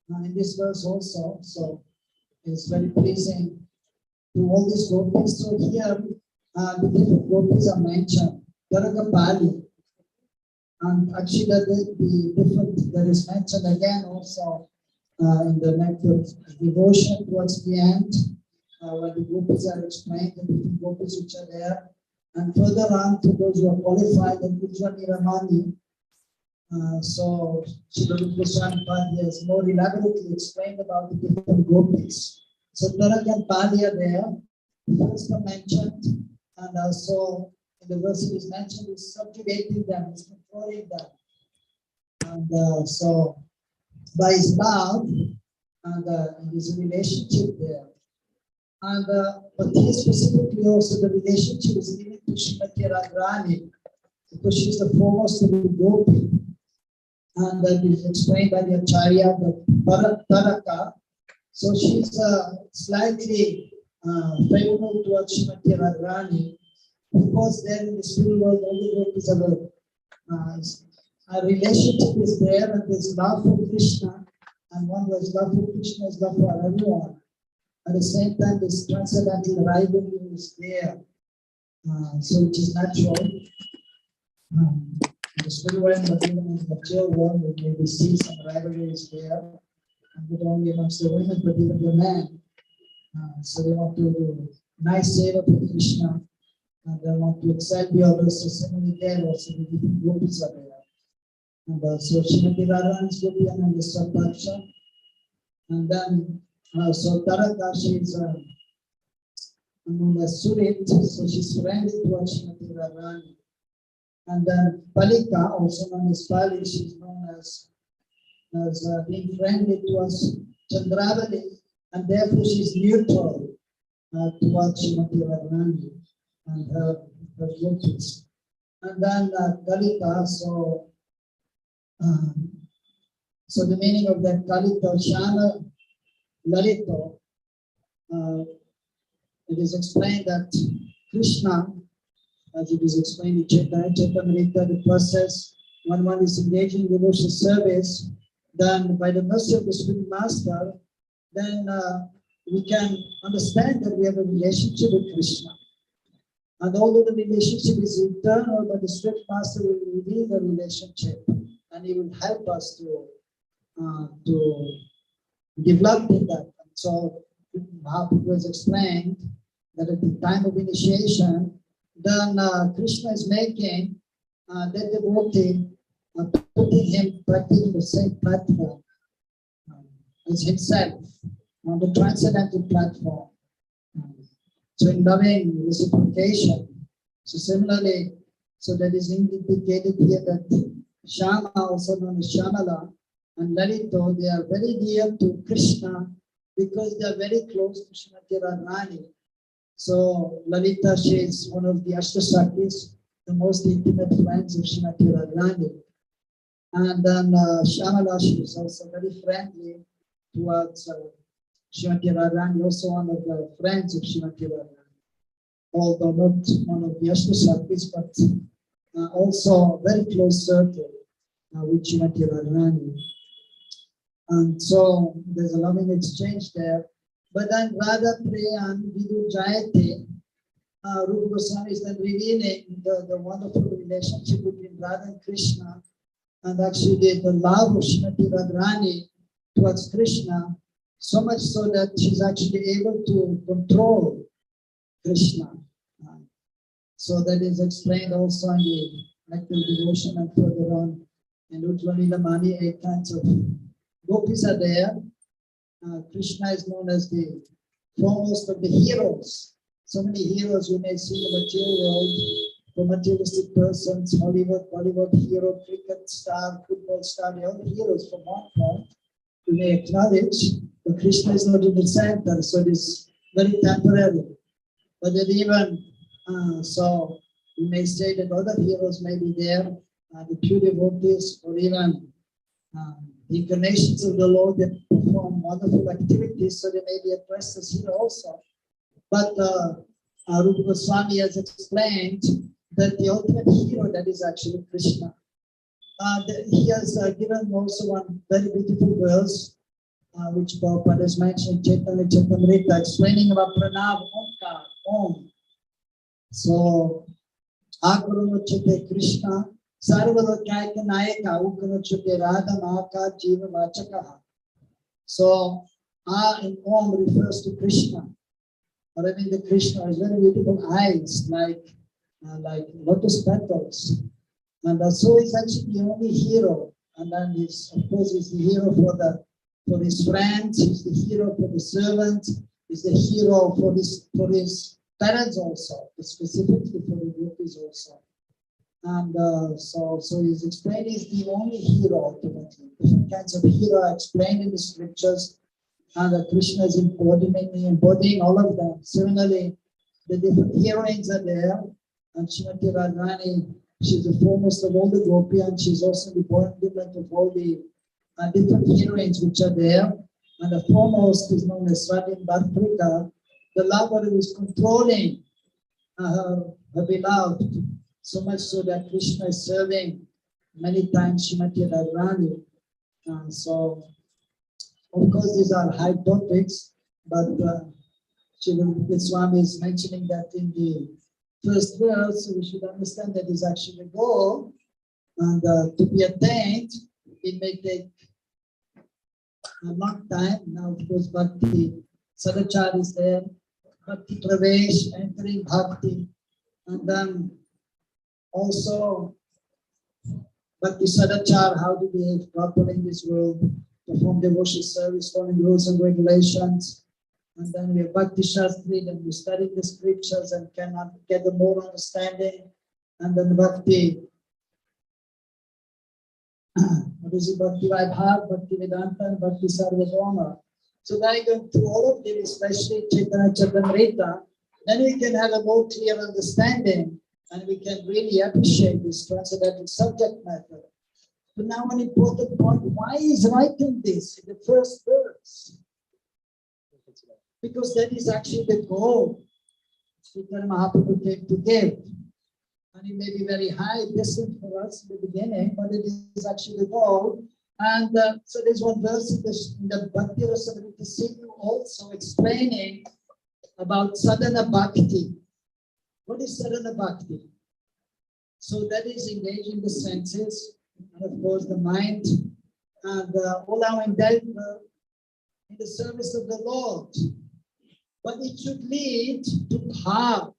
in this verse also, so it's very pleasing to all these gopis. So here, the different gopis are mentioned. Taragapali, and actually the different, that is mentioned again also in the nectar devotion towards the end, where the gopis are explained, the different gopis which are there. And further on to those who are qualified, and Ujjwani Ramani. So Srila Rupotsava has more elaborately explained about the different gopis. So Tarak and Pali are there. First are mentioned, and also in the verse it is mentioned is subjugating them, is controlling them. And so by his love and his relationship there. And but here specifically also the relationship is given to Srimati Radharani, because she is the foremost of the gopi. And that is explained by the Acharya, the Taraka. So she is slightly favorable towards Srimati Radharani, because there in the spirit world all the gopis are a relationship is there, and there's love for Krishna, and one who has love for Krishna is love for everyone. At the same time, this transcendental rivalry is there, so which is natural. In the spirit world, but even in the material world, we maybe see some rivalries there, and not only amongst the women, but even the men. So they want to do nice seva for Krishna, and they want to accept the others. So similarly, there also the different gopis are there. And so Srimati Radharani's gopi and the Sampaksha. And then, so Taraka, she is known as Surit, so she's friendly towards Srimati Radharani. And then Palika, also known as Pali, she's known as being friendly towards Chandravali, and therefore she's neutral towards Srimati Radharani and her gopis. And then Kalita, so the meaning of that Kalita, Shana Lalito, it is explained that Krishna, as it is explained in Chaitanya, the process, when one is engaged in devotional service, then by the mercy of the Spirit Master, then we can understand that we have a relationship with Krishna. And although the relationship is internal, but the Spirit Master will reveal the relationship, and he will help us to develop in that. And so Mahaprabhu has explained that at the time of initiation, then Krishna is making that devotee, putting him practicing the same platform as himself, on the transcendental platform. So in loving reciprocation. So similarly, so that is indicated here that Shama, also known as Shamala, and Lalito, they are very dear to Krishna because they are very close to Srimati Radharani. So Lalita, she is one of the Ashtasakis, the most intimate friends of Srimati Radharani. And then Shamala, she was also very friendly towards Srimati Radharani, also one of the friends of Srimati Radharani, although not one of the Ashtasakis, but also very close circle with Srimati Radharani. And so there's a loving exchange there. But then Radha Priyan Vidu Jayate, Rupa Goswami is then revealing the wonderful relationship between Radha and Krishna, and actually the love of Srimati Radharani towards Krishna, so much so that she's actually able to control Krishna. So that is explained also in the active devotion and further on in Uttanila 8 kinds of gopis are there. Krishna is known as the foremost of the heroes. So many heroes we may see in the material world, for materialistic persons, Hollywood, Bollywood hero, cricket star, football star, they are all heroes from one point. We may acknowledge, but Krishna is not in the center, so it is very temporary. But then even so, we may say that other heroes may be there, the pure devotees, or even the incarnations of the Lord that perform wonderful activities, so they may be addressed as here also. But Rupa Goswami has explained that the ultimate hero, that is actually Krishna. He has given also one very beautiful verse, which Prabhupada has mentioned, Chaitanya Charitamrita, explaining about Pranav Omkar, Om. So, Akarunochite Krishna, Sarvalokayaka Nayaka, Ukanuchite Radha Mahaka Jiva Vachakaha. So, A in Om refers to Krishna. But I mean, the Krishna has very beautiful eyes, like lotus petals. And so he's actually the only hero. And then he's, of course, he's the hero for his friends, he's the hero for the servants, he's the hero for his parents also, specifically for the gopis also. And so he's explained he's the only hero ultimately. Different kinds of hero are explained in the scriptures, and Krishna is embodying all of them. Similarly, the different heroines are there, and Srimati Radharani, she's the foremost of all the gopi, and she's also the embodiment of all the different heroines which are there. And the foremost is known as Radhin Bhartrika, the lover who is controlling her beloved, so much so that Krishna is serving many times Srimati Radharani. So, of course, these are high topics, but Srila Swami is mentioning that in the first verse, so we should understand that is actually the goal, and to be attained, it may take a long time. Now, of course, Bhakti Sadachar is there, Bhakti Pravesh, entering Bhakti, and then also Bhakti Sadachar, how to behave properly in this world, perform devotional service, following rules and regulations. And then we have Bhakti Shastri, then we study the scriptures and can get a more understanding. And then Bhakti, what is it? Bhakti Vaibhav, Bhakti Vedanta, and Bhakti Sarvabhauma. So by going through all of them, especially Chaitanya Charitamrita, then we can have a more clear understanding and we can really appreciate this transcendental subject matter. But now an important point, why is writing this in the first verse? Because that is actually the goal Chaitanya Mahaprabhu came to give. And it may be very high, distant for us in the beginning, but it is actually the goal. And so there's one verse in the Bhakti Rasamrita Sindhu also explaining about sadhana bhakti. What is sadhana bhakti? So that is engaging the senses, and of course the mind, and all our endeavor in the service of the Lord. But it should lead to bhav.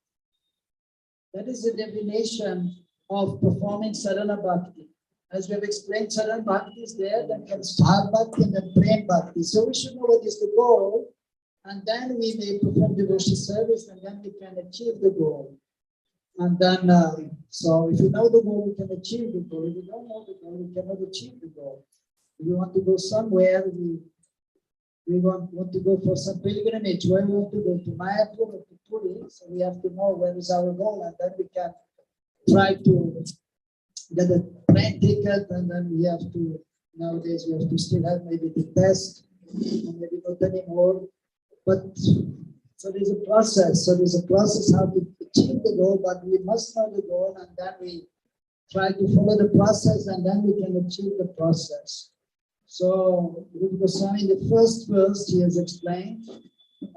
That is the definition of performing sadhana bhakti. As we have explained, sadhana bhakti is there, then comes bhav bhakti and then prem bhakti. So we should know what is the goal, and then we may perform devotional service, and then we can achieve the goal. And then, so if you know the goal, we can achieve the goal. If you don't know the goal, we cannot achieve the goal. If we want to go somewhere, we want to go for some pilgrimage. Where we want to go, to Mayapur or to Puri, so we have to know where is our goal, and then we can try to get a train ticket, and then we have to, nowadays we have to still have maybe the test, and maybe not anymore. But so there's a process. So there's a process how to achieve the goal, but we must know the goal, and then we try to follow the process, and then we can achieve the process. So Rupa Goswami, in the first verse, he has explained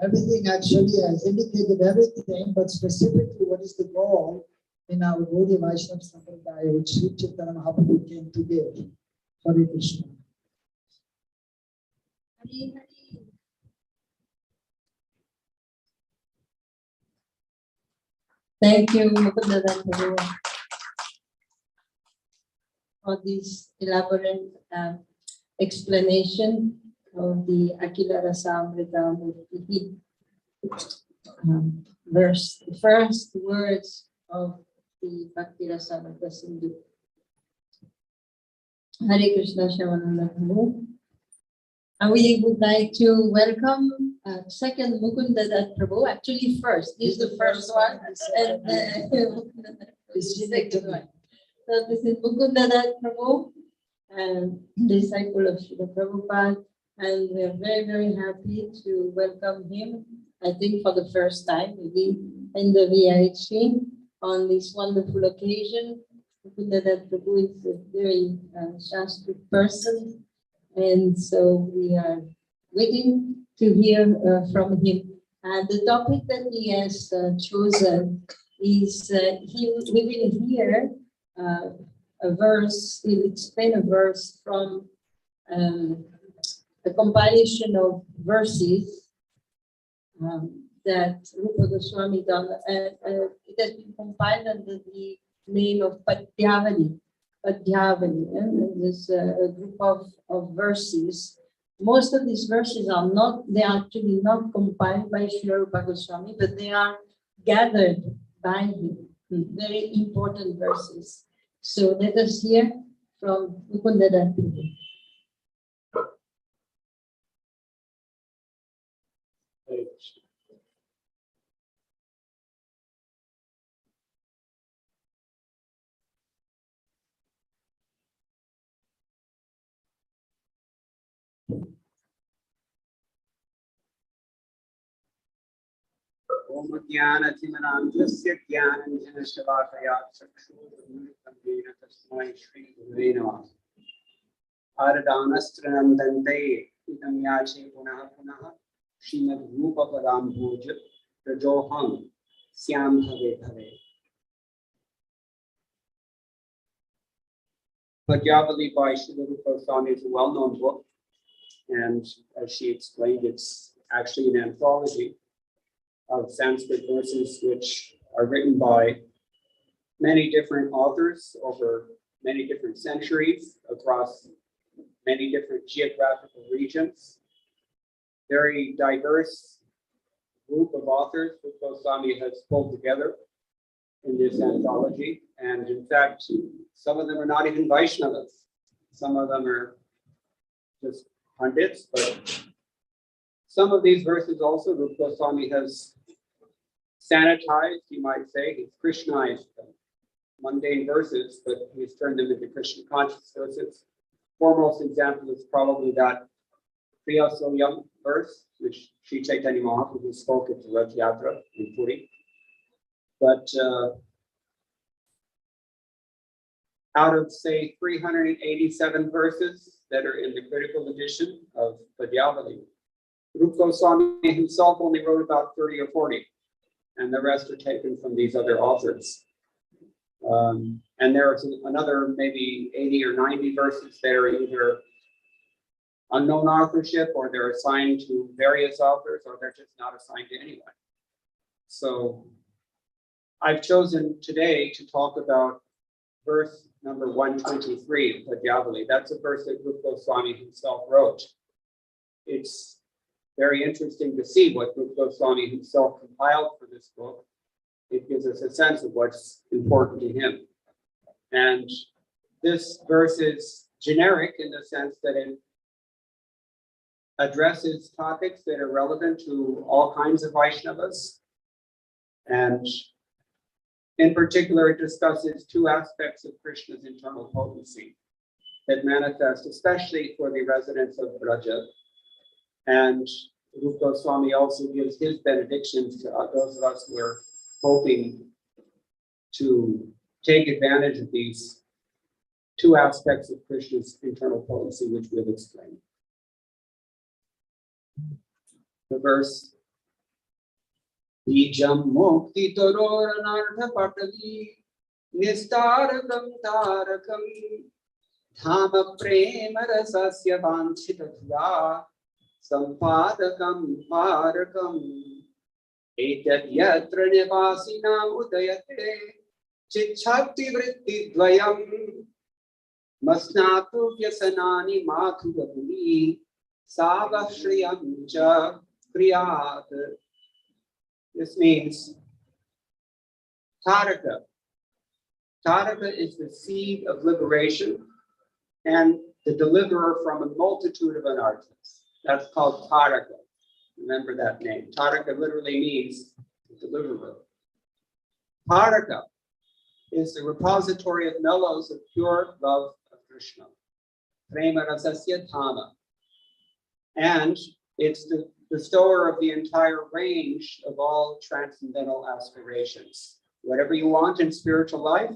everything, actually has indicated everything, but specifically what is the goal in our Gaudiya Vaishnava Sampradaya, which Sri Chaitanya Mahaprabhu came to give. Hare Krishna. Hari Hari. Thank you, Mukundada Prabhu, for this elaborate explanation of the Akila Rasamrita Murti verse, the first words of the Bhakti Rasamrita Sindhu. Hare Krishna Shamananda Prabhu. And we would like to welcome second Mukundada Prabhu. Actually, first. This is the first one, and this is the second one. So this is Mukundada Prabhu, disciple of Srila Prabhupada, and we are very, very happy to welcome him, I think for the first time, maybe in the VIC on this wonderful occasion. Mukundada Prabhu is a very Shastri person, and so we are waiting to hear from him. And the topic that he has chosen is, we will hear a verse, he'll explain a verse from a compilation of verses that Rupa Goswami done. It has been compiled under the name of Padyavali. And there's a group of verses. Most of these verses are not, they are actually not compiled by Srila Rupa Goswami, but they are gathered by him. Very important verses. So let us hear from Mukundada Prabhu. ओम ज्ञानतिमनान्धस्य ज्ञानञ्जनशलाकया चक्षुरुन्मिलितं येन तस्मै श्रीगुरवे नमः। आरदानस्त्रनन्दन्ते इदं याचे पुनः पुनः श्रीमद्रूपपदाम्भोज रजोऽहं स्यां भवे भवे। Padyavali by Srila Rupa Goswami is a well-known book, and as she explained, it's actually an anthology of Sanskrit verses which are written by many different authors over many different centuries across many different geographical regions. Very diverse group of authors that Goswami has pulled together in this anthology. And in fact, some of them are not even Vaishnavas. Some of them are just Pandits, but some of these verses also Rupa Goswami has sanitized, you might say. He's Krishnized them, mundane verses, but he's turned them into Krishna conscious verses. Foremost example is probably that Priya Soyam verse, which Sri Chaitanya Mahaprabhu spoke at the Rath Yatra in Puri. But out of, say, 387 verses that are in the critical edition of Padyavali, Rupa Goswami himself only wrote about 30 or 40, and the rest are taken from these other authors. And there's another maybe 80 or 90 verses that are either unknown authorship, or they're assigned to various authors, or they're just not assigned to anyone. So I've chosen today to talk about verse number 123 of Padyavali. That's a verse that Rupa Goswami himself wrote. It's very interesting to see what Rupa Goswami himself compiled for this book. It gives us a sense of what's important to him. And this verse is generic in the sense that it addresses topics that are relevant to all kinds of Vaishnavas. And In particular, it discusses two aspects of Krishna's internal potency that manifest especially for the residents of Braja. And Rupa Goswami also gives his benedictions to those of us who are hoping to take advantage of these two aspects of Krishna's internal potency, which we'll explain. The verse, Bijam mukti tororanartha patali nistarakam tarakam dhama prema rasasya vanchitadhya sampadakam parakam etad yatra nivasinam udayate chichhakti vritti dvayam masnatu vyasanani mathurapuri savashriyam cha kriyat. This means Taraka. Taraka is the seed of liberation and the deliverer from a multitude of anarthas. That's called Taraka. Remember that name. Taraka literally means deliverer. Taraka is the repository of mellows of pure love of Krishna. Prema rasasya dhama. And it's the bestower of the entire range of all transcendental aspirations. Whatever you want in spiritual life,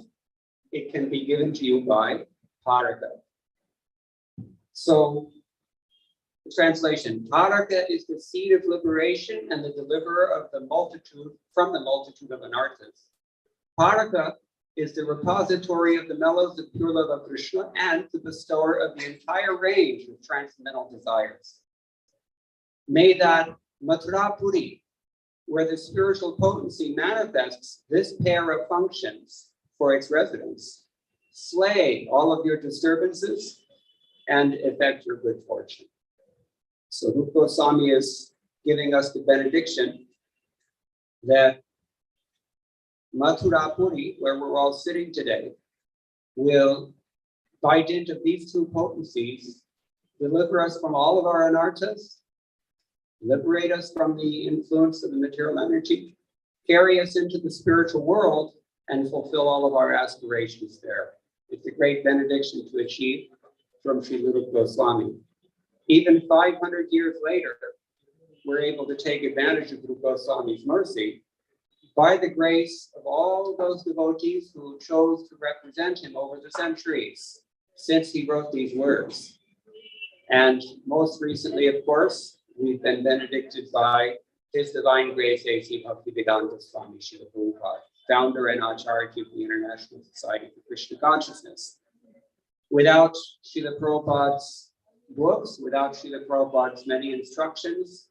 it can be given to you by Taraka. So, the translation, Taraka is the seed of liberation and the deliverer of the multitude from the multitude of anarthas. Taraka is the repository of the mellows of pure love of Krishna and the bestower of the entire range of transcendental desires. May that Mathurapuri, where the spiritual potency manifests this pair of functions for its residents, slay all of your disturbances and effect your good fortune. So Rupa Goswami is giving us the benediction that Mathurapuri, where we're all sitting today, will, by dint of these two potencies, deliver us from all of our anarthas, liberate us from the influence of the material energy, carry us into the spiritual world, and fulfill all of our aspirations there. It's a great benediction to achieve from Sri Rupa Goswami. Even 500 years later, we're able to take advantage of Rupa Goswami's mercy by the grace of all those devotees who chose to represent him over the centuries since he wrote these words. And most recently, of course, we've been benedicted by His Divine Grace A.C. Bhaktivedanta Swami Srila Prabhupada, founder and Acharya of the International Society for Krishna Consciousness. Without Srila Prabhupada's books, without Srila Prabhupada's many instructions,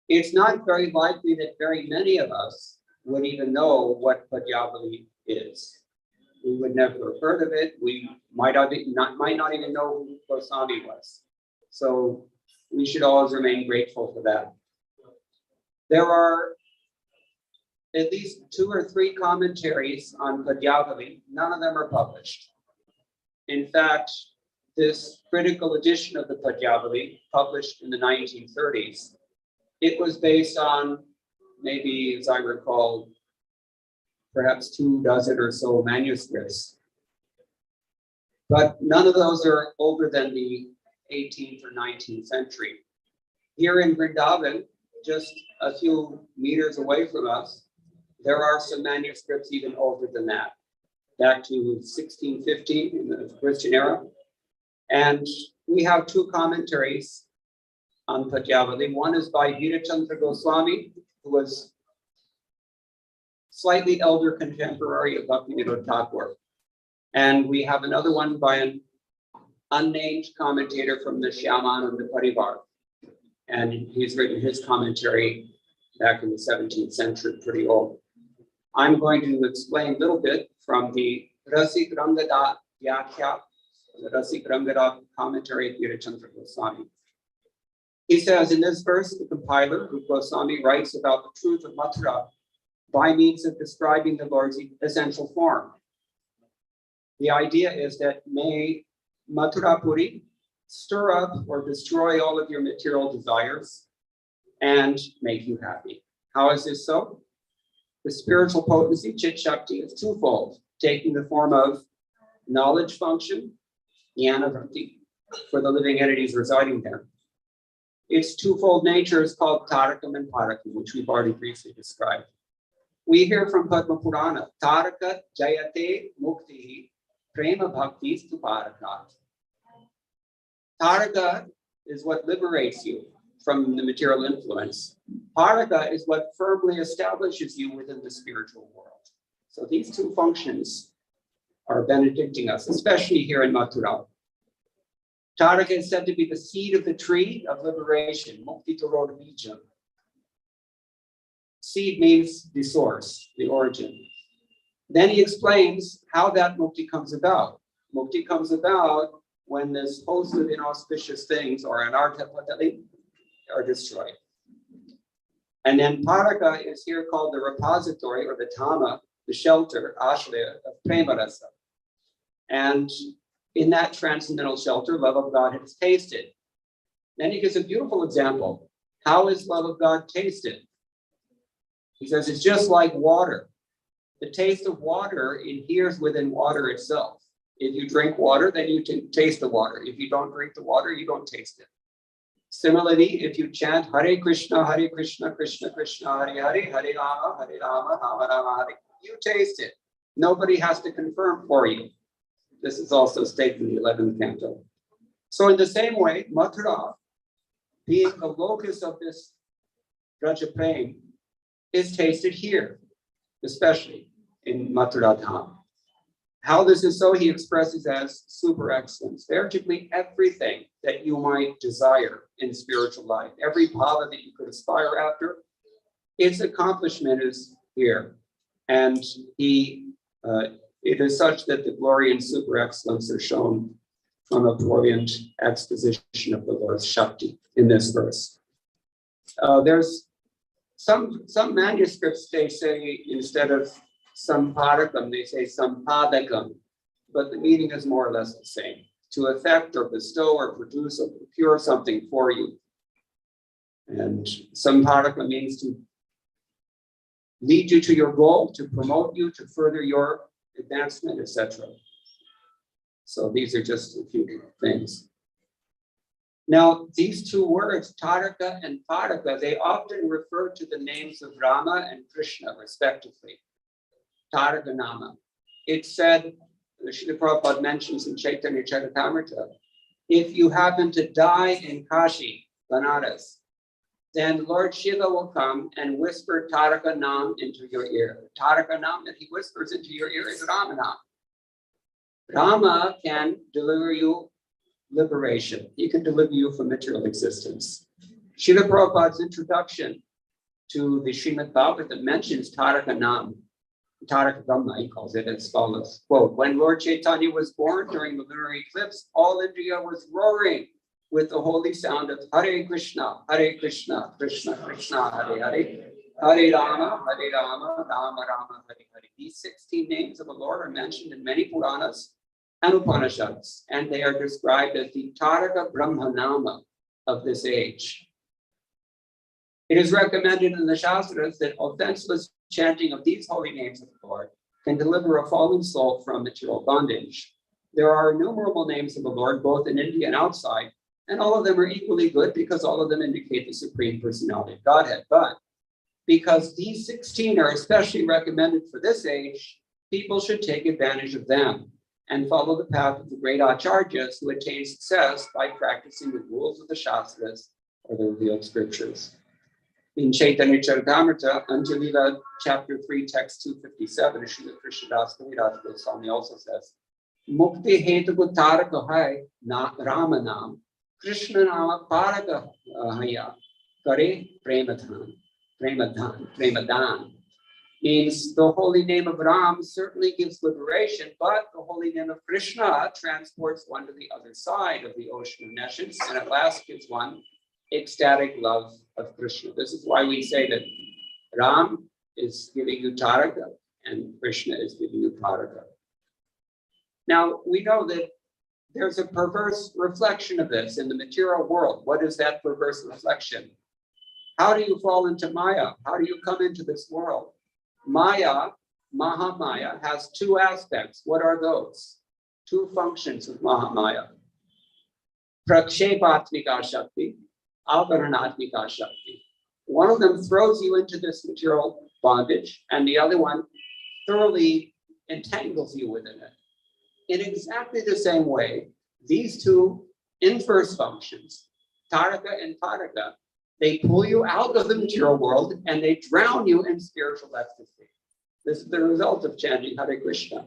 it's not very likely that very many of us would even know what Padyavali is. We would never have heard of it. We might not even know who Goswami was. So we should always remain grateful for that. There are at least 2 or 3 commentaries on Padyavali. None of them are published. In fact, this critical edition of the Padyavali, published in the 1930s, it was based on maybe, as I recall, perhaps 24 or so manuscripts. But none of those are older than the 18th or 19th century. Here in Vrindavan, just a few meters away from us, there are some manuscripts even older than that, back to 1615 in the Christian era. And we have 2 commentaries on Padyavali. One is by Veerachandra Goswami, who was slightly elder contemporary of Bhaktivinoda Thakur. And we have another one by an unnamed commentator from the Shyamananda Parivar. And he's written his commentary back in the 17th century, pretty old. I'm going to explain a little bit from the Rasik Rangada Yakhya, the Rasik Rangada commentary of Veerachandra Goswami. He says, in this verse, the compiler, Rupa Goswami, writes about the truth of Mathura by means of describing the Lord's essential form. The idea is that may Mathurapuri stir up or destroy all of your material desires and make you happy. How is this so? The spiritual potency, Chit Shakti, is twofold, taking the form of knowledge function, jnana bhakti, for the living entities residing there. Its twofold nature is called Tarakam and Parakam, which we've already briefly described. We hear from Padma Purana, Taraka Jayate Mukti Prema Bhakti Stu Parakat. Taraka is what liberates you from the material influence. Paraka is what firmly establishes you within the spiritual world. So these two functions are benedicting us, especially here in Mathura. Taraka is said to be the seed of the tree of liberation, Mukti Torod Bijam. Seed means the source, the origin. Then he explains how that mukti comes about. Mukti comes about when this host of inauspicious things or anartha are destroyed. And then Paraka is here called the repository or the Tama, the shelter, Ashraya of Premarasa. And in that transcendental shelter, love of God is tasted. Then he gives a beautiful example. How is love of God tasted? He says it's just like water. The taste of water adheres within water itself. If you drink water, then you taste the water. If you don't drink the water, you don't taste it. Similarly, if you chant Hare Krishna, Krishna Krishna, Hare Hare, Hare Rama, Rama Rama, Hare, you taste it. Nobody has to confirm for you. This is also stated in the 11th canto. So in the same way, Mathura, being the locus of this Raja Prem, is tasted here, especially in Mathura Dham. How this is so, he expresses as super excellence. Virtually everything that you might desire in spiritual life, every bhava that you could aspire after, its accomplishment is here. And it is such that the glory and super excellence are shown from a brilliant exposition of the Lord's Shakti in this verse. There's some manuscripts, they say instead of sampadakam, they say sampadakam, but the meaning is more or less the same. To effect or bestow or produce or procure something for you. And sampadakam means to lead you to your goal, to promote you, to further your advancement, etc. So these are just a few things. Now, these two words, Taraka and Paraka, they often refer to the names of Rama and Krishna, respectively. Taraka Nama. It's said, Srila Prabhupada mentions in Chaitanya Charitamrita, if you happen to die in Kashi, Banaras, then Lord Shiva will come and whisper Taraka Nam into your ear. Taraka Nam that he whispers into your ear is Rama Nam. Rama can deliver you liberation. He can deliver you from material existence. Srila Prabhupada's introduction to the Srimad Bhagavatam mentions Taraka Nam. Taraka Brahma, he calls it as follows, quote, when Lord Chaitanya was born during the lunar eclipse, all India was roaring with the holy sound of Hare Krishna, Krishna Krishna, Hare Hare, Hare Rama, Rama Rama, Hare Hare. These 16 names of the Lord are mentioned in many Puranas and Upanishads, and they are described as the Taraka Brahmanama of this age. It is recommended in the Shastras that offenseless chanting of these holy names of the Lord can deliver a fallen soul from material bondage. There are innumerable names of the Lord, both in India and outside, and all of them are equally good because all of them indicate the Supreme Personality of Godhead. But because these 16 are especially recommended for this age, people should take advantage of them and follow the path of the great acharyas who attain success by practicing the rules of the Shastras or the revealed scriptures. In Chaitanya Charitamrita, Untitled Chapter 3, text 257, Srila Krishnadas Kaviraj Goswami also says, Mukti hetu ko taraka hai na Rama nam, Krishna nama paraka haya, kare premadhan. Means the holy name of Ram certainly gives liberation, but the holy name of Krishna transports one to the other side of the ocean of nescience, and at last gives one ecstatic love of Krishna. This is why we say that Ram is giving you Taraka and Krishna is giving you Paraka. Now, we know that there's a perverse reflection of this in the material world. What is that perverse reflection? How do you fall into Maya? How do you come into this world? Maya, Mahamaya, has two aspects. What are those? Two functions of Mahamaya. Prakshepaatmika Shakti, Avaranatmika Shakti. One of them throws you into this material bondage, and the other one thoroughly entangles you within it. In exactly the same way, these two inverse functions, Taraka and Paraka, they pull you out of the material world and they drown you in spiritual ecstasy. This is the result of chanting Hare Krishna.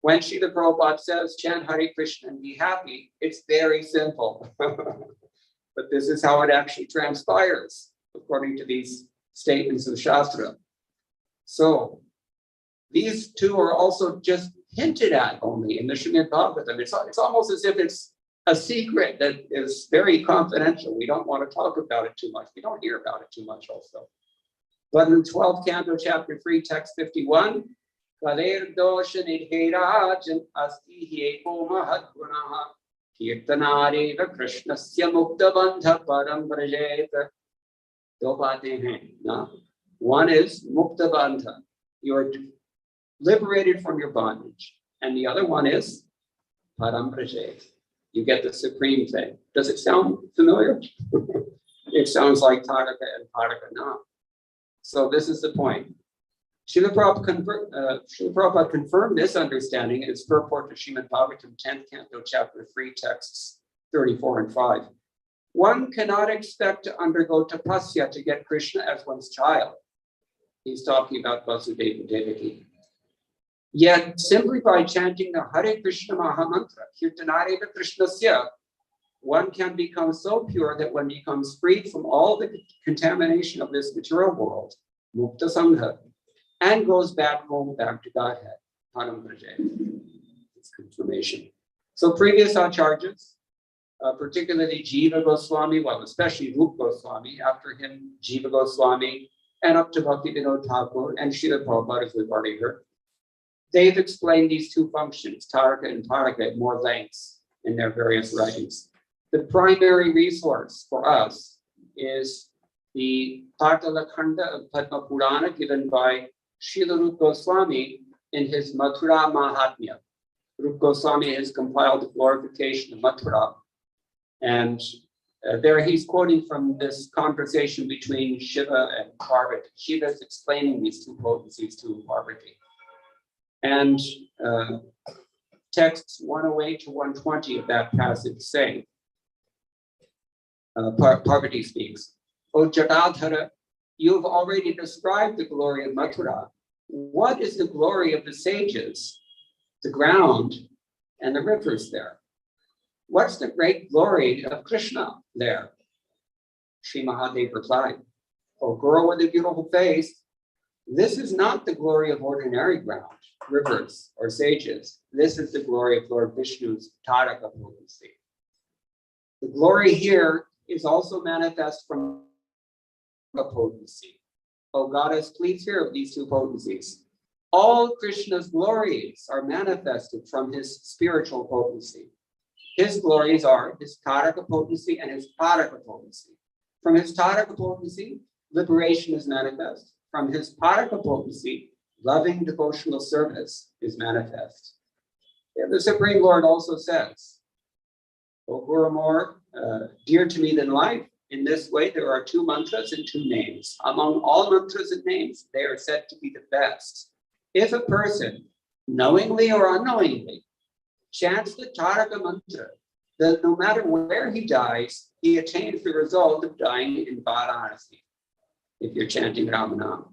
When Srila Prabhupada says chant Hare Krishna and be happy, it's very simple. But this is how it actually transpires, according to these statements of Shastra. So these two are also just hinted at only in the Srimad Bhagavatam. It's almost as if it's a secret that is very confidential. We don't want to talk about it too much. We don't hear about it too much also. But in 12th canto, chapter 3, text 51, Kaler dosha nidherajan asti hyeko mahadgunaha kirtanareva krishnasya mukta bandha param brajet. Do baatein hain, na? One is mukta bandha. You're liberated from your bondage. And the other one is param brajet. You get the supreme thing. Does it sound familiar? It sounds like Taraka and Paraka now. So this is the point. Srila Prabhupada confirmed this understanding in his purport to Srimad Bhagavatam, 10th canto, chapter 3, texts 34 and 5. One cannot expect to undergo tapasya to get Krishna as one's child. He's talking about Vasudeva Devaki. Yet, simply by chanting the Hare Krishna Mahamantra, Kirtanareva Krishnasya, one can become so pure that one becomes freed from all the contamination of this material world, Mukta Sangha, and goes back home, back to Godhead, Param Brajet. It's confirmation. So previous acharyas, particularly Jiva Goswami, well, especially Rupa Goswami, after him, Jiva Goswami, and up to Bhakti Vinod Thakur and Srila Prabhupada, as we've already heard, they've explained these two functions, Taraka and Paraka, at more lengths in their various writings. The primary resource for us is the Partalakhanda of Padma Purana given by Srila Rupa Goswami in his Mathura Mahatmya. Rupa Goswami has compiled the glorification of Mathura. And there he's quoting from this conversation between Shiva and Parvati. Shiva is explaining these two potencies to Parvati. And texts 108 to 120 of that passage say, Parvati speaks, O Jadadhara, you've already described the glory of Mathura. What is the glory of the sages, the ground, and the rivers there? What's the great glory of Krishna there? Sri Mahadev replied, O girl with a beautiful face, this is not the glory of ordinary ground, rivers, or sages. This is the glory of Lord Vishnu's Taraka potency. The glory here is also manifest from a potency. O goddess, please hear of these two potencies. All Krishna's glories are manifested from his spiritual potency. His glories are his Taraka potency and his Paraka potency. From his Taraka potency, liberation is manifest. From his Paraka potency, loving devotional service is manifest. The Supreme Lord also says, O who are more dear to me than life, in this way there are two mantras and two names. Among all mantras and names, they are said to be the best. If a person, knowingly or unknowingly, chants the Taraka mantra, then no matter where he dies, he attains the result of dying in Varanasi, if you're chanting Ramanam.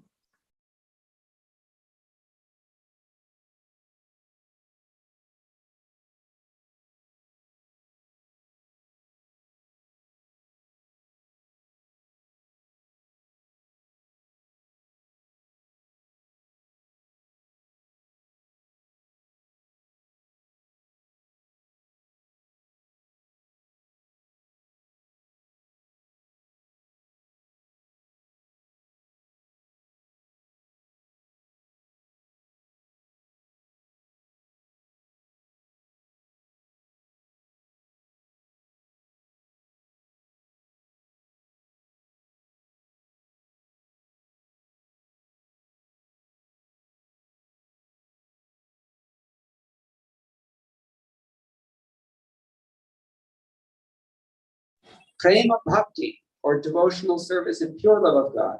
Prema bhakti, or devotional service and pure love of God,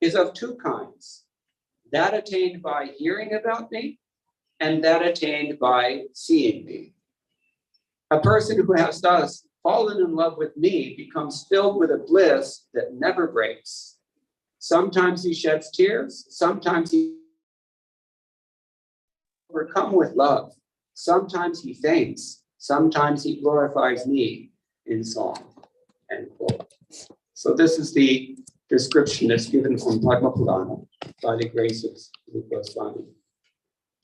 is of two kinds. That attained by hearing about me, and that attained by seeing me. A person who has thus fallen in love with me becomes filled with a bliss that never breaks. Sometimes he sheds tears, sometimes he overcome with love, sometimes he faints, sometimes he glorifies me in song. End quote. So this is the description that's given from Padma Purana by the grace of Rupa Goswami.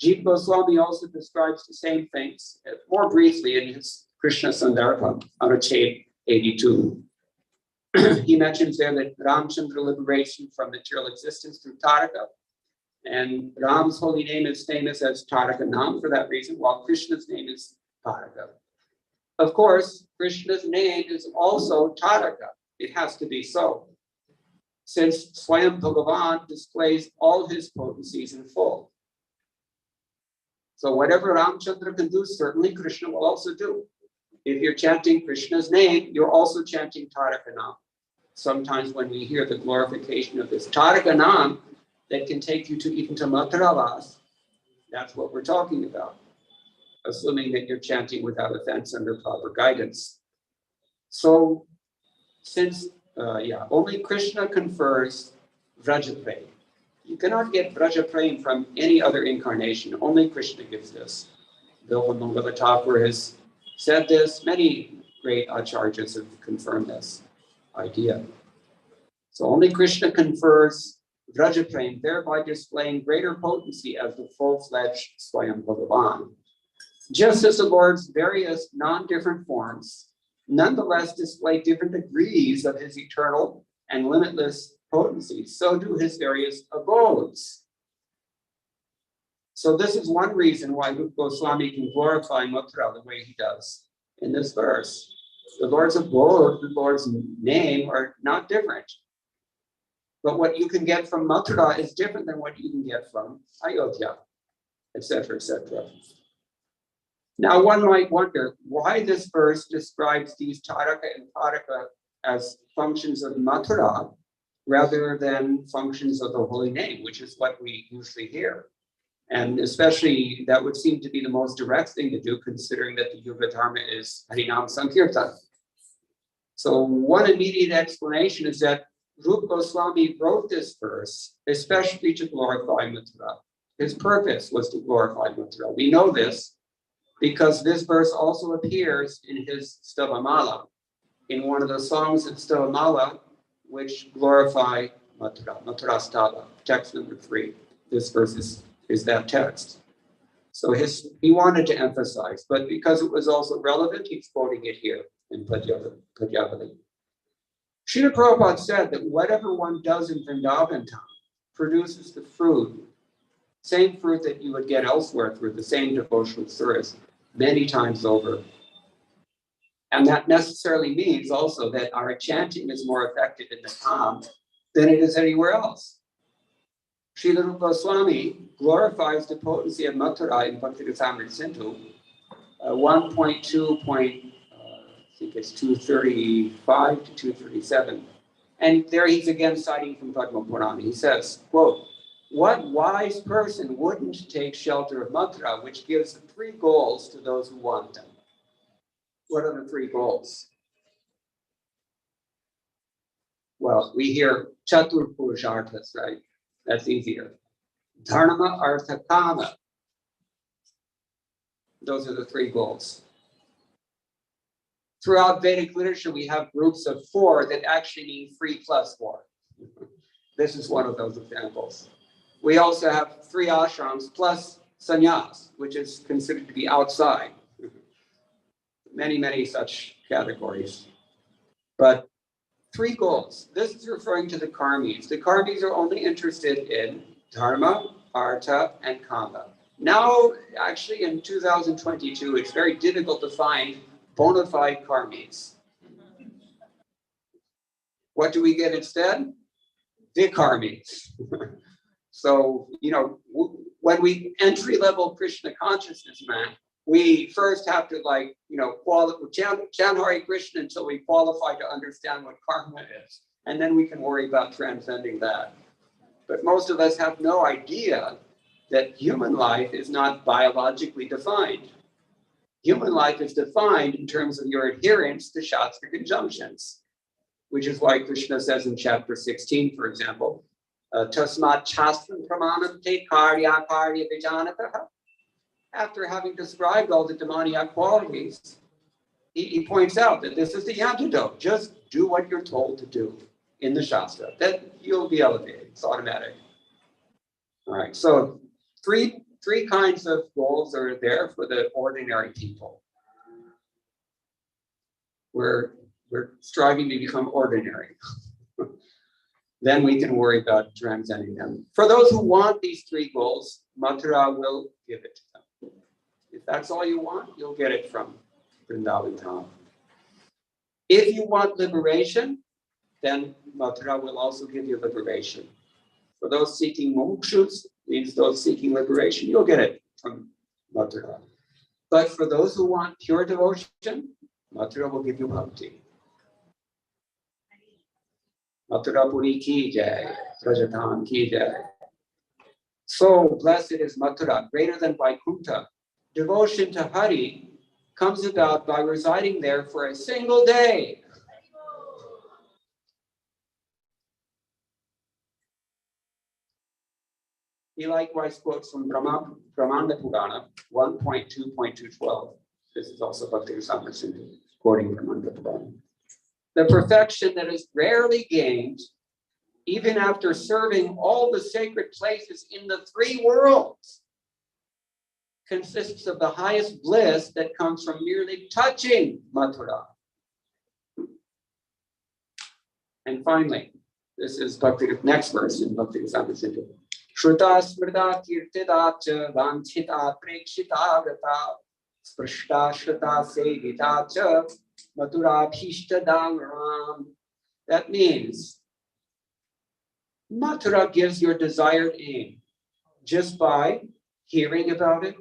Jiva Goswami also describes the same things more briefly in his Krishna Sandarbha, Anucheta 82. He mentions there that Ramchandra liberation from material existence through Taraka, and Ram's holy name is famous as Taraka Nam for that reason, while Krishna's name is Taraka. Of course, Krishna's name is also Taraka. It has to be so, since Swayam Bhagavan displays all his potencies in full. So whatever Ramchandra can do, certainly Krishna will also do. If you're chanting Krishna's name, you're also chanting Taraka Nam. Sometimes when we hear the glorification of this Taraka Nam, that can take you to even to Matharavas, that's what we're talking about, assuming that you're chanting without offense under proper guidance. So since, only Krishna confers Vrajaprem. You cannot get Vrajaprem from any other incarnation. Only Krishna gives this. Bilva Thakur has said this. Many great acharyas have confirmed this idea. So only Krishna confers Vrajaprem, thereby displaying greater potency as the full-fledged Swayam Bhagavan. Just as the Lord's various non-different forms nonetheless display different degrees of his eternal and limitless potency, so do his various abodes. So this is one reason why Rupa Goswami can glorify Mathura the way he does in this verse. The Lord's abode, the Lord's name are not different. But what you can get from Mathura is different than what you can get from Ayodhya, etc., etc. Now, one might wonder why this verse describes these Taraka and Taraka as functions of Mathura rather than functions of the holy name, which is what we usually hear. And especially that would seem to be the most direct thing to do, considering that the Yuga Dharma is Harinam Sankirtan. So one immediate explanation is that Rupa Goswami wrote this verse especially to glorify Mathura. His purpose was to glorify Mathura. We know this because this verse also appears in his Stavamala, in one of the songs in Stavamala, which glorify Mathura, Mathura Stava, text number 3. This verse is that text. So he wanted to emphasize, but because it was also relevant, he's quoting it here in Padyavali. Srila Prabhupada said that whatever one does in Vrindavan town produces the fruit, same fruit that you would get elsewhere through the same devotional service many times over. And that necessarily means also that our chanting is more effective in the town than it is anywhere else. Srila Rupa Goswami glorifies the potency of Mathura in Bhakti-rasamrita Sindhu, 1.2. I think it's 235 to 237. And there he's again citing from Padma Purana. He says, quote, "What wise person wouldn't take shelter of Mathura, which gives the 3 goals to those who want them?" What are the 3 goals? Well, we hear Chatur Purusharthas, right? That's easier. Dharma, Artha, Kama. Those are the 3 goals. Throughout Vedic literature, we have groups of 4 that actually mean 3 plus 4. This is one of those examples. We also have 3 ashrams plus sannyas, which is considered to be outside. Many, many such categories. But 3 goals. This is referring to the karmis. The karmis are only interested in dharma, artha, and kama. Now, actually in 2022, it's very difficult to find bona fide karmis. What do we get instead? Vikarmis. So, when we entry-level Krishna consciousness, man, we first have to chant Hare Krishna until we qualify to understand what karma is. And then we can worry about transcending that. But most of us have no idea that human life is not biologically defined. Human life is defined in terms of your adherence to Shastra conjunctions, which is why Krishna says in chapter 16, for example, Tasmat Shastram Pramanam Te Karya Karya Vijanataha. After having described all the demoniac qualities, he points out that this is the antidote. Just do what you're told to do in the Shastra. Then you'll be elevated. It's automatic. All right, so three kinds of goals are there for the ordinary people. We're striving to become ordinary. Then we can worry about transcending them. For those who want these three goals, Mathura will give it to them. If that's all you want, you'll get it from Vrindavan Dham. If you want liberation, then Mathura will also give you liberation. For those seeking mumukshus, means those seeking liberation, you'll get it from Mathura. But for those who want pure devotion, Mathura will give you bhakti. Mathura Puri ki jai, Rajathan ki jai. So blessed is Mathura, greater than Vaikuntha. Devotion to Hari comes about by residing there for a single day. He likewise quotes from Brahmanda Purana 1.2.212. This is also Bhakti Rasamrita Sindhu, quoting Brahmanda Purana. The perfection that is rarely gained, even after serving all the sacred places in the three worlds, consists of the highest bliss that comes from merely touching Mathura. And finally, this is next verse in Bhakti Rasamrita Sindhu. Shruta smrita kirtida cha vanchita prekshita vrata sprishta shruta sevita cha mathura bhishta dangram. That means Mathura gives your desired aim just by hearing about it,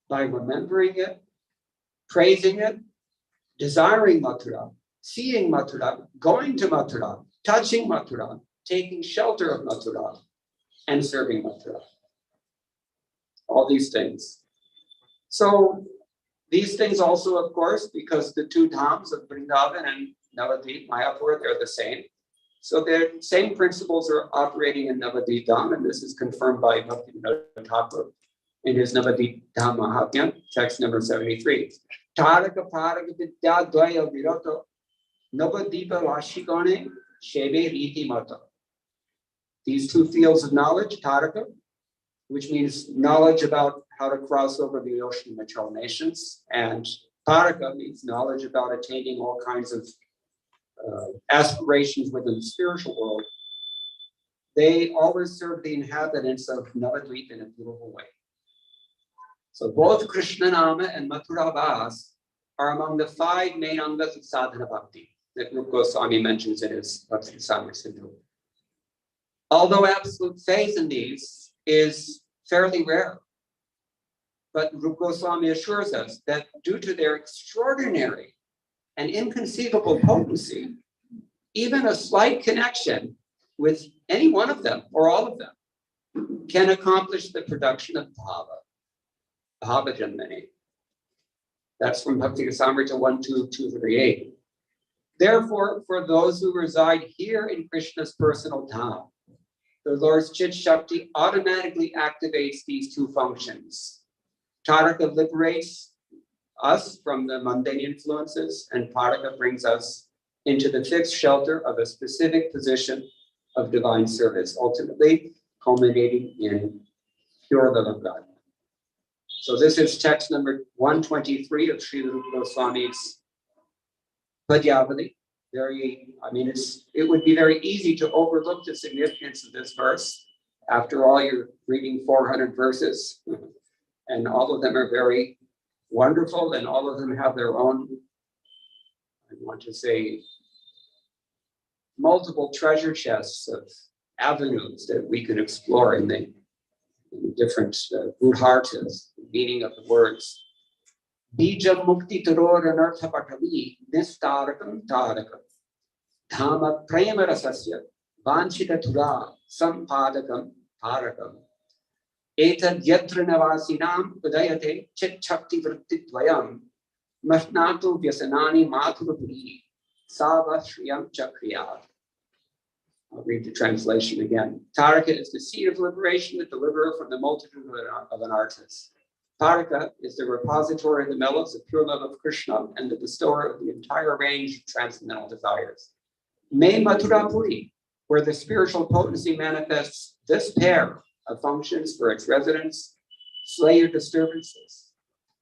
by remembering it, praising it, desiring Mathura, seeing Mathura, going to Mathura, touching Mathura, taking shelter of Mathura, and serving Mathura. All these things. So these things also, of course, because the two dhams of Vrindavan and Navadvip, Mayapur, they're the same. So the same principles are operating in Navadvip Dham, and this is confirmed by Bhaktivinoda Thakur in his Navadvip Dham Mahatmya, text number 73. Taraka Paraka Vidya Dvaya Viroto Navadvipa Vashikone Shebe Riti Mata. These two fields of knowledge, Taraka, which means knowledge about how to cross over the ocean of material nations, and Paraka means knowledge about attaining all kinds of aspirations within the spiritual world. They always serve the inhabitants of Navadvip in a beautiful way. So both Krishna Nama and Mathura Vas are among the 5 main angas of sadhana bhakti that Rupa Goswami mentions in his Bhakti Rasamrita Sindhu. Although absolute faith in these is fairly rare, but Rupa Goswami assures us that due to their extraordinary and inconceivable potency, even a slight connection with any one of them or all of them can accomplish the production of bhava janmani. That's from Bhakti Rasamrita 1.2.238. Therefore, for those who reside here in Krishna's personal dham, the Lord's Chit Shakti automatically activates these two functions. Taraka liberates us from the mundane influences, and Paraka brings us into the fixed shelter of a specific position of divine service, ultimately culminating in pure love of God. So this is text number 123 of Srila Rupa Goswami's Padyavali. It would be very easy to overlook the significance of this verse. After all, you're reading 400 verses, and all of them are very wonderful, and all of them have their own, I want to say, multiple treasure chests of avenues that we can explore in the different Budhartas, the meaning of the words. Bija Mukti Taror Anartha Patavi, Nistarakam Tarakam, Dhama Premarasasya, Vanchita Tura, Sampadakam Tarakam. Etad Yatra Navasinam Udayate Chit Chakti Vrittidvayam, Mashnatu Vyasanani Mathurapuri, Sava Shriyam Chakriyat. I'll read the translation again. Taraka is the seed of liberation, the deliverer from the multitude of anarthas. Taraka is the repository of the mellows of pure love of Krishna and the bestower of the entire range of transcendental desires. Me Mathurapuri, where the spiritual potency manifests this pair of functions for its residents, slay your disturbances,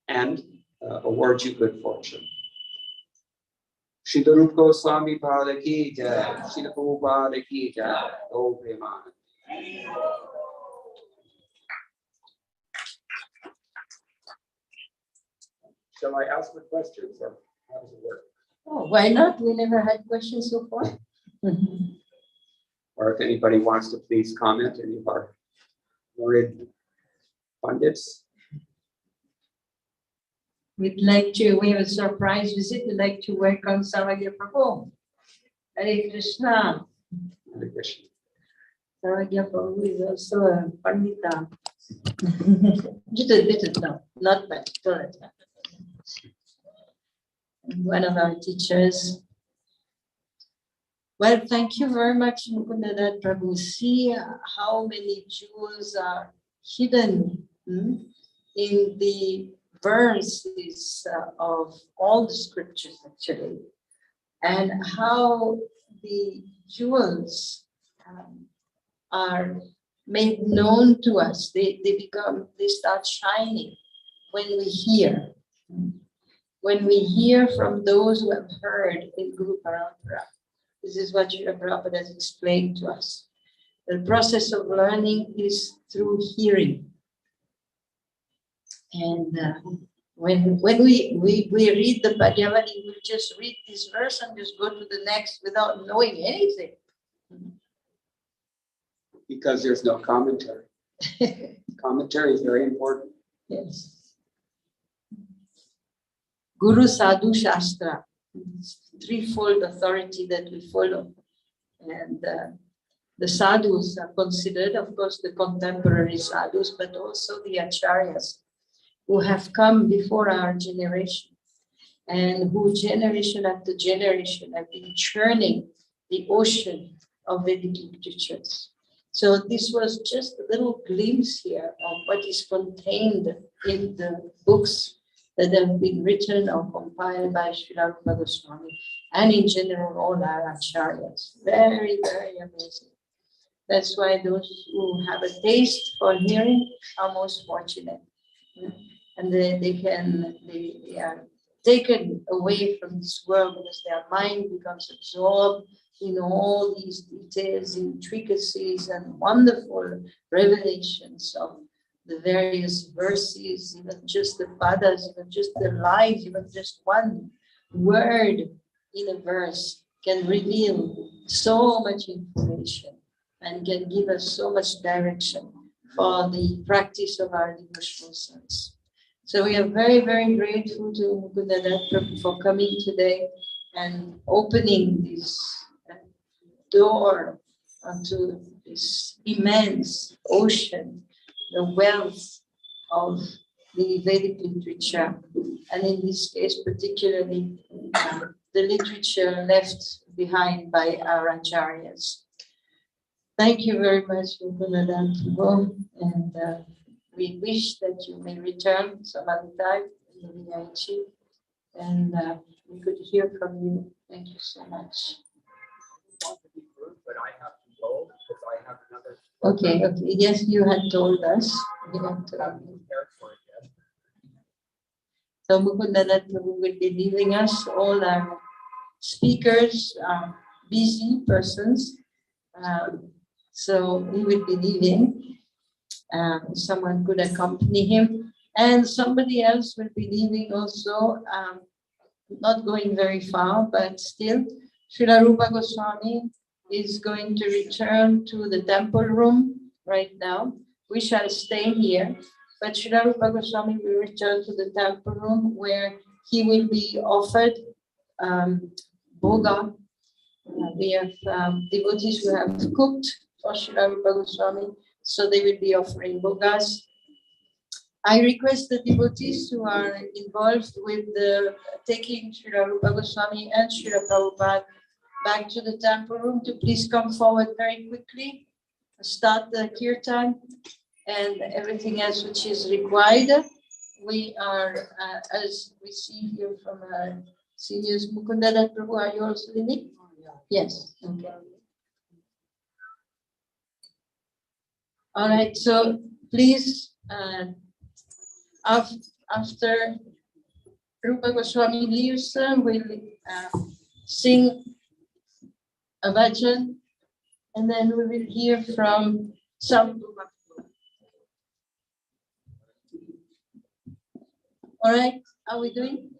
and award you good fortune. Srila Rupa Goswami Pada Ki Jai, Srila Prabhupada Ki Jai, Om Premanand. Shall I ask the questions or how does it work? Oh, why not? We never had questions so far. Or if anybody wants to please comment, any of our learned pundits. We have a surprise visit. We'd like to welcome Savagya Prabhu. Hare Krishna. Hare Krishna. Savagya Prabhu is also a Pandita. Little, no, not much. One of our teachers. Well, thank you very much, Mukundadat Prabhu. See how many jewels are hidden in the verses of all the scriptures, actually, and how the jewels are made known to us. They start shining when we hear. When we hear from those who have heard in Guru Parampara. This is what Srila Prabhupada has explained to us. The process of learning is through hearing. And when we read the Padyavani, we just read this verse and just go to the next without knowing anything. Because there's no commentary. Commentary is very important. Yes. Guru Sadhu Shastra, threefold authority that we follow. And the sadhus are considered, of course, the contemporary sadhus, but also the acharyas who have come before our generation and who generation after generation have been churning the ocean of Vedic literatures. So this was just a little glimpse here of what is contained in the books that have been written or compiled by Srila Rupa Goswami and in general all our acharyas. Very, very amazing. That's why those who have a taste for hearing are most fortunate. And they are taken away from this world because their mind becomes absorbed in all these details, intricacies, and wonderful revelations of the various verses, even just the padas, even just the lines, even just one word in a verse can reveal so much information and can give us so much direction for the practice of our devotional sense. So we are very, very grateful to Mukundadat Prabhu for coming today and opening this door onto this immense ocean, the wealth of the Vedic literature, and in this case, particularly the literature left behind by our acharyas. Thank you very much, Mukundadat Prabhu, and we wish that you may return some other time in the VIH, and we could hear from you. Thank you so much. But I have to go because I have another. Okay. Yes, you had told us. You had told me. So Mukundadat Prabhu will be leaving us. All our speakers are busy persons. So he will be leaving. Someone could accompany him. And somebody else will be leaving also, not going very far, but still. Srila Rupa Goswami is going to return to the temple room right now. We shall stay here but Srila Rupa Goswami will return to the temple room where he will be offered bhoga. We have devotees who have cooked for Srila Rupa Goswami, so they will be offering bhogas. I request the devotees who are involved with taking Srila Rupa Goswami and Srila Prabhupada back to the temple room to please come forward very quickly, start the kirtan and everything else which is required. We are, as we see here from our seniors, Mukunda Das Prabhu, are you also leading? Yes. Okay. All right, so please, after Rupa Goswami leaves, we'll sing a bhajan, and then we will hear from some. All right, are we doing?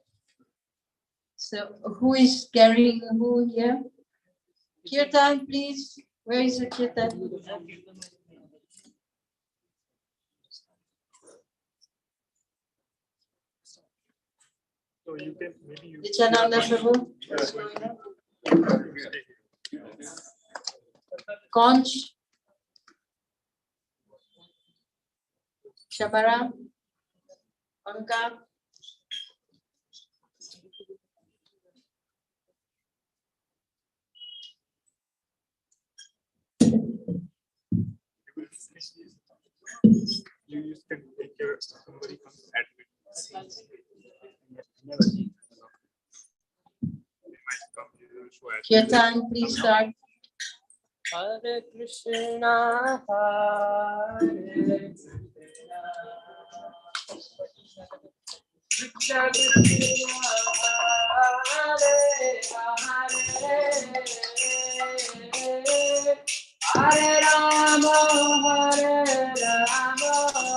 So who is carrying who here? Kirtan, please. Where is the kirtan? So you can maybe use Nityananda Prabhu. Conch. Shabara. Anka. you used to take care of somebody comes admit. Never. They might come to you show admit. Kirtan, please start. Hare Krishna, Hare Krishna, Krishna Krishna, Hare Rama, Hare Rama,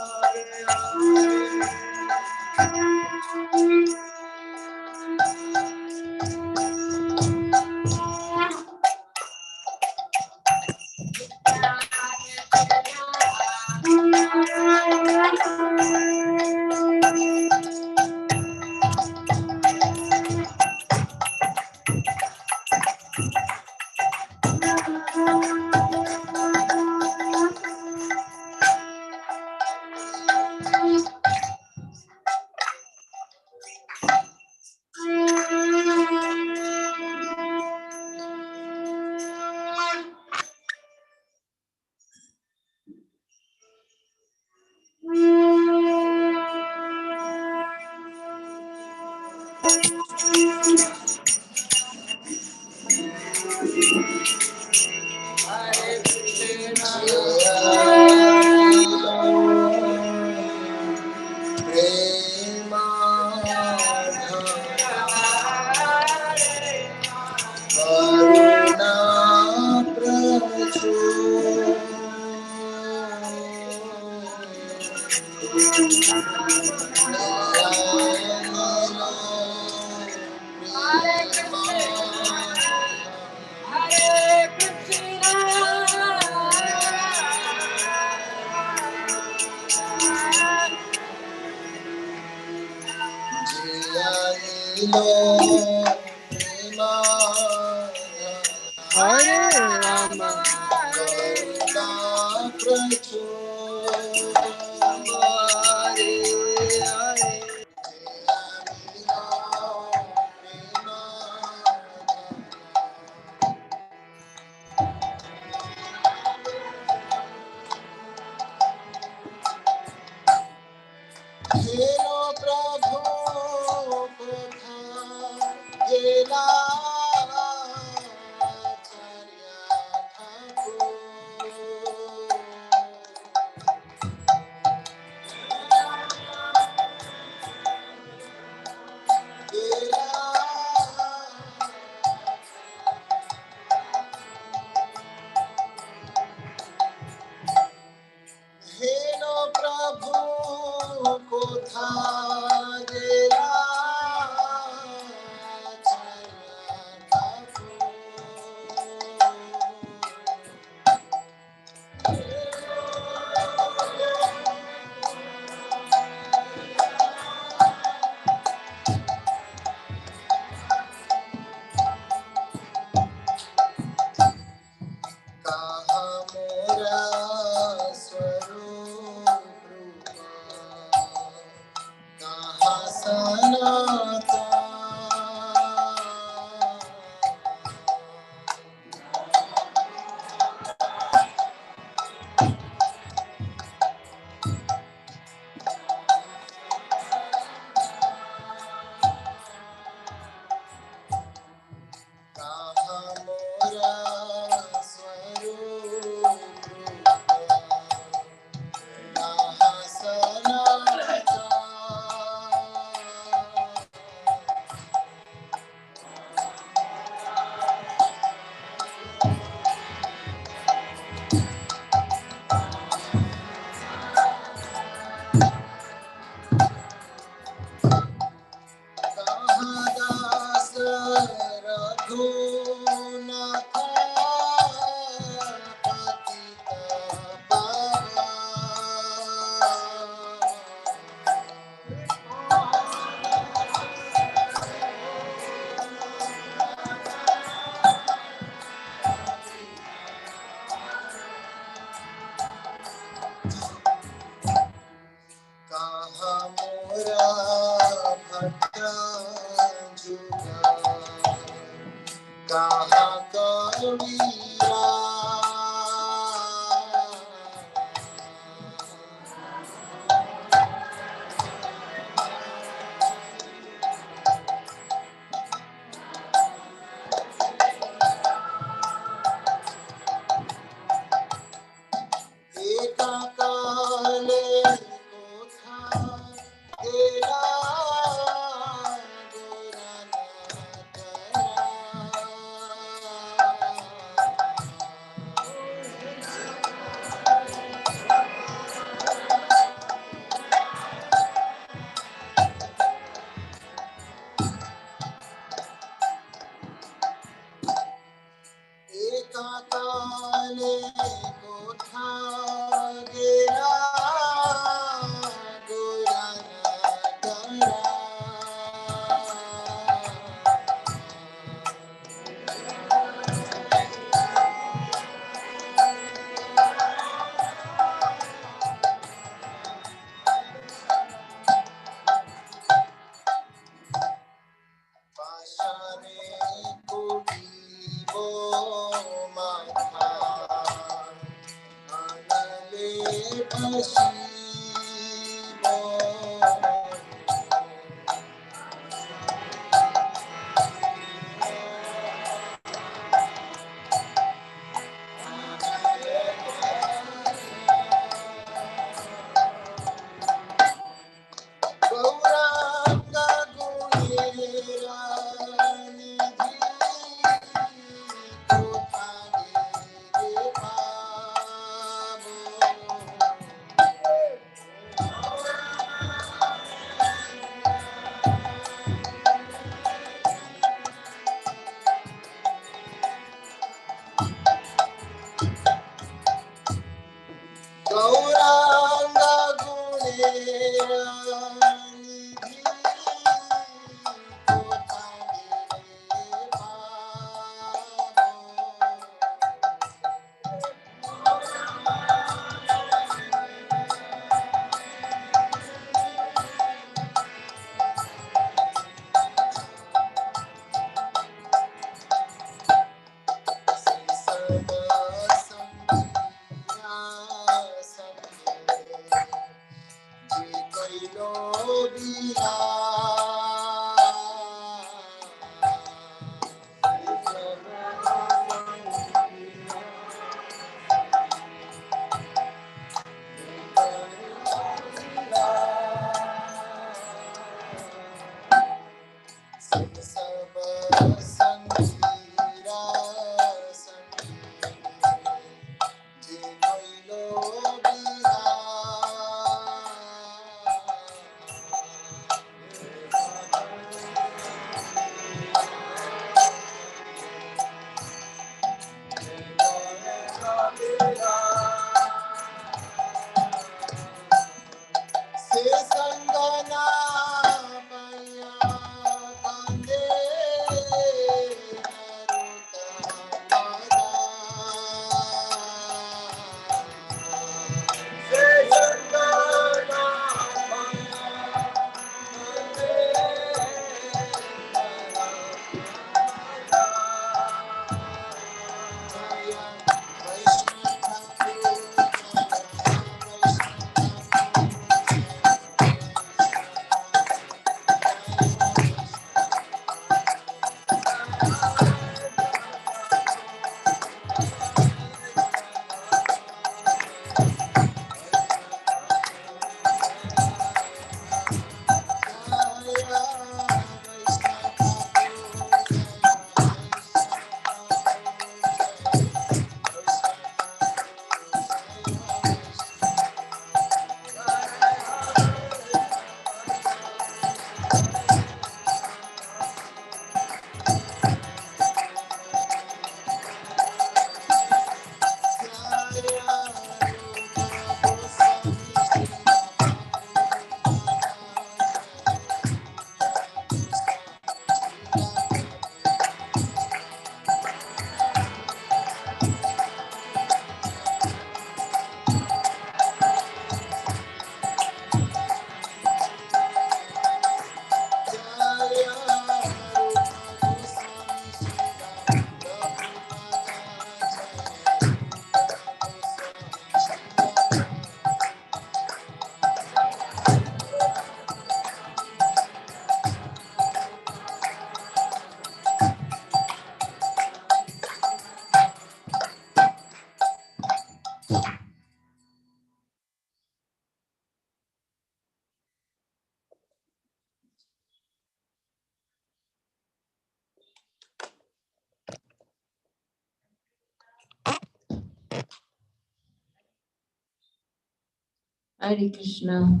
Hare Krishna.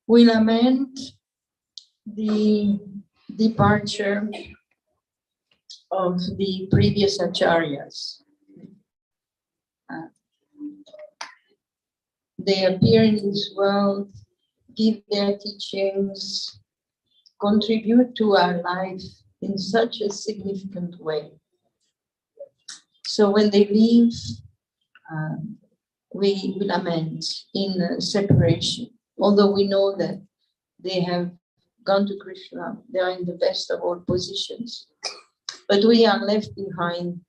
We lament the departure of the previous acharyas. They appear in this world, give their teachings, contribute to our life in such a significant way. So when they leave, we lament in separation, although we know that they have gone to Krishna, they are in the best of all positions, but we are left behind,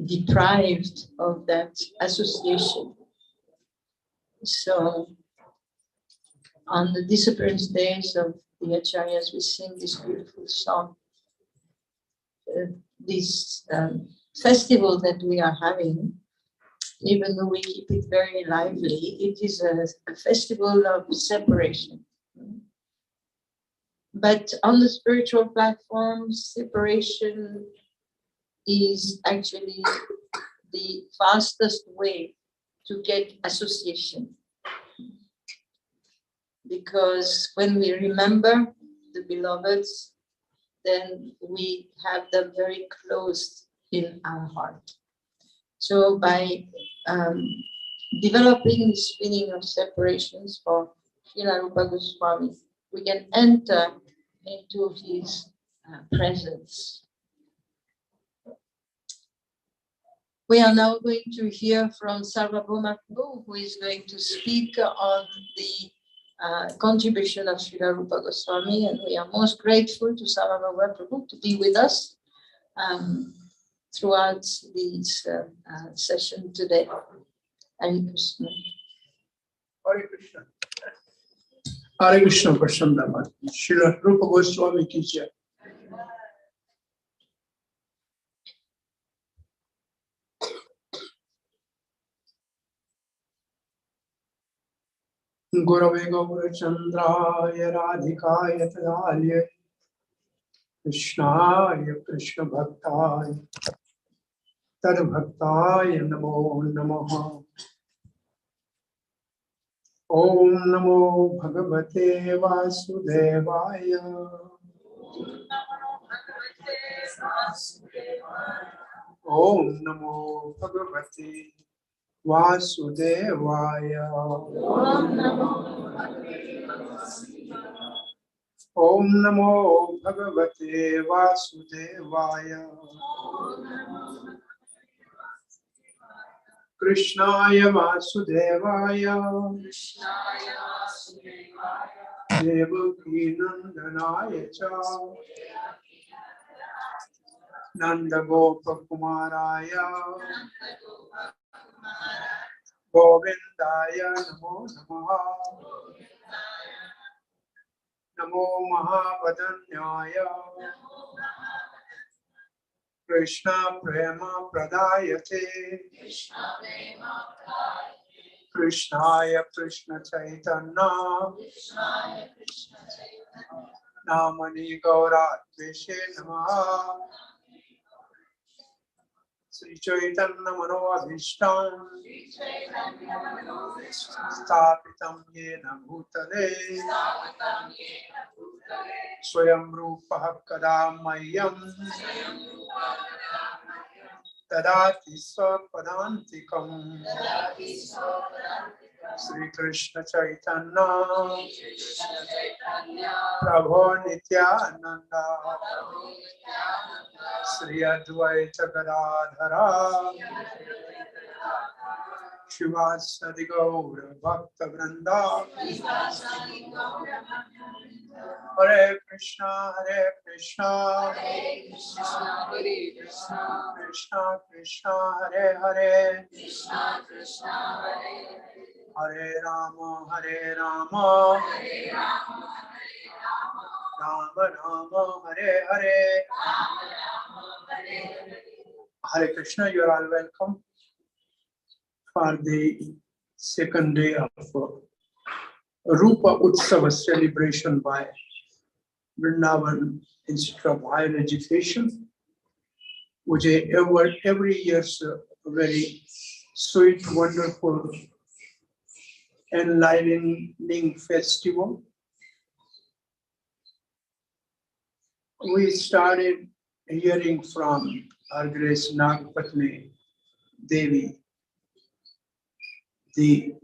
deprived of that association. So on the disappearance days of the acharyas, we sing this beautiful song. This festival that we are having, even though we keep it very lively, it is a festival of separation. But on the spiritual platform, separation is actually the fastest way to get association. Because when we remember the beloveds, then we have them very close in our heart. So by developing this feeling of separations for Srila Rupa Goswami, we can enter into his presence. We are now going to hear from Sarvabhauma Prabhu, who is going to speak on the contribution of Srila Rupa Goswami, and we are most grateful to Sarvabhauma Prabhu to be with us throughout this session today. Hare Krishna. Hare Krishna. Hare Krishna, Prashanna. Srila Rupa Goswami ki jai. Gurave Gaurachandraya Radhikaya Tadalya Krishnaya Krishna Bhaktaya Tad Bhaktaya Namo Namaha. Om Namo Bhagavate Vasudevaya. Om Namo Bhagavate Vasudevaya. Om Namo Bhagavate Vasudevaya. Krishnaya Vasudevaya. Devaki Nandanaya Cha. Nanda Gopa Kumaraya. Govindaya Namo Namaha. Namo Mahavadanyaya. Krishna Prema Pradayate. Krishnaya Krishna Chaitanya. Namani Gaurat Veshe Namaha. Sri Chaitanya Mano Abhishtam. Sthapitam Yena Bhutale. Swayam Rupa Kadamayyam. Tadati Swapadantikam. Sri Krishna Chaitanya. Prabhu Nityananda. Sri Advaita Gadadhara. Shivasadi Gaura Bhakta Vrinda. Hare Krishna, Krishna Krishna, Hare Hare, Hare Rama, Rama Rama, Hare Hare. Hare Krishna, you are all welcome for the second day of Rupotsava celebration by Vrindavan Institute of Higher Education, which is every year's very sweet, wonderful, enlivening festival. We started hearing from our Grace Nagpatni Devi the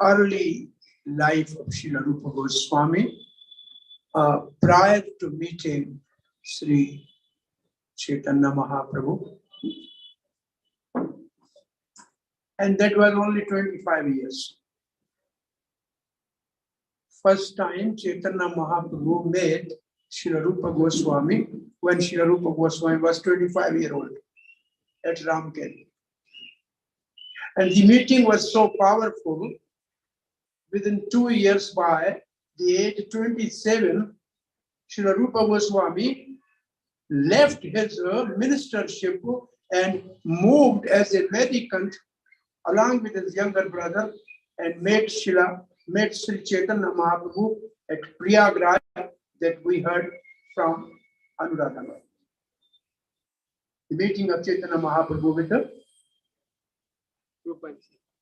early life of Srila Rupa Goswami prior to meeting Sri Chaitanya Mahaprabhu. And that was only 25 years. First time Chaitanya Mahaprabhu met Srila Rupa Goswami when Srila Rupa Goswami was 25 years old at Ramkeli. And the meeting was so powerful. Within 2 years, by the age 27, Srila Rupa Goswami left his ministership and moved as a mendicant along with his younger brother and met Sri Chaitanya Mahaprabhu at Prayagraj that we heard from Anuradha. The meeting of Chaitanya Mahaprabhu with the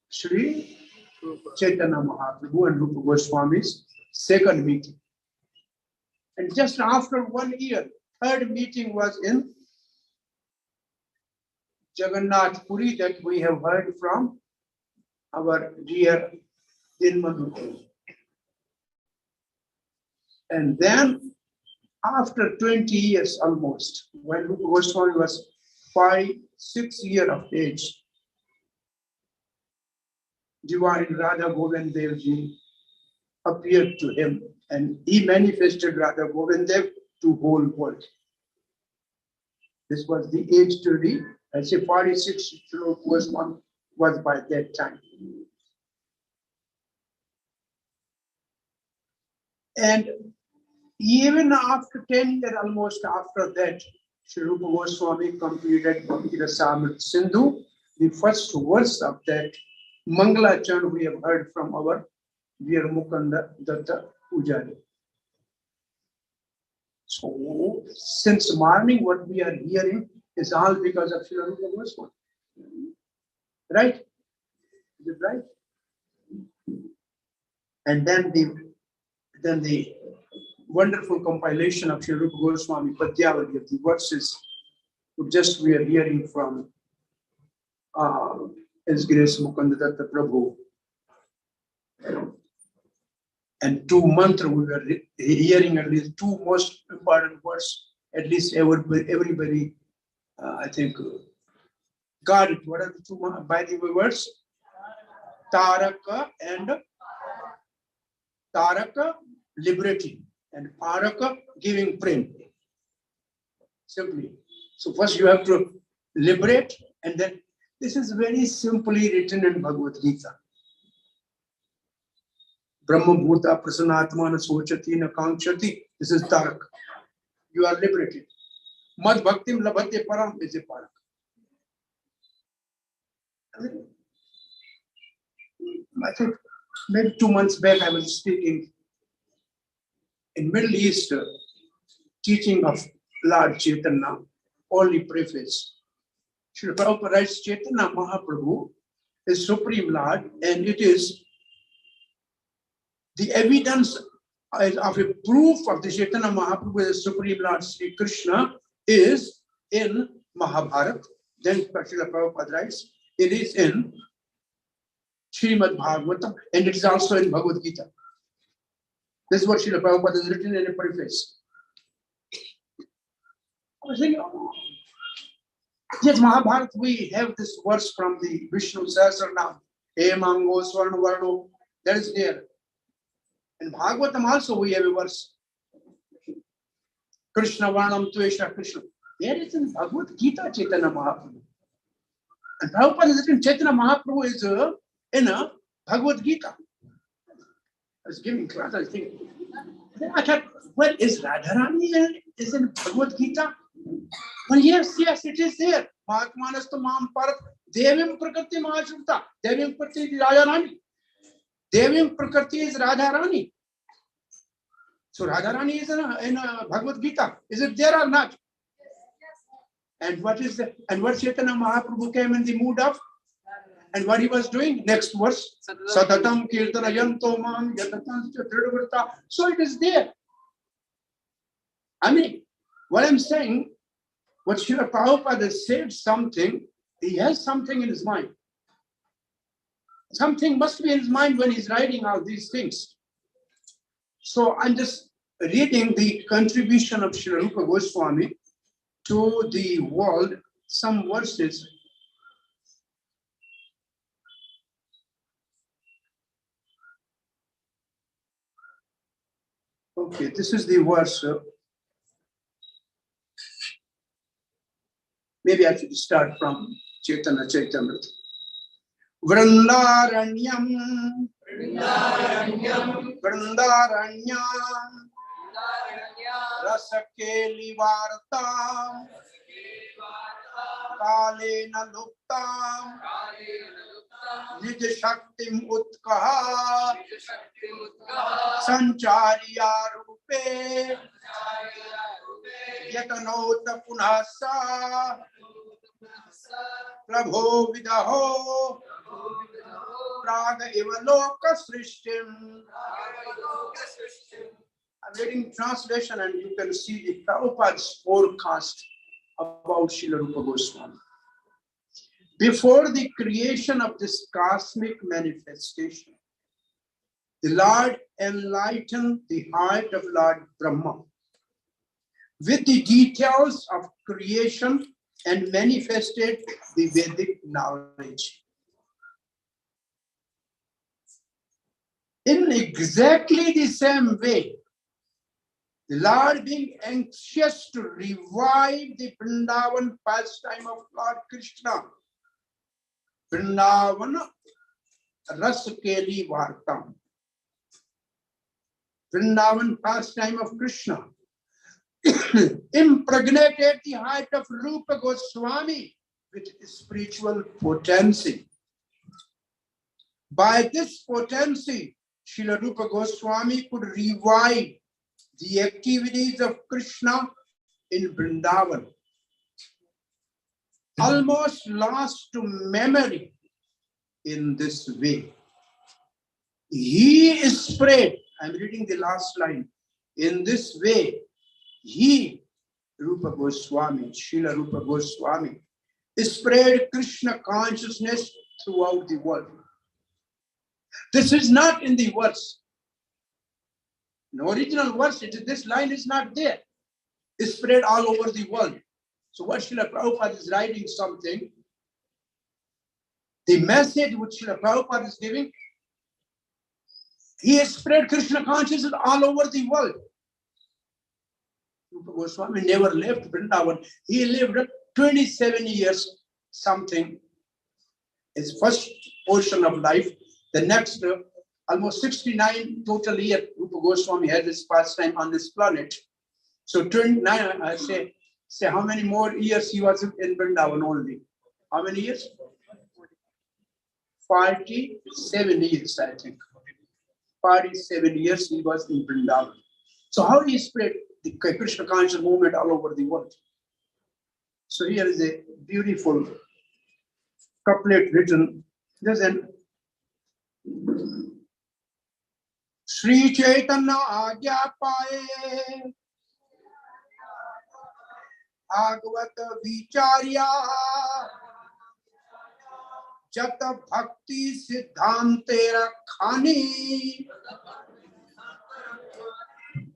Sri Chaitanya Mahaprabhu and Rupa Goswami's second meeting. And just after 1 year, third meeting was in Jagannath Puri that we have heard from our dear Dinmanu. And then after 20 years almost, when Rupa Goswami was 5-6 years of age, Divine Radha Govind Dev Ji appeared to him and he manifested Radha Govind Dev to whole world. This was the age to the, I say 46 was by that time. And even after 10 years, almost after that, Sri Rupa Goswami completed Bhakti Rasamrita Sindhu, the first verse of that Mangala chant we have heard from our dear Mukunda Datta Pujari. So, since morning, what we are hearing is all because of Sri Rupa Goswami. Right? Is it right? And then the wonderful compilation of Sri Rupa Goswami Padyavali of the verses just we are hearing from His Grace Mukundadatta Prabhu. And 2 months we were hearing at least 2 most important words. At least everybody, I think, got it. What are the 2 by the words? Taraka and Taraka, liberating, and Paraka, giving prem. Simply. So first you have to liberate, and then this is very simply written in Bhagavad Gita. Brahma Bhuta Prasanatmana Sochati na Kankshati. This is Tarak. You are liberated. Mad Bhaktim Labhate Param is a Parak. I think maybe 2 months back I was speaking in Middle East, teaching of Lord Chaitanya, only preface. Srila Prabhupada writes Chaitanya Mahaprabhu is Supreme Lord, and it is the evidence of a proof of the Chaitanya Mahaprabhu as Supreme Lord Sri Krishna is in Mahabharata. Then Srila Prabhupada writes, it is in Srimad Bhagavatam, and it is also in Bhagavad Gita. This is what Srila Prabhupada has written in a preface. I was thinking, yes, Mahabharata, we have this verse from the Vishnu Sahasranam, Emango Swarna Varno, that is there. In Bhagavatam also we have a verse. Krishna Varnam Tuesha Krishna. There is in Bhagavad Gita Chaitanya Mahaprabhu. And Prabhupada has written Chaitanya Mahaprabhu is in a Bhagavad Gita. I was giving class, I think. Then I thought, well, is Radharani is in Bhagavad Gita? Well, yes, it is there. Mahatmanas to Mam Parat, Devim Prakriti Mahashruta, Devim Prakriti is Radharani. Devim Prakriti is Radharani. So Radharani is in Bhagavad Gita. Is it there or not? And what is the, and what Chaitanya Mahaprabhu came in the mood of? And what he was doing? Next verse. Satatam Kirtana Yanto Mam Yatatam Tridavarta. So it is there. I mean, what I'm saying, what Srila Prabhupada said something, he has something in his mind. Something must be in his mind when he's writing all these things. So I'm just reading the contribution of Srila Rupa Goswami to the world, some verses. Okay, this is the verse. Maybe I should start from Chaitanya Chaitamrita. Vrindaranyam, Vrindaranyam, Rasakeli Vartam, Kalena Luptam, Nijashaktim Utkaha, Sanchariya Rupe, Yatanota Punasa, Prabho Vidaho, Praga Ivaloka Srishtim. I'm reading translation and you can see the Prabhupada's forecast about Srila Rupa Goswami. Before the creation of this cosmic manifestation, the Lord enlightened the heart of Lord Brahma with the details of creation and manifested the Vedic knowledge. In exactly the same way, the Lord being anxious to revive the Vrindavan pastime of Lord Krishna, Vrindavan Rasakeli Vartam, Vrindavan pastime of Krishna, impregnated the heart of Rupa Goswami with spiritual potency. By this potency, Srila Rupa Goswami could revive the activities of Krishna in Vrindavan, almost lost to memory. In this way, he spread, I'm reading the last line, in this way, he, Rupa Goswami, Srila Rupa Goswami, spread Krishna consciousness throughout the world. This is not in the verse. In the original verse, this line is not there. It's spread all over the world. So what Srila Prabhupada is writing something, the message which Srila Prabhupada is giving, he has spread Krishna consciousness all over the world. Rupa Goswami never left Vrindavan. He lived 27 years something, his first portion of life. The next, almost 69 total years, Rupa Goswami had his pastime on this planet. So 29, I say how many more years he was in Vrindavan only? How many years? 47 years, I think. 47 years he was in Vrindavan. So how he spread the Krishna conscious movement all over the world? So here is a beautiful couplet written. There's an Sri Chaitanya Agya Paye Bhagavata Vicharya Jata Bhakti Siddhante Rakhani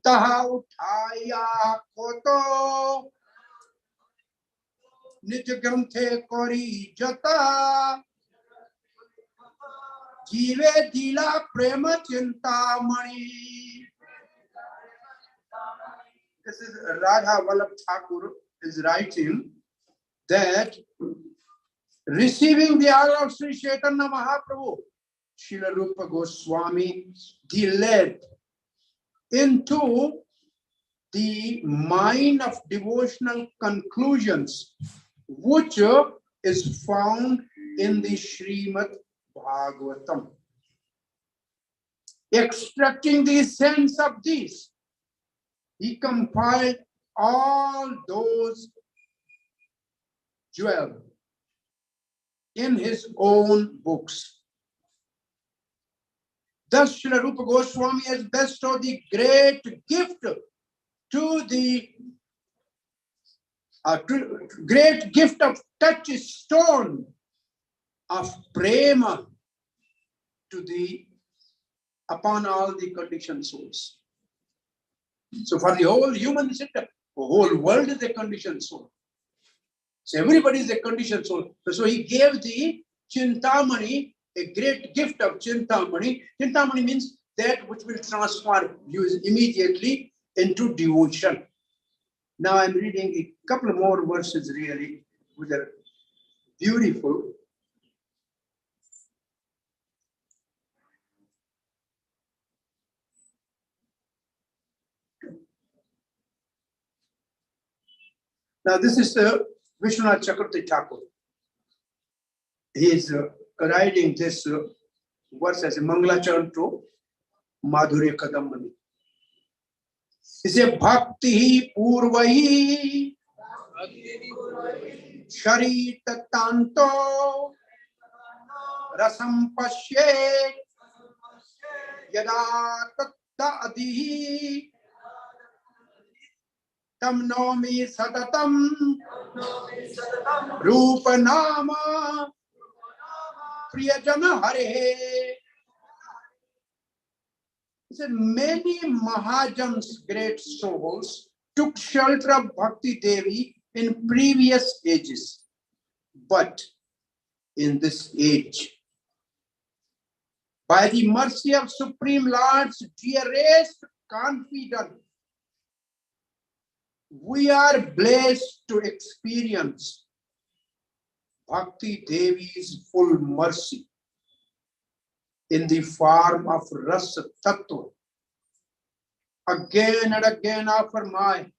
Taha Uthaya Koto Nij Granthe Kori Jata Jive Dila Prema Chintamani. This is Radha Vallabh Thakur is writing that receiving the order of Sri Chaitanya Mahaprabhu, Srila Rupa Goswami, he led into the mine of devotional conclusions, which is found in the Srimad Bhagavatam. Extracting the essence of these, he compiled all those jewels in his own books. Thus, Srila Rupa Goswami has bestowed the great gift to the great gift of touchstone of prema to the upon all the conditioned souls. So for the whole human system, the whole world is a conditioned soul. So everybody is a conditioned soul. So he gave the Chintamani, a great gift of Chintamani. Chintamani means that which will transform you immediately into devotion. Now I'm reading a couple more verses really, which are beautiful. Now this is Vishwanath Chakravarti Thakur. He is writing this verse as a Mangalacharan to Madhurya Kadambani. He says, Bhakti Purvahi Sharita Tanto Rasam Pashe Yada Tatta Adihi Tam Nomi Satatam Rupa Nama Priyajana Hare. He said, many Mahajans, great souls, took shelter of Bhakti Devi in previous ages. But in this age, by the mercy of Supreme Lord's dearest confidant, we are blessed to experience Bhakti Devi's full mercy in the form of Rasa Tattva. Again and again offer my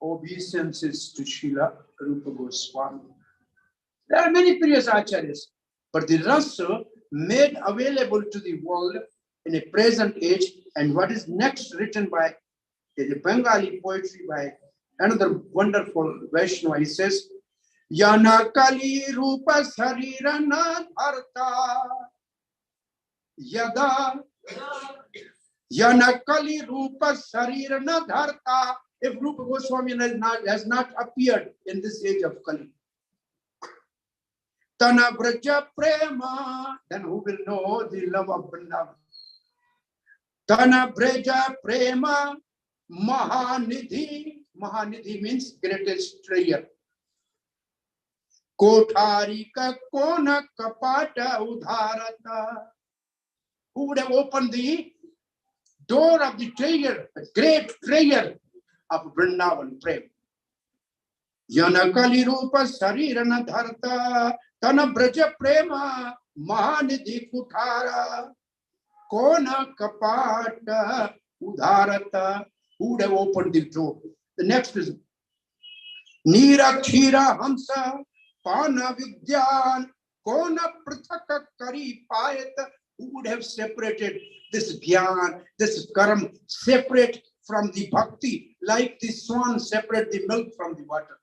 obeisances to Srila Rupa Goswami. There are many previous acharyas, but the Rasa made available to the world in a present age, and what is next written by the Bengali poetry by another wonderful Vaishnava, he says, Yana Kali Rupa Sarirana Bharta Yada Yana Kali Rupa Sarirana Dharta. If Rupa Goswami has not appeared in this age of Kali, Tana Braja Prema, then who will know the love of Vrindavan? Tana Braja Prema Mahanidhi. Mahanidhi means greatest treasure. Kothari ka kona kapata udharata. Who would have opened the door of the treasure, the great treasure of Vrindavan Prem? Yanakali Rupa Sarirana Dharta Tana Braja Prema Mahanidhi Kuthara Kona Kapata Udharata. Who would have opened the door? The next is Nira Khira Hamsa Pana Vidyan Kona Prithaka Kari Payat. Who would have separated this Gyan, this Karam, separate from the Bhakti, like the swan separate the milk from the water?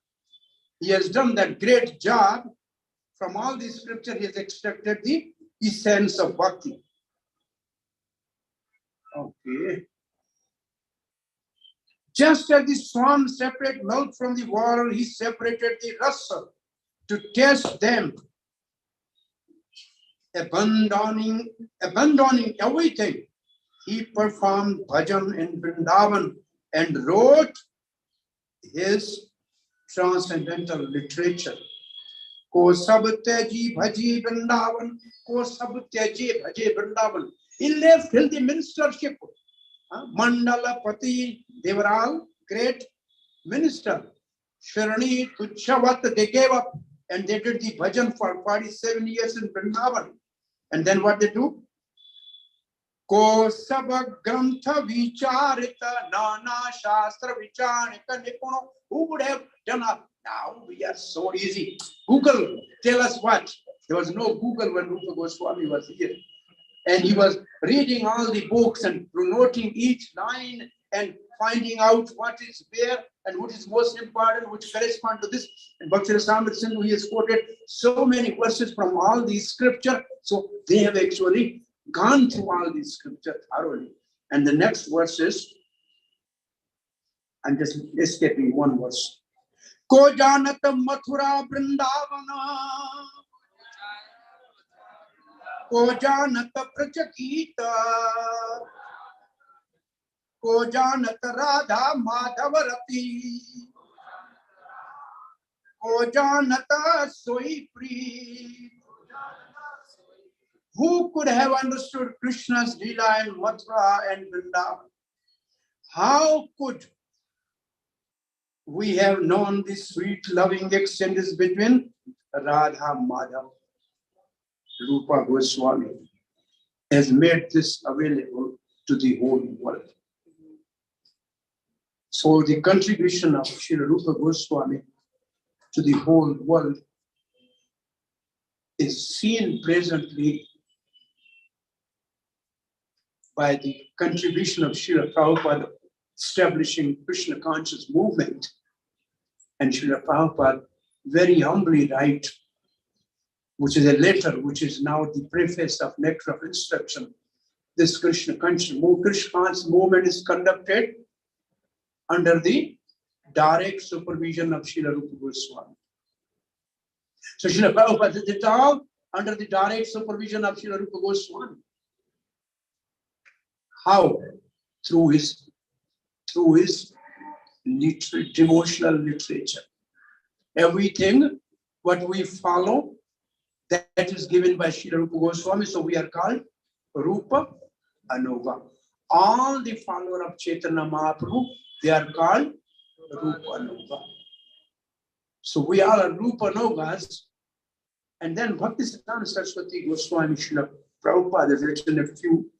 He has done that great job. From all these scripture, he has extracted the essence of Bhakti. Okay. Just as the swan separated milk from the water, he separated the rasa to test them, abandoning everything. He performed bhajan in Vrindavan and wrote his transcendental literature. Ko sab tyaji bhaji Vrindavan, ko sab tyaji bhaji Vrindavan. He left till the ministership. Mandala Pati Devaral, great minister. Sharani Tuchavat, they gave up and they did the bhajan for 47 years in Vrindavan. And then what they do? Ko sabha grantha vicharita nana shastra vicharita nipuno. Who would have done that? Now we are so easy. Google, tell us what. There was no Google when Rupa Goswami was here. And he was reading all the books and noting each line and finding out what is where and what is most important, which correspond to this. And Bhakti Rasamrita Sindhu, he has quoted so many verses from all these scripture. So they have actually gone through all these scripture thoroughly. And the next verse is, I'm just escaping one verse. Ko janata mathura vrindavana. Ko janata prachakita. Ko janata radha madhavarati. Ko janata soi pri. Who could have understood Krishna's Leela in Mathura and Vrindavan? How could we have known the sweet loving exchanges between Radha Madhav? Rupa Goswami has made this available to the whole world. So the contribution of Srila Rupa Goswami to the whole world is seen presently by the contribution of Srila Prabhupada establishing Krishna conscious movement. And Srila Prabhupada very humbly write, which is a letter, which is now the preface of Nectar of Instruction. This Krishna conscious movement is conducted under the direct supervision of Srila Rupa Goswami. So Srila Prabhupada did it all under the direct supervision of Srila Rupa Goswami. How? Through his devotional literature. Everything what we follow, that is given by Srila Rupa Goswami, so we are called Rupa Anuga. All the followers of Chaitanya Mahaprabhu, they are called Rupa Anuga. So we all are Rupa Anugas. And then Bhaktisiddhanta Saraswati Goswami Srila Prabhupada has written a few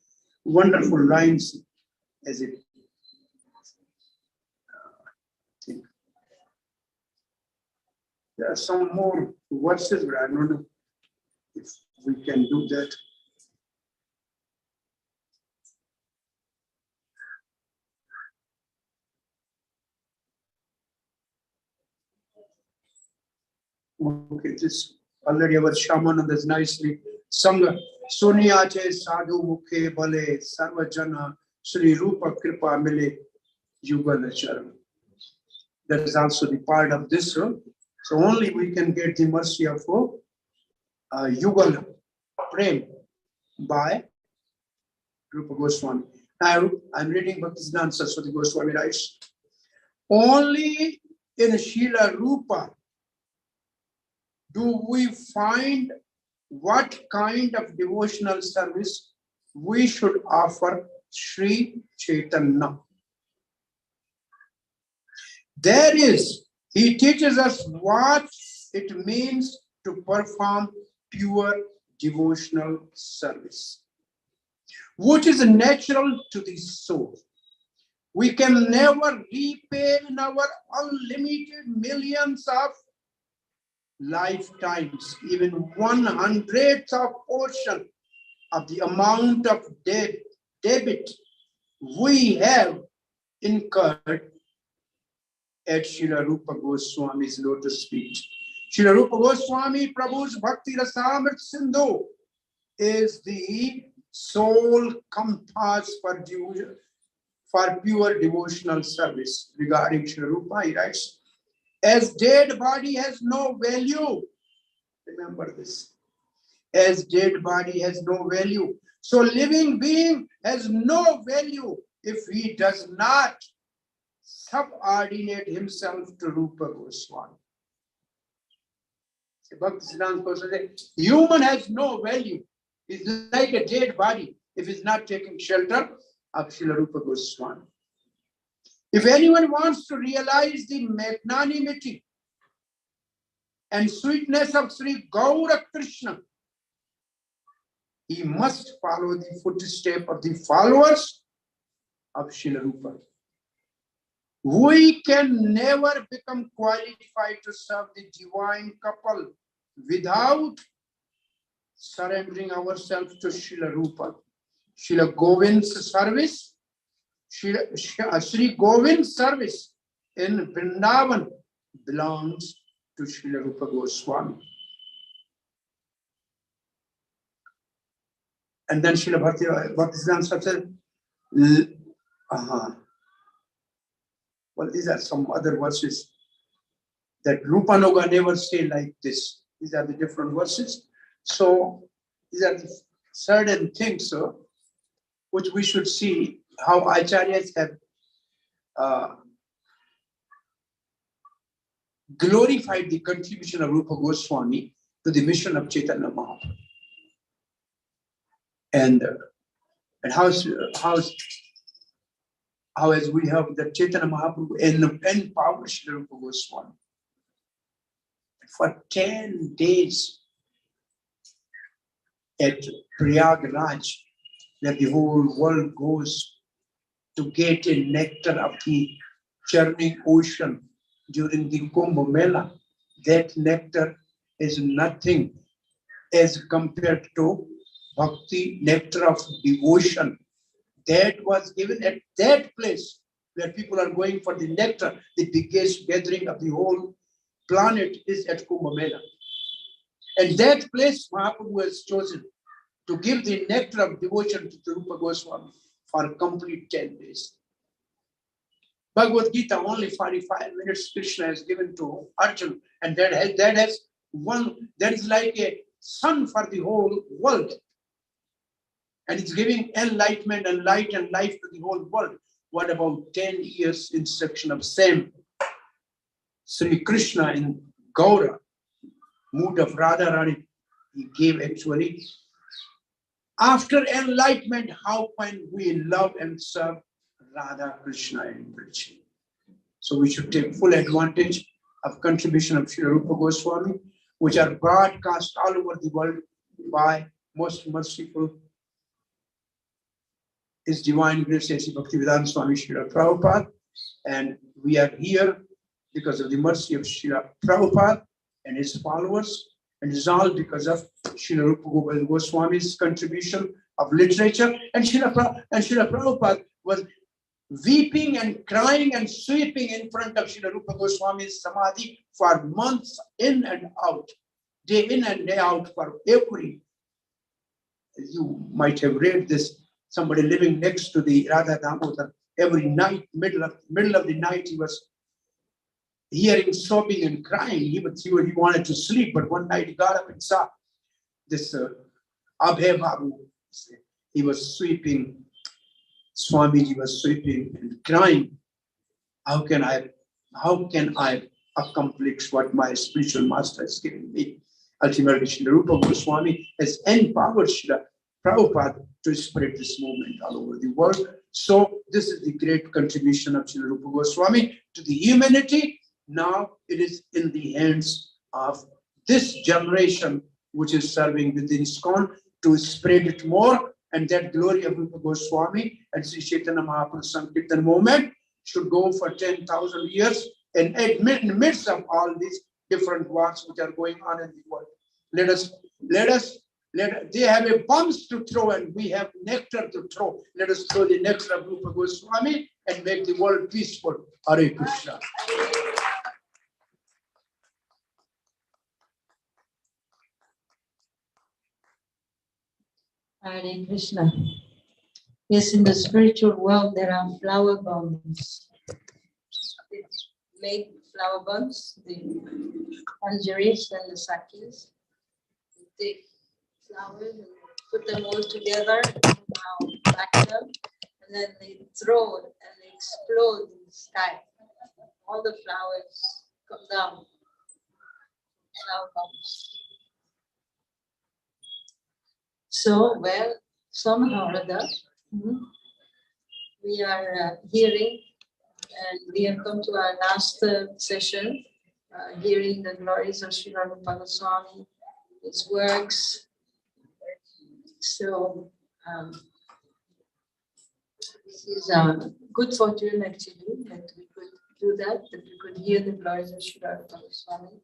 wonderful lines as it. There are some more verses, but I don't know if we can do that. Okay, this already our Shamanand has nicely sung. Suniyache sadhu mukhe bale sarvajana Sri Rupa kripa mile yugala charan. That is also the part of this one. So only we can get the mercy of Yugal Prem by Rupa Goswami. Now I'm reading Bhaktisiddhanta Saraswati Goswami writes, only in Srila Rupa do we find what kind of devotional service we should offer Sri Chaitanya. There is, he teaches us what it means to perform pure devotional service, which is natural to the soul. We can never repay in our unlimited millions of lifetimes, even 1/100th of portion of the amount of debit we have incurred at Srila Rupa Goswami's lotus feet. Srila Rupa Goswami Prabhu's Bhakti Rasamrit Sindhu is the sole compass for pure devotional service. Regarding Srila Rupa, he writes, as dead body has no value, remember this, as dead body has no value, so living being has no value if he does not subordinate himself to Rupa Goswami. Bhaktisiddhanta Goswami says, human has no value. He's like a dead body if he's not taking shelter of Srila Rupa Goswami. If anyone wants to realize the magnanimity and sweetness of Sri Gaura Krishna, he must follow the footsteps of the followers of Srila Rupa. We can never become qualified to serve the divine couple without surrendering ourselves to Srila Rupa. Srila Govind's service, Sri Govind's service in Vrindavan belongs to Srila Rupa Goswami. And then Srila Bhaktisiddhanta said, well, these are some other verses that Rupanuga never say like this. These are the different verses. So these are the certain things which we should see how acharyas have glorified the contribution of Rupa Goswami to the mission of Chaitanya Mahaprabhu. And how as we have the Chaitanya Mahaprabhu empowered Srila Rupa Goswami for 10 days at Prayagraj, where the whole world goes to get a nectar of the churning ocean during the Kumbh Mela. That nectar is nothing as compared to bhakti, nectar of devotion. That was given at that place where people are going for the nectar. The biggest gathering of the whole planet is at Kumbh Mela. And that place Mahaprabhu was chosen to give the nectar of devotion to Rupa Goswami for a complete 10 days. Bhagavad Gita, only 45 minutes Krishna has given to Arjuna, and that is like a sun for the whole world. And it's giving enlightenment and light and life to the whole world. What about 10 years instruction of same Sri Krishna in Gaura, mood of Radharani, he gave actually. After enlightenment, how can we love and serve Radha Krishna in Brij? So we should take full advantage of contribution of Sri Rupa Goswami, which are broadcast all over the world by most merciful His Divine Grace A.C. Bhaktivedanta Swami Srila Prabhupada. And we are here because of the mercy of Srila Prabhupada and his followers. And it's all because of Srila Rupa Goswami's contribution of literature. And Srila Prabhupada was weeping and crying and sweeping in front of Srila Rupa Goswami's Samadhi for months in and out, day in and day out for every. You might have read this. Somebody living next to the Radha Damodar, every night, middle of the night, he was hearing sobbing and crying. He wanted to sleep, but one night he got up and saw this Abhay Babu, he was sweeping, Swamiji was sweeping and crying. How can I accomplish what my spiritual master has given me? Ultimately, Srila Rupa Goswami has empowered Srila Prabhupada to spread this movement all over the world. So this is the great contribution of Srila Rupa Goswami to the humanity. Now it is in the hands of this generation, which is serving within ISKCON, to spread it more. And that glory of Rupa Goswami and Sri Chaitanya Mahaprabhu Sankirtan movement should go for 10,000 years and in the midst of all these different wars which are going on in the world. They have a bombs to throw and we have nectar to throw. Let us throw the nectar of Rupa Goswami and make the world peaceful. Hare Krishna. Hare Krishna. Yes, in the spiritual world there are flower bombs. They make flower bombs, the anjaris and the sakis. They take flowers and put them all together, back them, and then they throw it and they explode in the sky. All the flowers come down. Flower bombs. So, well, somehow or other, we are hearing, and we have come to our last session, hearing the glories of Srila Rupa Goswami, his works. So, this is a good fortune actually that we could do that we could hear the glories of Srila Rupa Goswami.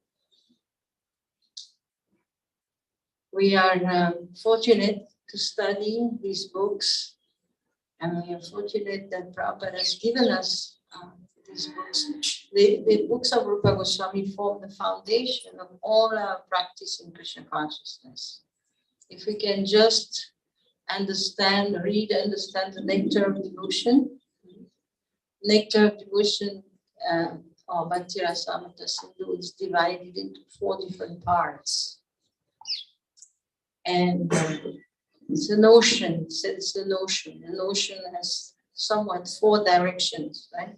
We are fortunate to study these books, and we are fortunate that Prabhupada has given us these books. The books of Rupa Goswami form the foundation of all our practice in Krishna consciousness. If we can just understand the nectar of devotion, or Bhakti Rasamrita Sindhu is divided into 4 different parts. And it's an ocean, it's an ocean. An ocean has somewhat 4 directions, right? It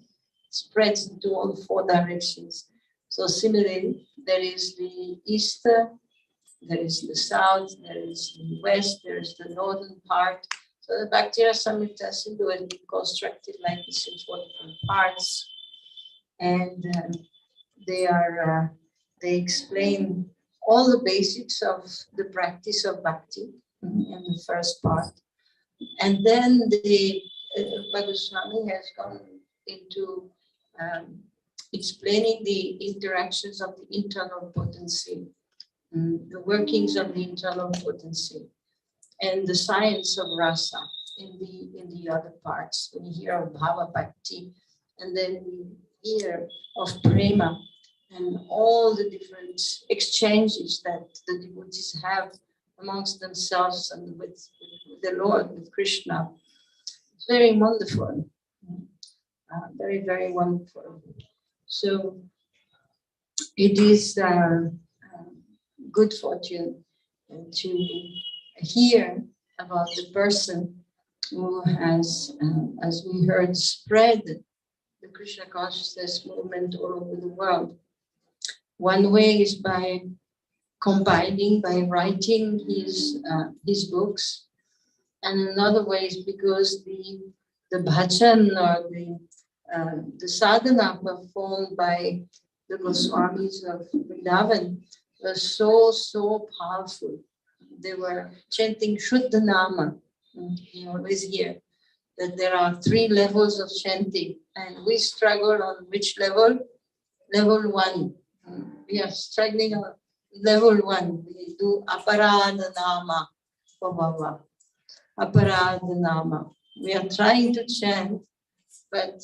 spreads into all 4 directions. So similarly, there is the east, there is the south, there is the west, there is the northern part. So the Bhakti Rasamrita Sindhu has been constructed like this in 4 different parts. And they explain all the basics of the practice of bhakti in the first part. And then the Rupa Goswami has gone into explaining the interactions of the internal potency, the workings of the internal potency, and the science of rasa in the other parts. We hear of bhava bhakti, and then we hear of prema, and all the different exchanges that the devotees have amongst themselves and with the Lord, with Krishna. It's very wonderful, very, very wonderful. So it is good fortune to hear about the person who has, as we heard, spread the Krishna consciousness movement all over the world. One way is by combining, by writing his books, and another way is because the bhajan or the sadhana performed by the Goswamis of Vrindavan was so powerful. They were chanting Shuddha Nama. You always hear that there are 3 levels of chanting, and we struggle on which level? Level 1. We are struggling on level 1. We do Aparadha Nama Bhava. Aparadha Nama. We are trying to chant, but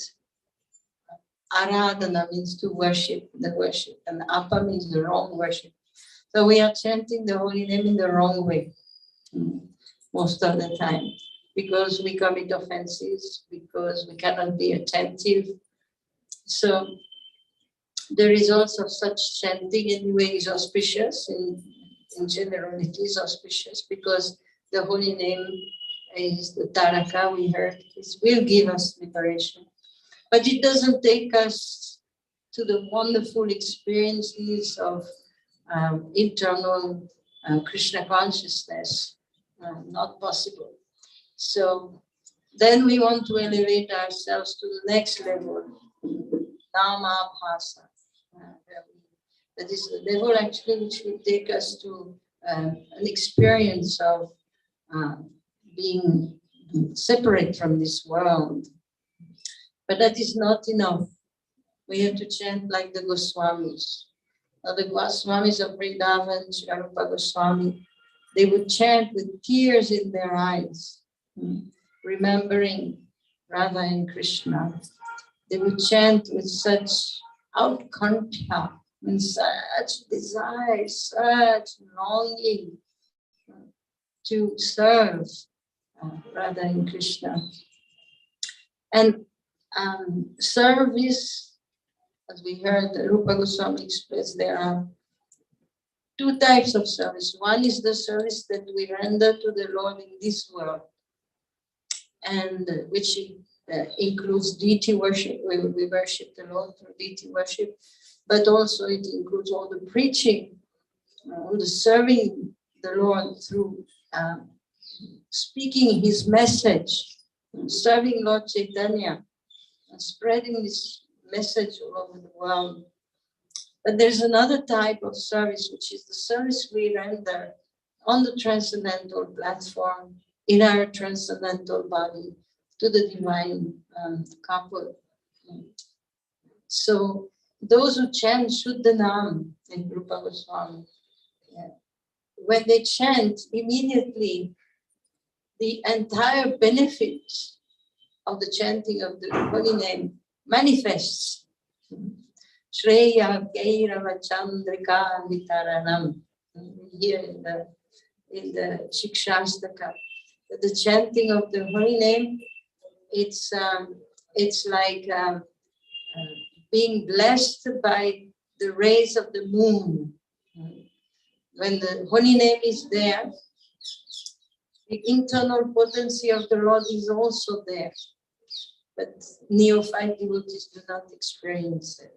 Aradhana means to worship, the worship, and Apa means the wrong worship. So we are chanting the holy name in the wrong way most of the time, because we commit offenses, because we cannot be attentive. So the results of such chanting anyway is auspicious in general, it is auspicious because the holy name is the Taraka, we heard, it will give us liberation. But it doesn't take us to the wonderful experiences of internal Krishna consciousness. Not possible. So then we want to elevate ourselves to the next level, Nama Bhasa. That is the level actually which will take us to an experience of being separate from this world. But that is not enough. We have to chant like the Goswamis. Now the Goswamis of Vrindavan, Sri Rupa Goswami, they would chant with tears in their eyes, remembering Radha and Krishna. They would chant with such outkantha, and such desire, such longing to serve Radha and Krishna. And service, as we heard Rupa Goswami express, there are two types of service. One is the service that we render to the Lord in this world, and which includes deity worship. We worship the Lord through deity worship, but also it includes all the preaching, all the serving the Lord through speaking His message, serving Lord Chaitanya, and spreading this message all over the world. But there's another type of service, which is the service we render on the transcendental platform, in our transcendental body, to the divine couple. So those who chant Shuddha Nam in Rupa Goswami, when they chant, immediately the entire benefit of the chanting of the holy name manifests. Shreya Gairava Chandrika Vitaranam. Here in the Shikshastaka, the chanting of the holy name, it's like being blessed by the rays of the moon. When the holy name is there, the internal potency of the Lord is also there. But neophyte devotees do not experience it.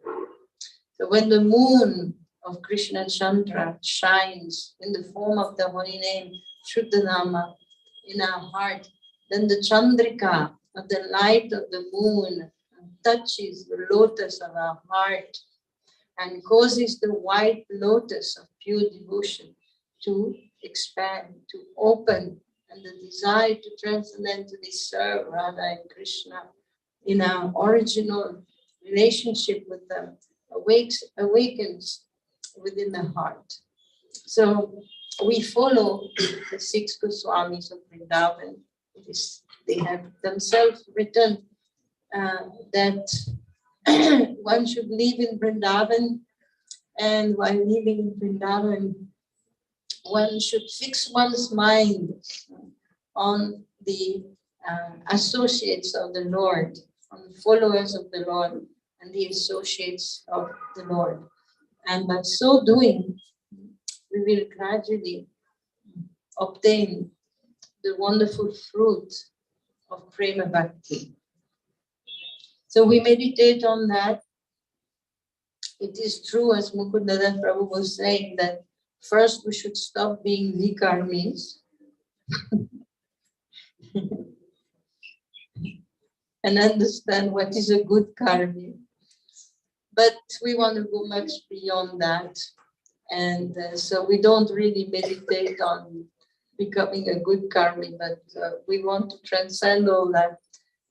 So when the moon of Krishna Chandra shines in the form of the holy name, Shuddhanama, in our heart, then the Chandrika, of the light of the moon, touches the lotus of our heart and causes the white lotus of pure devotion to expand, to open, and the desire to transcendentally serve Radha and Krishna in our original relationship with them awakens within the heart. So we follow the 6 Goswamis of Vrindavan. They have themselves written that one should live in Vrindavan, and while living in Vrindavan, one should fix one's mind on the associates of the Lord, on the followers of the Lord, and the associates of the Lord. And by so doing, we will gradually obtain the wonderful fruit of Prema Bhakti. So we meditate on that. It is true, as Mukundada Prabhu was saying, that first we should stop being vikarmis and understand what is a good karmi. But we want to go much beyond that. And so we don't really meditate on becoming a good karmi, but we want to transcend all that.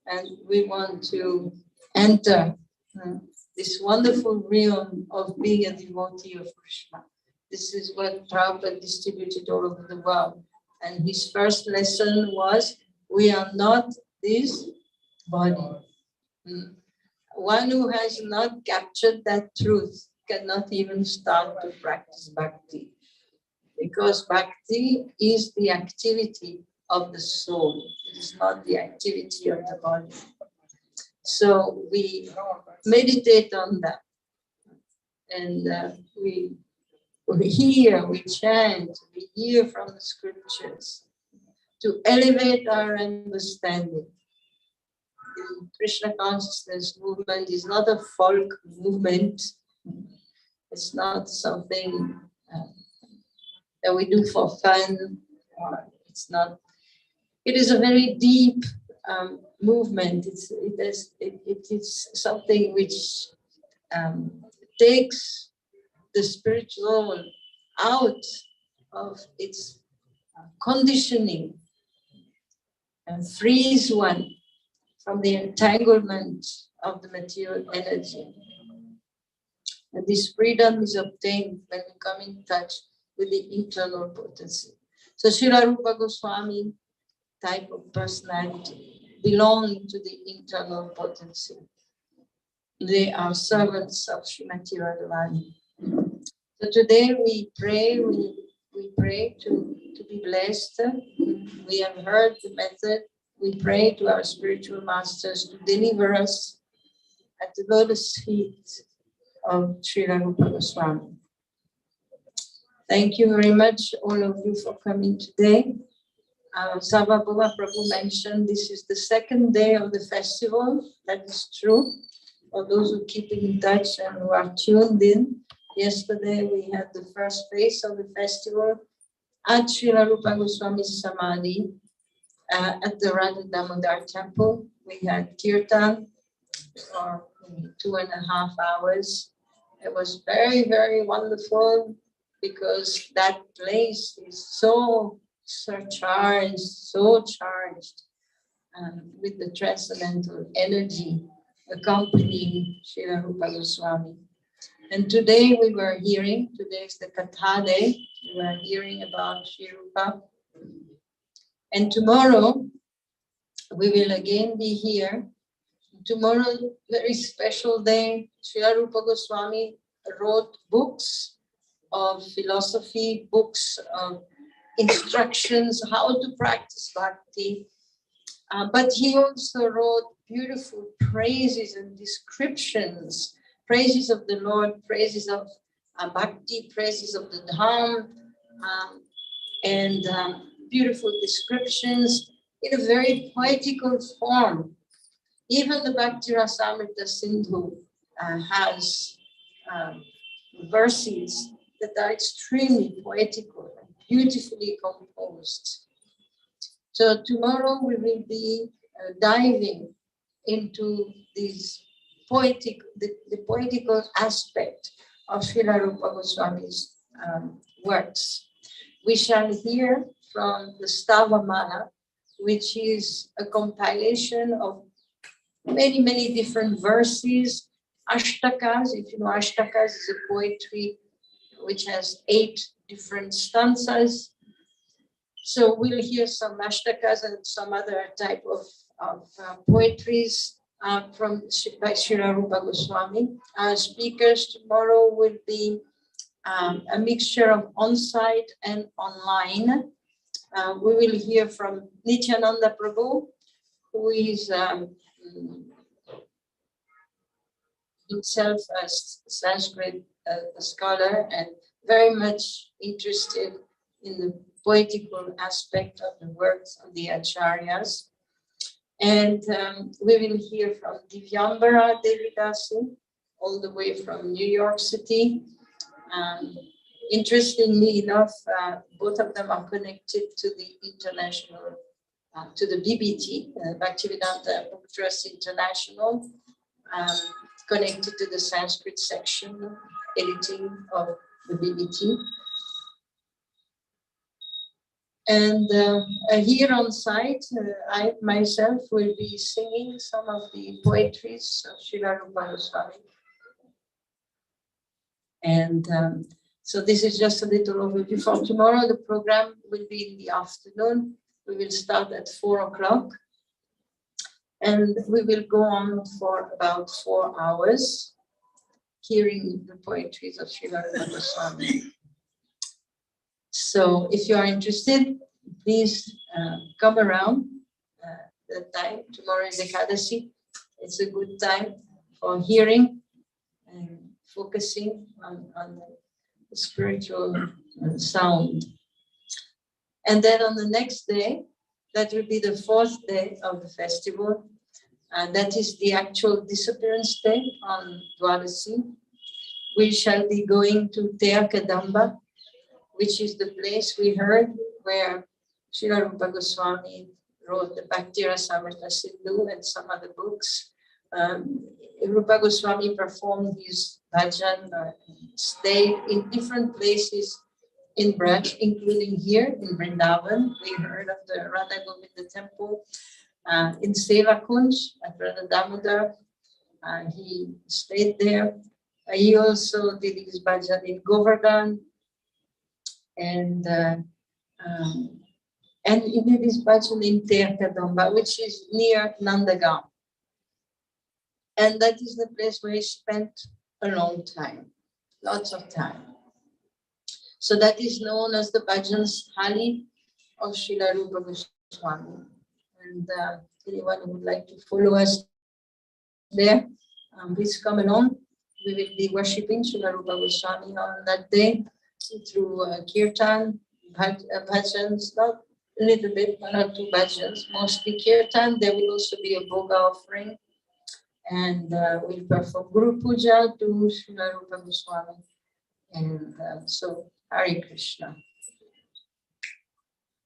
And we want to enter this wonderful realm of being a devotee of Krishna. This is what Prabhupada distributed all over the world. And his first lesson was, we are not this body. One who has not captured that truth cannot even start to practice bhakti. Because bhakti is the activity of the soul. It is not the activity of the body. So we meditate on that. And we We hear, we chant, we hear from the scriptures to elevate our understanding. The Krishna consciousness movement is not a folk movement. It's not something that we do for fun. It's not. It is a very deep movement. It is something which takes the spiritual out of its conditioning and frees one from the entanglement of the material energy. And this freedom is obtained when we come in touch with the internal potency. So Srila Rupa Goswami type of personality belonging to the internal potency. They are servants of Srimati Radharani. So today we pray to be blessed. We have heard the method. We pray to our spiritual masters to deliver us at the lotus feet of Srila Rupa Goswami. Thank you very much, all of you, for coming today. Sarvabhauma Prabhu mentioned this is the second day of the festival. That is true. For those who keep in touch and who are tuned in, yesterday we had the first phase of the festival at Srila Rupa Goswami's Samadhi at the Radha Damodar temple. We had kirtan for 2.5 hours. It was very, very wonderful because that place is so charged with the transcendental energy accompanying Srila Rupa Goswami. And today we were hearing, today is the Katha day, we were hearing about Sri Rupa. And tomorrow we will again be here. Tomorrow, very special day, Srila Rupa Goswami wrote books of philosophy, books of instructions, how to practice bhakti. But he also wrote beautiful praises and descriptions, praises of the Lord, praises of bhakti, praises of the Dham, and beautiful descriptions in a very poetical form. Even the Bhakti Rasamrita Sindhu has verses that are extremely poetical and beautifully composed. So tomorrow we will be diving into these the poetical aspect of Srila Rupa Goswami's works. We shall hear from the Stavamala, which is a compilation of many, many different verses. Ashtakas, if you know Ashtakas, is a poetry which has 8 different stanzas. So we'll hear some Ashtakas and some other type of poetries by Srila Rupa Goswami. Our speakers tomorrow will be a mixture of on-site and online. We will hear from Nityananda Prabhu, who is himself a Sanskrit scholar and very much interested in the poetical aspect of the works of the Acharyas. And we will hear from Divyambara Devidasi, all the way from New York City. Interestingly enough, both of them are connected to the international, to the BBT, Bhaktivedanta Book Trust International, connected to the Sanskrit section editing of the BBT. And here on site, I myself will be singing some of the poetries of Srila Rupa Goswami. And so this is just a little overview for tomorrow. The program will be in the afternoon. We will start at 4 o'clock. And we will go on for about 4 hours, hearing the poetries of Srila Rupa Goswami. So if you are interested, please come around that time. Tomorrow is Ekadasi. It's a good time for hearing and focusing on spiritual sound. And then on the next day, that will be the fourth day of the festival, and that is the actual disappearance day on Dwadasi. We shall be going to Tea Kadamba, which is the place we heard where Srila Rupa Goswami wrote the Bhakti Rasamrita Sindhu and some other books. Rupa Goswami performed his bhajan, stayed in different places in Braj, including here in Vrindavan. We heard of the Radha Govinda temple. In Seva Kunj at Radha Damodar, he stayed there. He also did his bhajan in Govardhan, and he did his bhajan in Tea Kadamba, which is near Nandagaon. And that is the place where he spent a long time, lots of time. So that is known as the Bhajan Sthali of Srila Rupa Goswami. And anyone who would like to follow us there, please come along. We will be worshipping Srila Rupa Goswami on that day through kirtan, bhajans, not a little bit, 1 or 2 bhajans, mostly kirtan. There will also be a bhoga offering. And we'll perform Guru Puja to Srila Rupa Goswami. And so, Hare Krishna.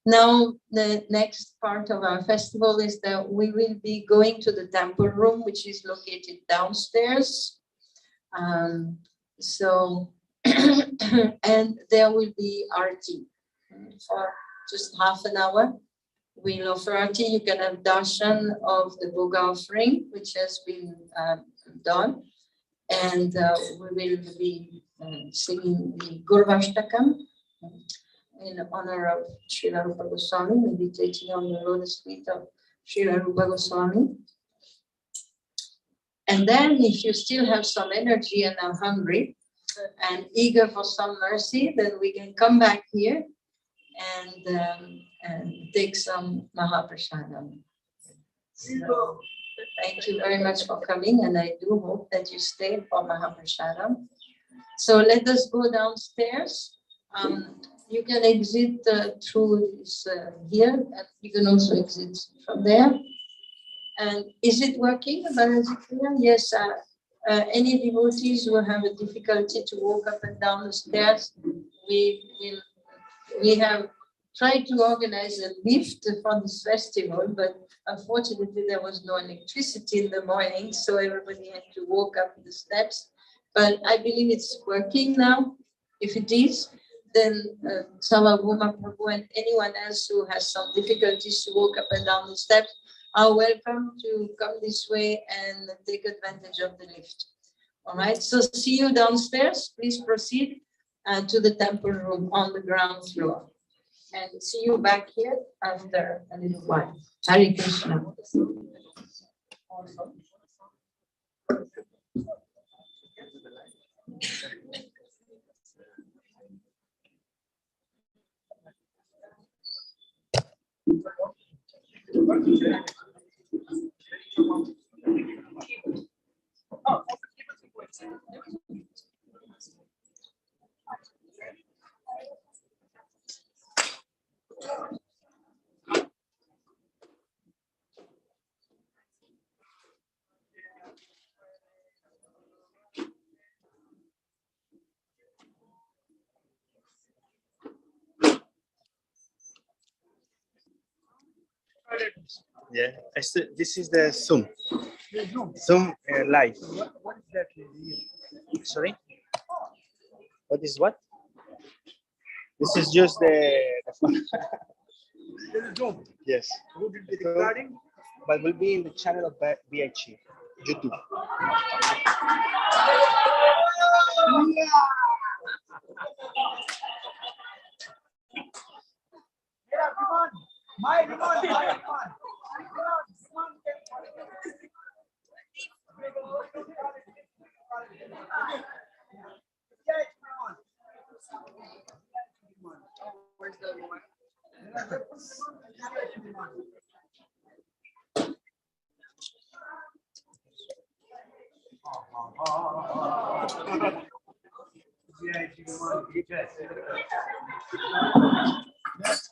Now, the next part of our festival is that we will be going to the temple room, which is located downstairs. And there will be arti for just half an hour. We'll offer arti. You can have darshan of the bhoga offering, which has been done. And we will be singing the Gurvashtakam in honor of Srila Rupa Goswami, meditating on the lotus feet of Srila Rupa Goswami. And then if you still have some energy and are hungry and eager for some mercy, then we can come back here and take some Mahaprasadam. So, thank you very much for coming, and I do hope that you stay for Mahaprasadam. So let us go downstairs. You can exit through this here, and you can also exit from there. And is it working, Balaji? Yes. Any devotees who have a difficulty to walk up and down the stairs, we have tried to organize a lift for this festival, but unfortunately there was no electricity in the morning, so everybody had to walk up the steps. But I believe it's working now. If it is, then Savabhuma Prabhu and anyone else who has some difficulties to walk up and down the steps are welcome to come this way and take advantage of the lift. All right, so see you downstairs. Please proceed to the temple room on the ground floor. And see you back here after a little while. Hare Krishna. Yeah, this is the Zoom. Zoom live. What is that? Sorry? What is what? This is just the This is Zoom. yes. Who did the recording? But will be in the channel of BIG, YouTube. Yeah, come on. My demand. Where's the other one?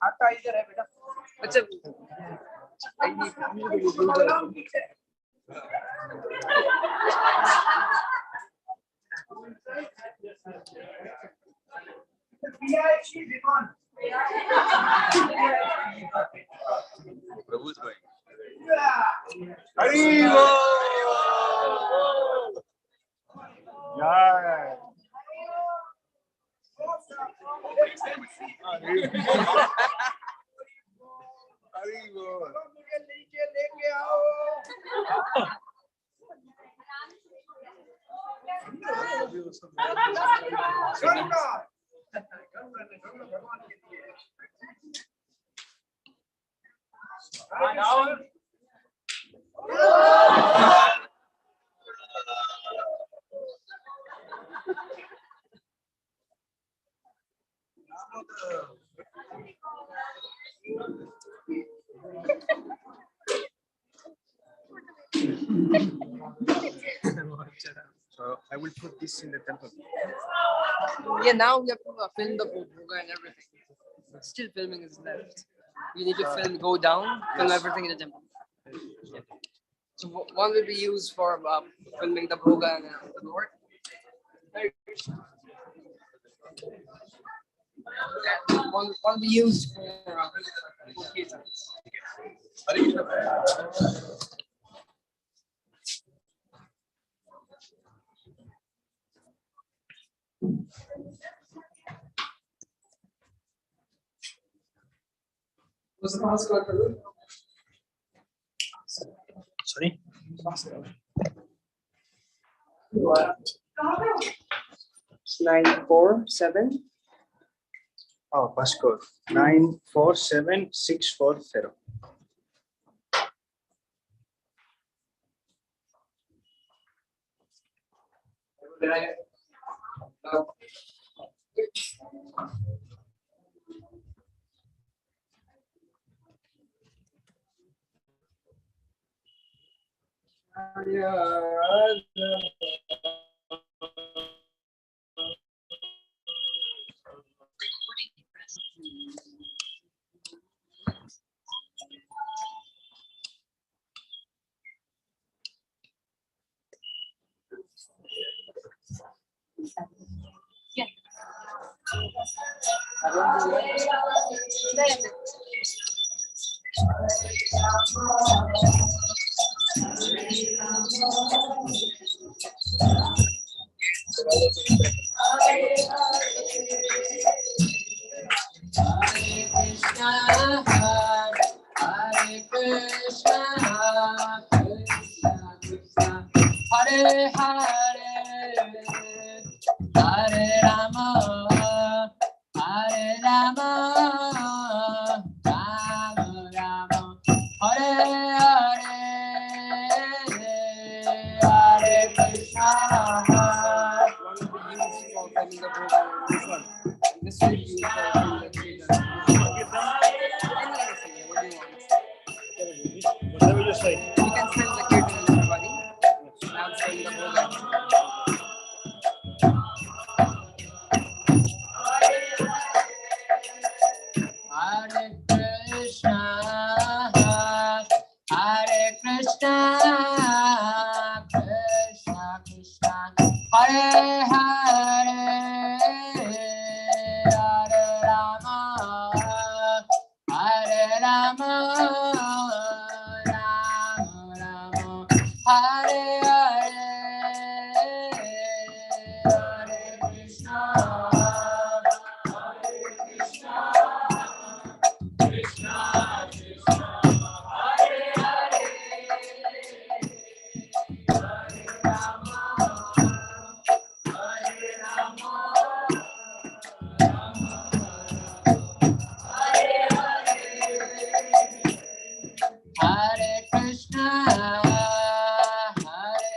आता इधर है बेटा अच्छा Prabhu's going. Yeah. So I will put this in the temple. Yeah, now we have to film the Bhoga and everything. But still filming is left. We need to film, go down, film everything in the temple. Yeah. So one will be used for filming the Bhoga and the Lord. And one will be used for Kirtans. What's the password for you? Sorry? It's 947. Oh, passcode 947640. Hare Hare Rama, Hare Rama, Rama Rama, Hare Hare, Hare Krishna. This will be used for the Kirtan. Whatever you say. You can send the Kirtan to everybody. Now send the Bhoga. Hare Krishna, Hare Krishna, Krishna Krishna, Hare Hare, Hare Rama, Hare Rama, Rama Rama, Hare Hare, Hare Krishna. Hare Krishna, Hare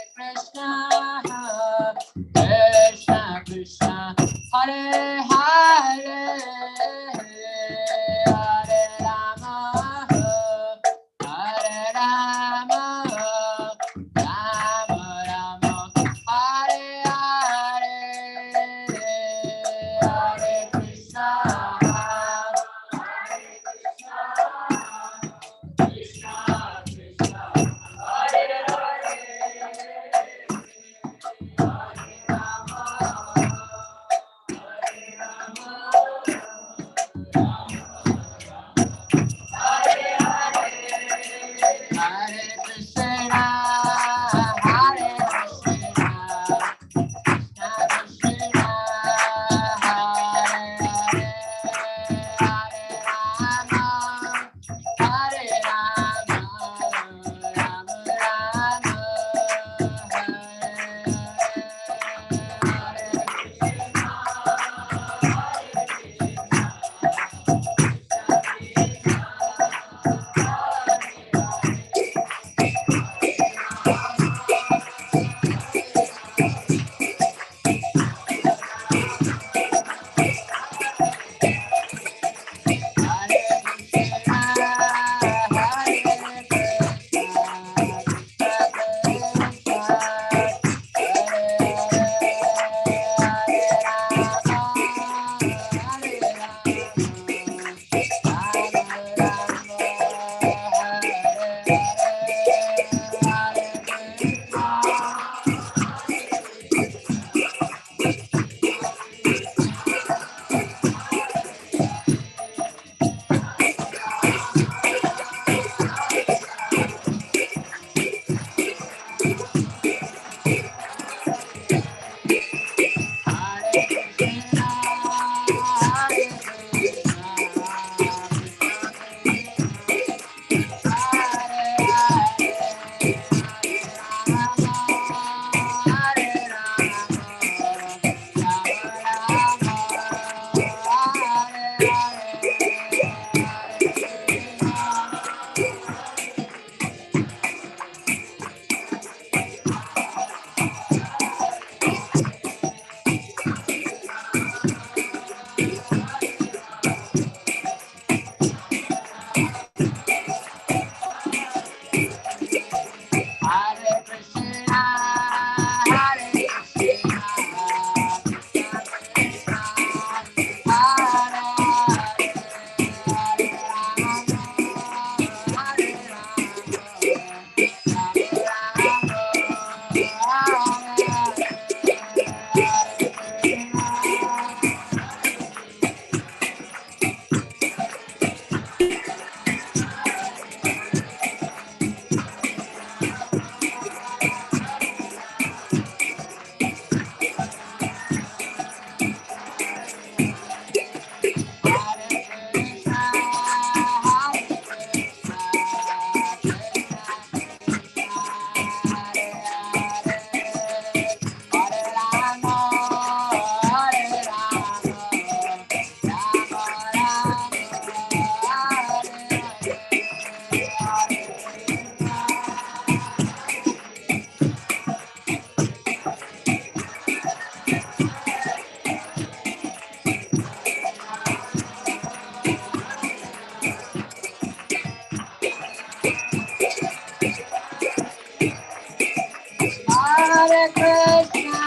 Hare Krishna,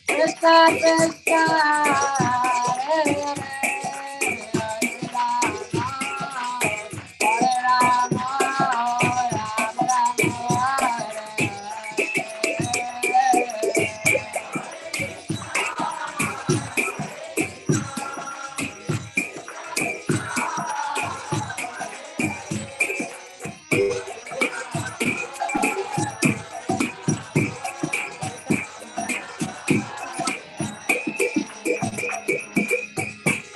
Krishna Krishna, Hare Hare, Hare Rama, Rama Rama,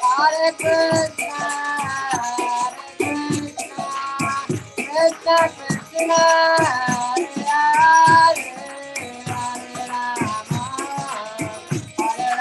Hare Krishna, Krishna Krishna, Hare Hare, Hare Rama, Hare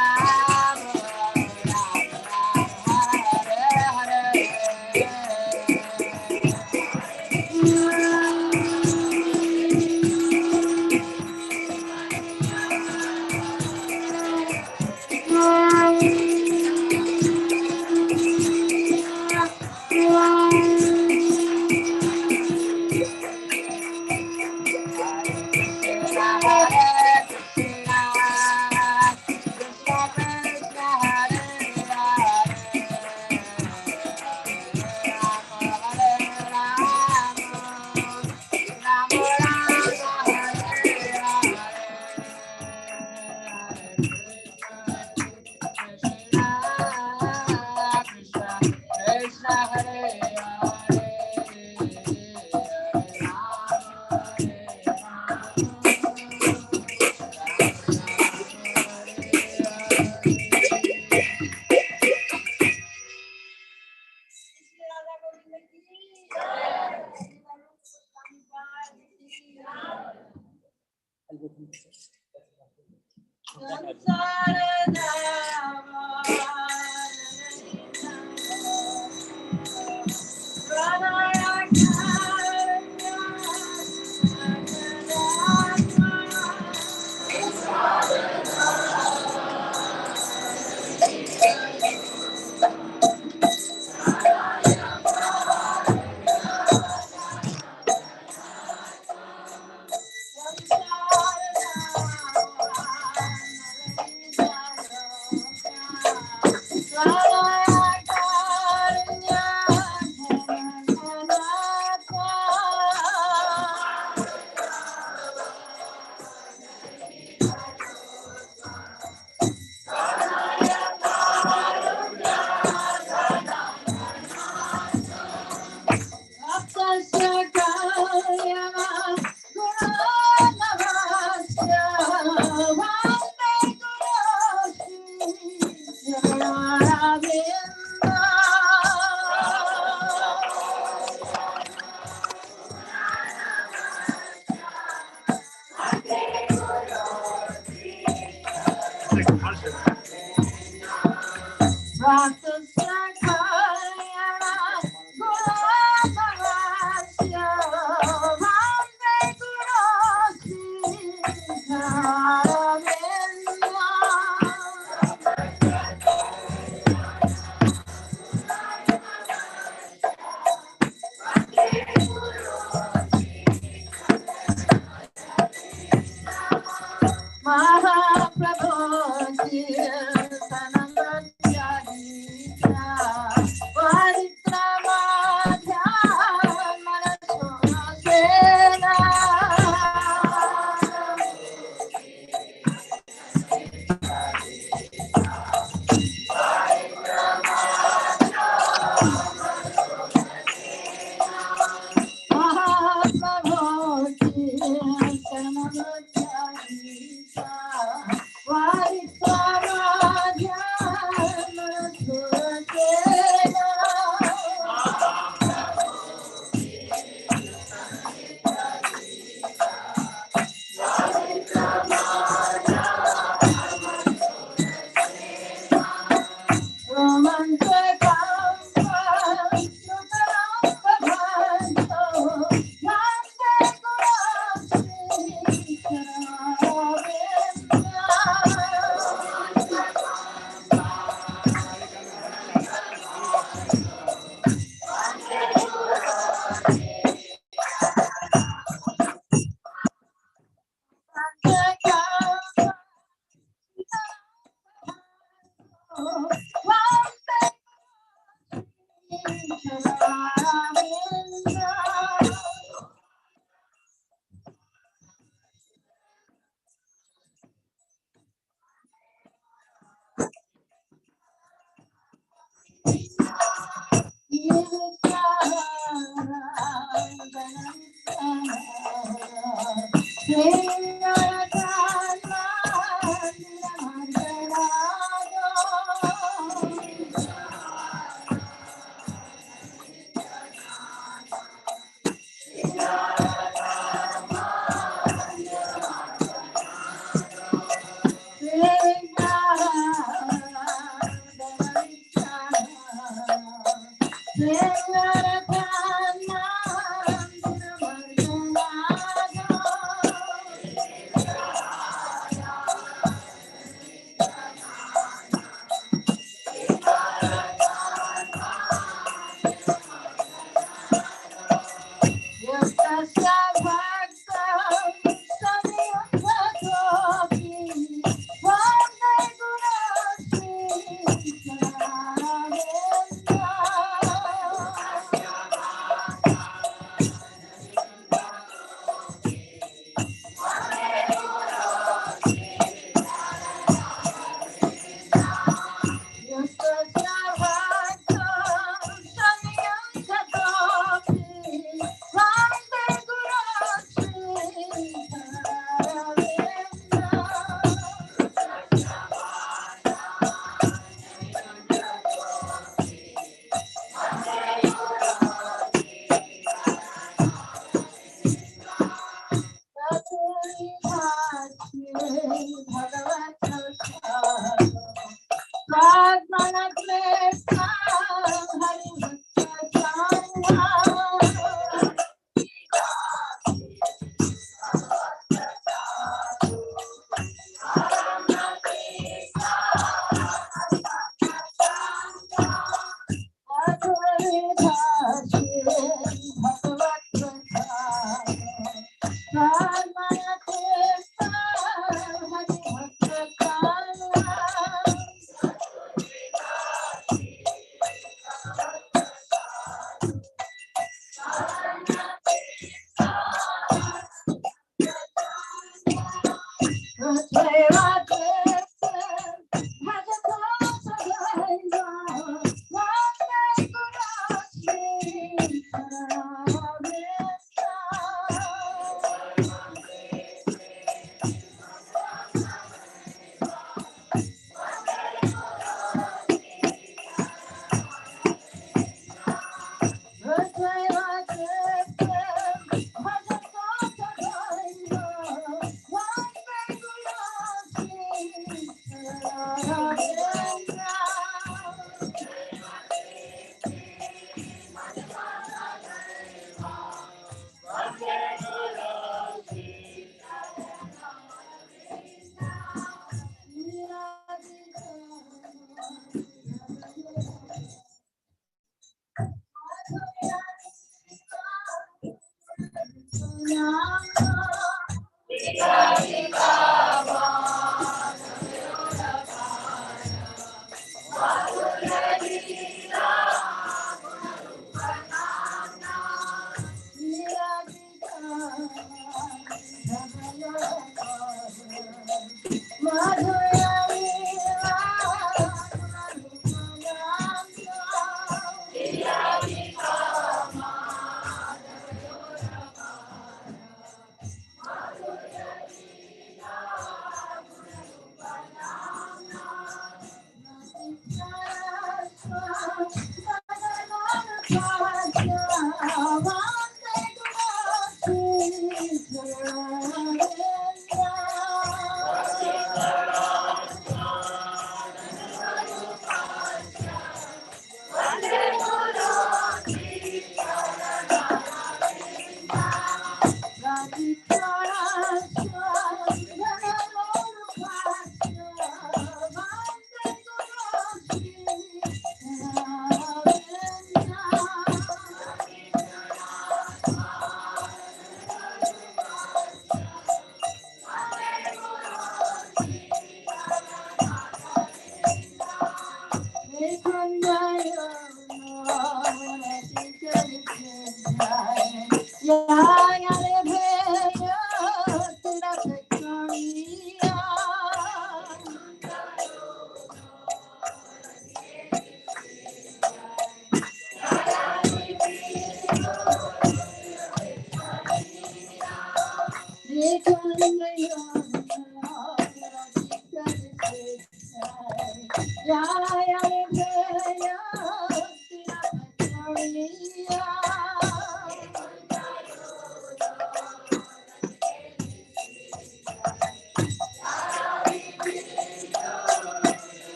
Mahaprabhu,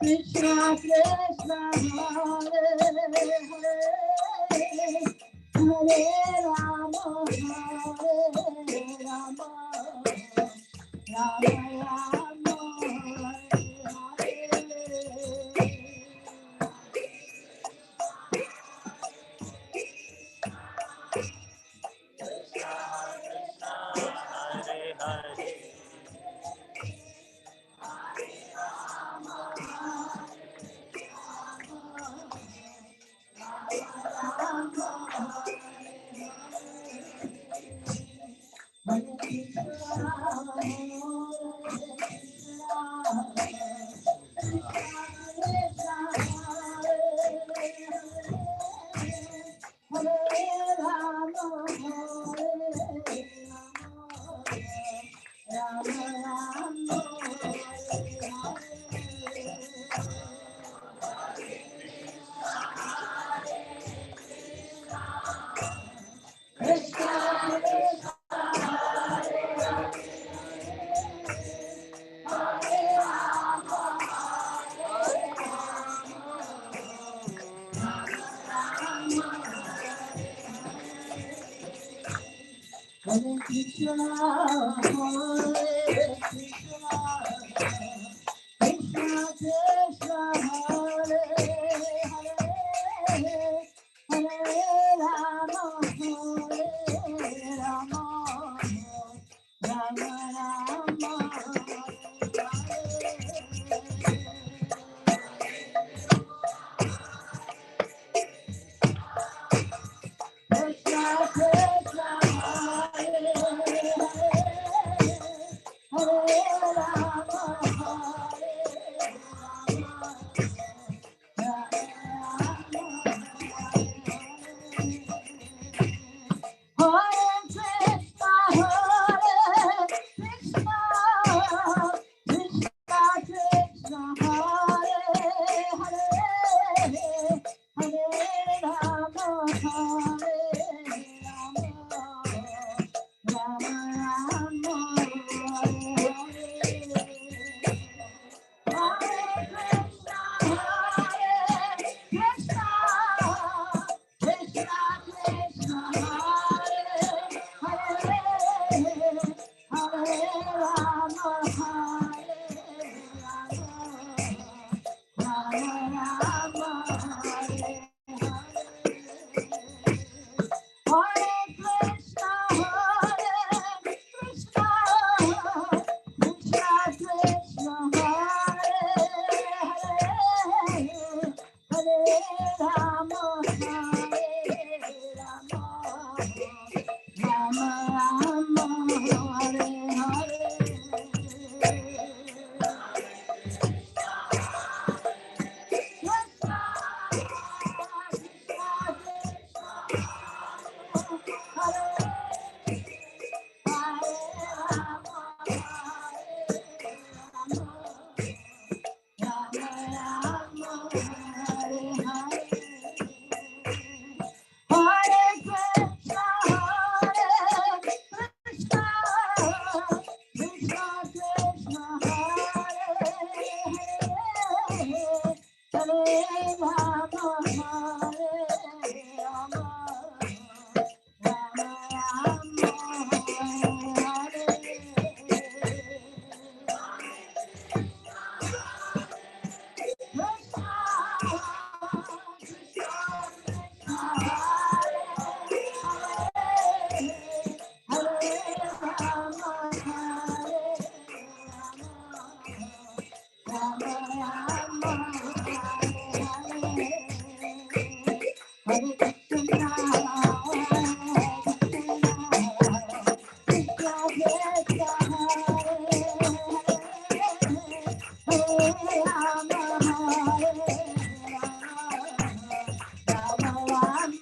Krishna Krishna Hare Hare Hare Rama Hare Rama Rama Rama Hare Hare. Hare Krishna, Hare Krishna, Krishna Krishna, Hare Hare, Hare Rama, Hare Rama, Rama Rama, Krishna Krishna, Hare Hare Rama,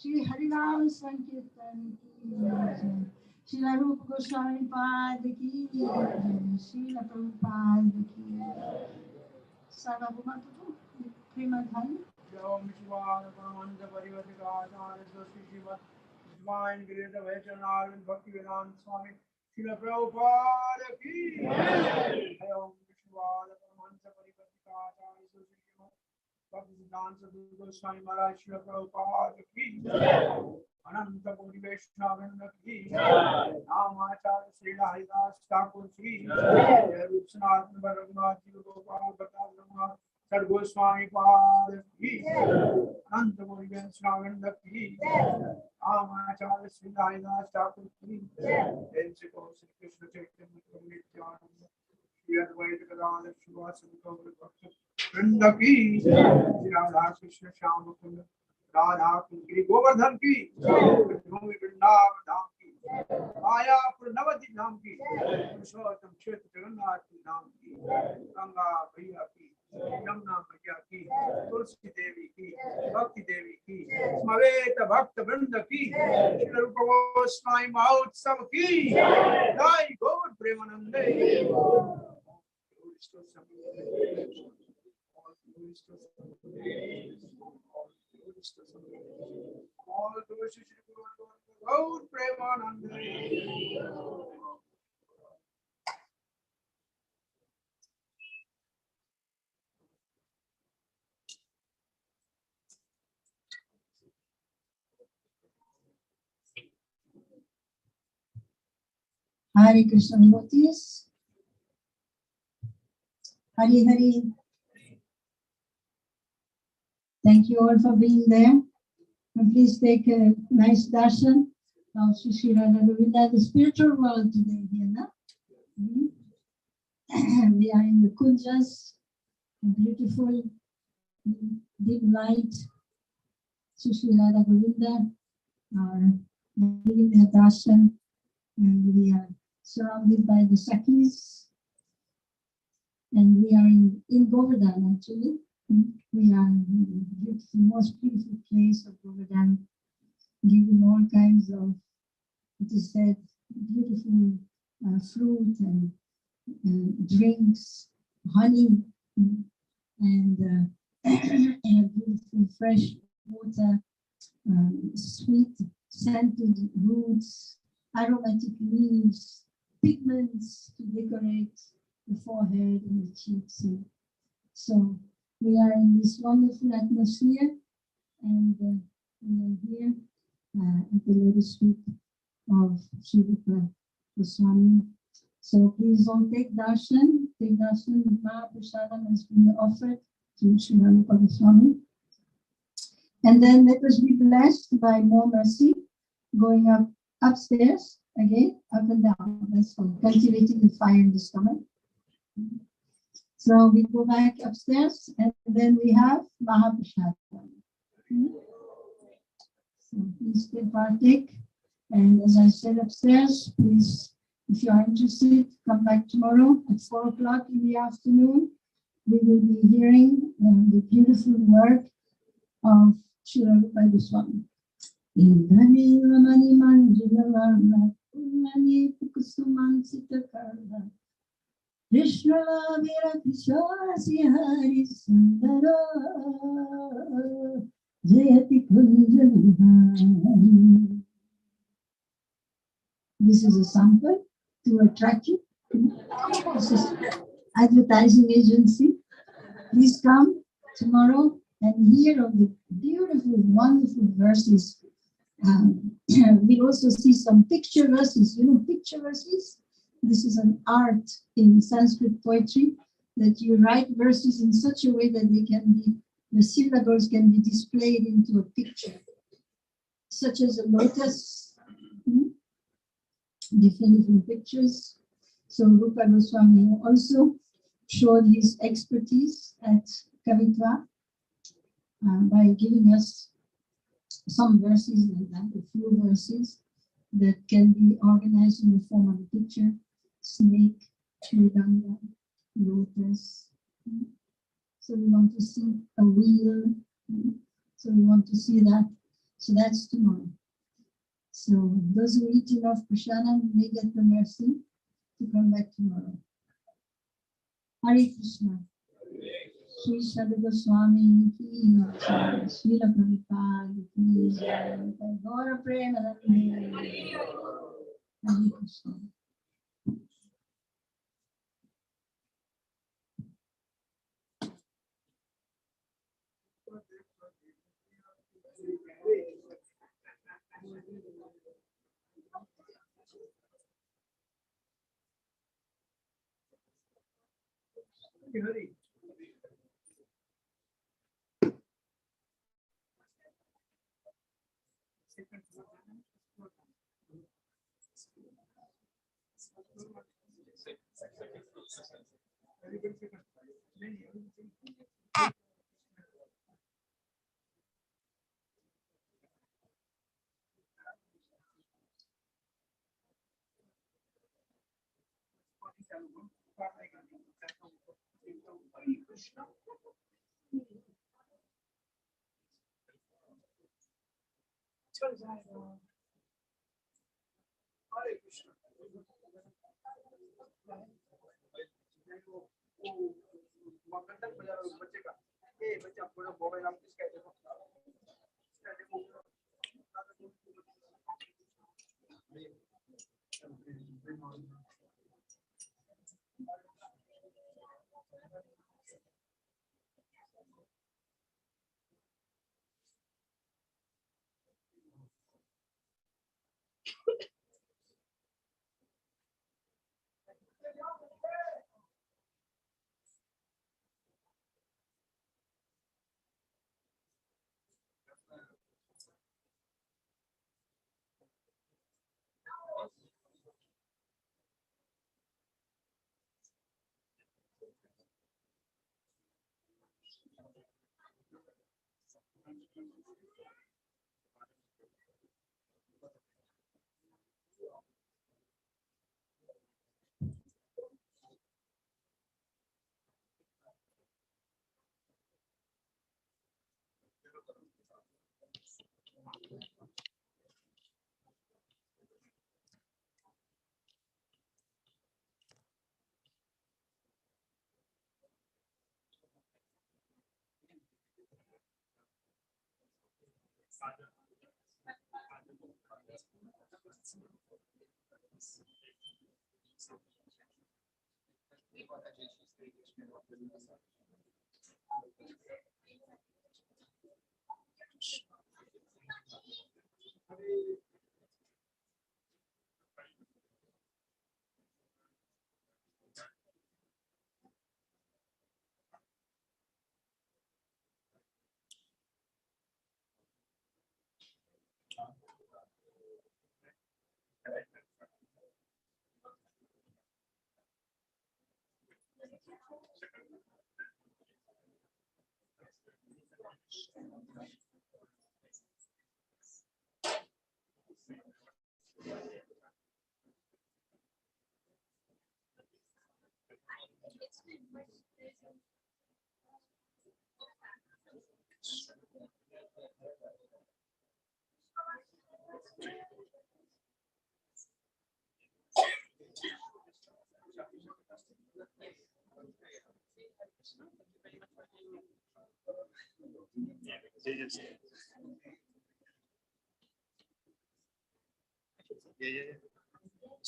Shri Harinam Sankirtan ki jai. Shri Rupa Goswami Pad ki jai. Shri Prabhupada ki jai. Sarvabhauma Tutu, Primadhan. Om Shivaya Paramanta Parivatikācārya Swasti Shiva Divine Creator Vaishnava and Bhakti Vedanta Swami Srila Prabhupada ki Jai. Om Shivaya Paramanta Parivatikācārya Swasti Shiva Bhakti Vedanta Swami Maharaj Srila Prabhupada ki Jai. Ananta Koti Vaishnava ki Jai. Namacharya Srila Haridas Thakur ki Jai. Rupsanath Bharagavad Jiva Gopal Bhattacharya Sad Goswami Pad ki Ananta Koti Vaishnava ki Namacharya Srila Haridas Thakur ki Then Sri Krishna Chaitanya Prabhu Nityananda Shri Advaita Gadadhar Srivasadi Gaura Bhakta Vrinda ki Shri Radha Krishna Shyama Kunda Radha Kundi Govardhan ki Bhumi Vrindavan Dham ki Maya Purnavati Dham ki Purushottam Kshetra Jagannath ki Dham ki Ganga Bhaiya ki Yamuna Bhaiya ki Tulsi Devi ki Bhakti Devi ki Smaveta Bhakta Vrinda ki Shri Rupa Goswami Mahotsav ki Jai Gaur Premanande all those who should go out, Premanande. Hare Krishna devotees. Hari Hari. Thank you all for being there. And please take a nice darshan of Shri Radha Govinda, the spiritual world today here, no? We are in the Kunjas, beautiful, deep light, Shri Radha Govinda, are giving their darshan, and we are surrounded by the Sakis, and we are in Govardhan actually. We are in the most beautiful place of Govardhan, giving all kinds of, it is said, beautiful fruit and drinks, honey, and beautiful fresh water, sweet scented roots, aromatic leaves, pigments to decorate the forehead and the cheeks. So we are in this wonderful atmosphere, and we are here at the lotus feet of Sri Rupa Goswami. So please don't take darshan. Take darshan. Mahaprasadam has been offered to Sri Rupa Goswami. And then let us be blessed by more mercy, going up upstairs again, up and down. That's all. Cultivating the fire in the stomach. So we go back upstairs, and then we have Mahaprasadam. So please take partake. And as I said upstairs, please, if you are interested, come back tomorrow at 4 o'clock in the afternoon. We will be hearing the beautiful work of Srila Rupa Goswami. Indrani Ramani Manjula Varna Mani Pukusuman Sitakarna Krishna Lavira Kishwasi Hari Sundara Jayati Kunjana. This is a sample to attract you. This is advertising agency. Please come tomorrow and hear of the beautiful, wonderful verses. We'll also see some picture verses. You know, picture verses? This is an art in Sanskrit poetry that you write verses in such a way that they can be, the syllables can be displayed into a picture, such as a lotus. Different pictures. So Rupa Goswami also showed his expertise at Kavitva by giving us some verses like that, a few verses that can be organized in the form of a picture: snake, mridanga, lotus. So we want to see a wheel. So we want to see that. So that's tomorrow. So those who eat enough prasadam may get the mercy to come back tomorrow. Hare Krishna. Sri Sadhu Goswami ki jai, Srila Prabhupada ki jai, Gaura Premanande. Hare Krishna. Hare.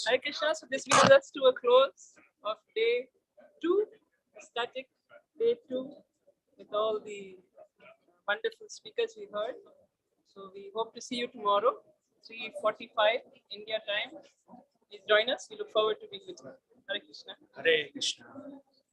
Hare Krishna. So this brings us to a close of day 2, static day 2, with all the wonderful speakers we heard. So we hope to see you tomorrow, 3:45 India time. Please join us. We look forward to being with you. Hare Krishna. Hare Krishna.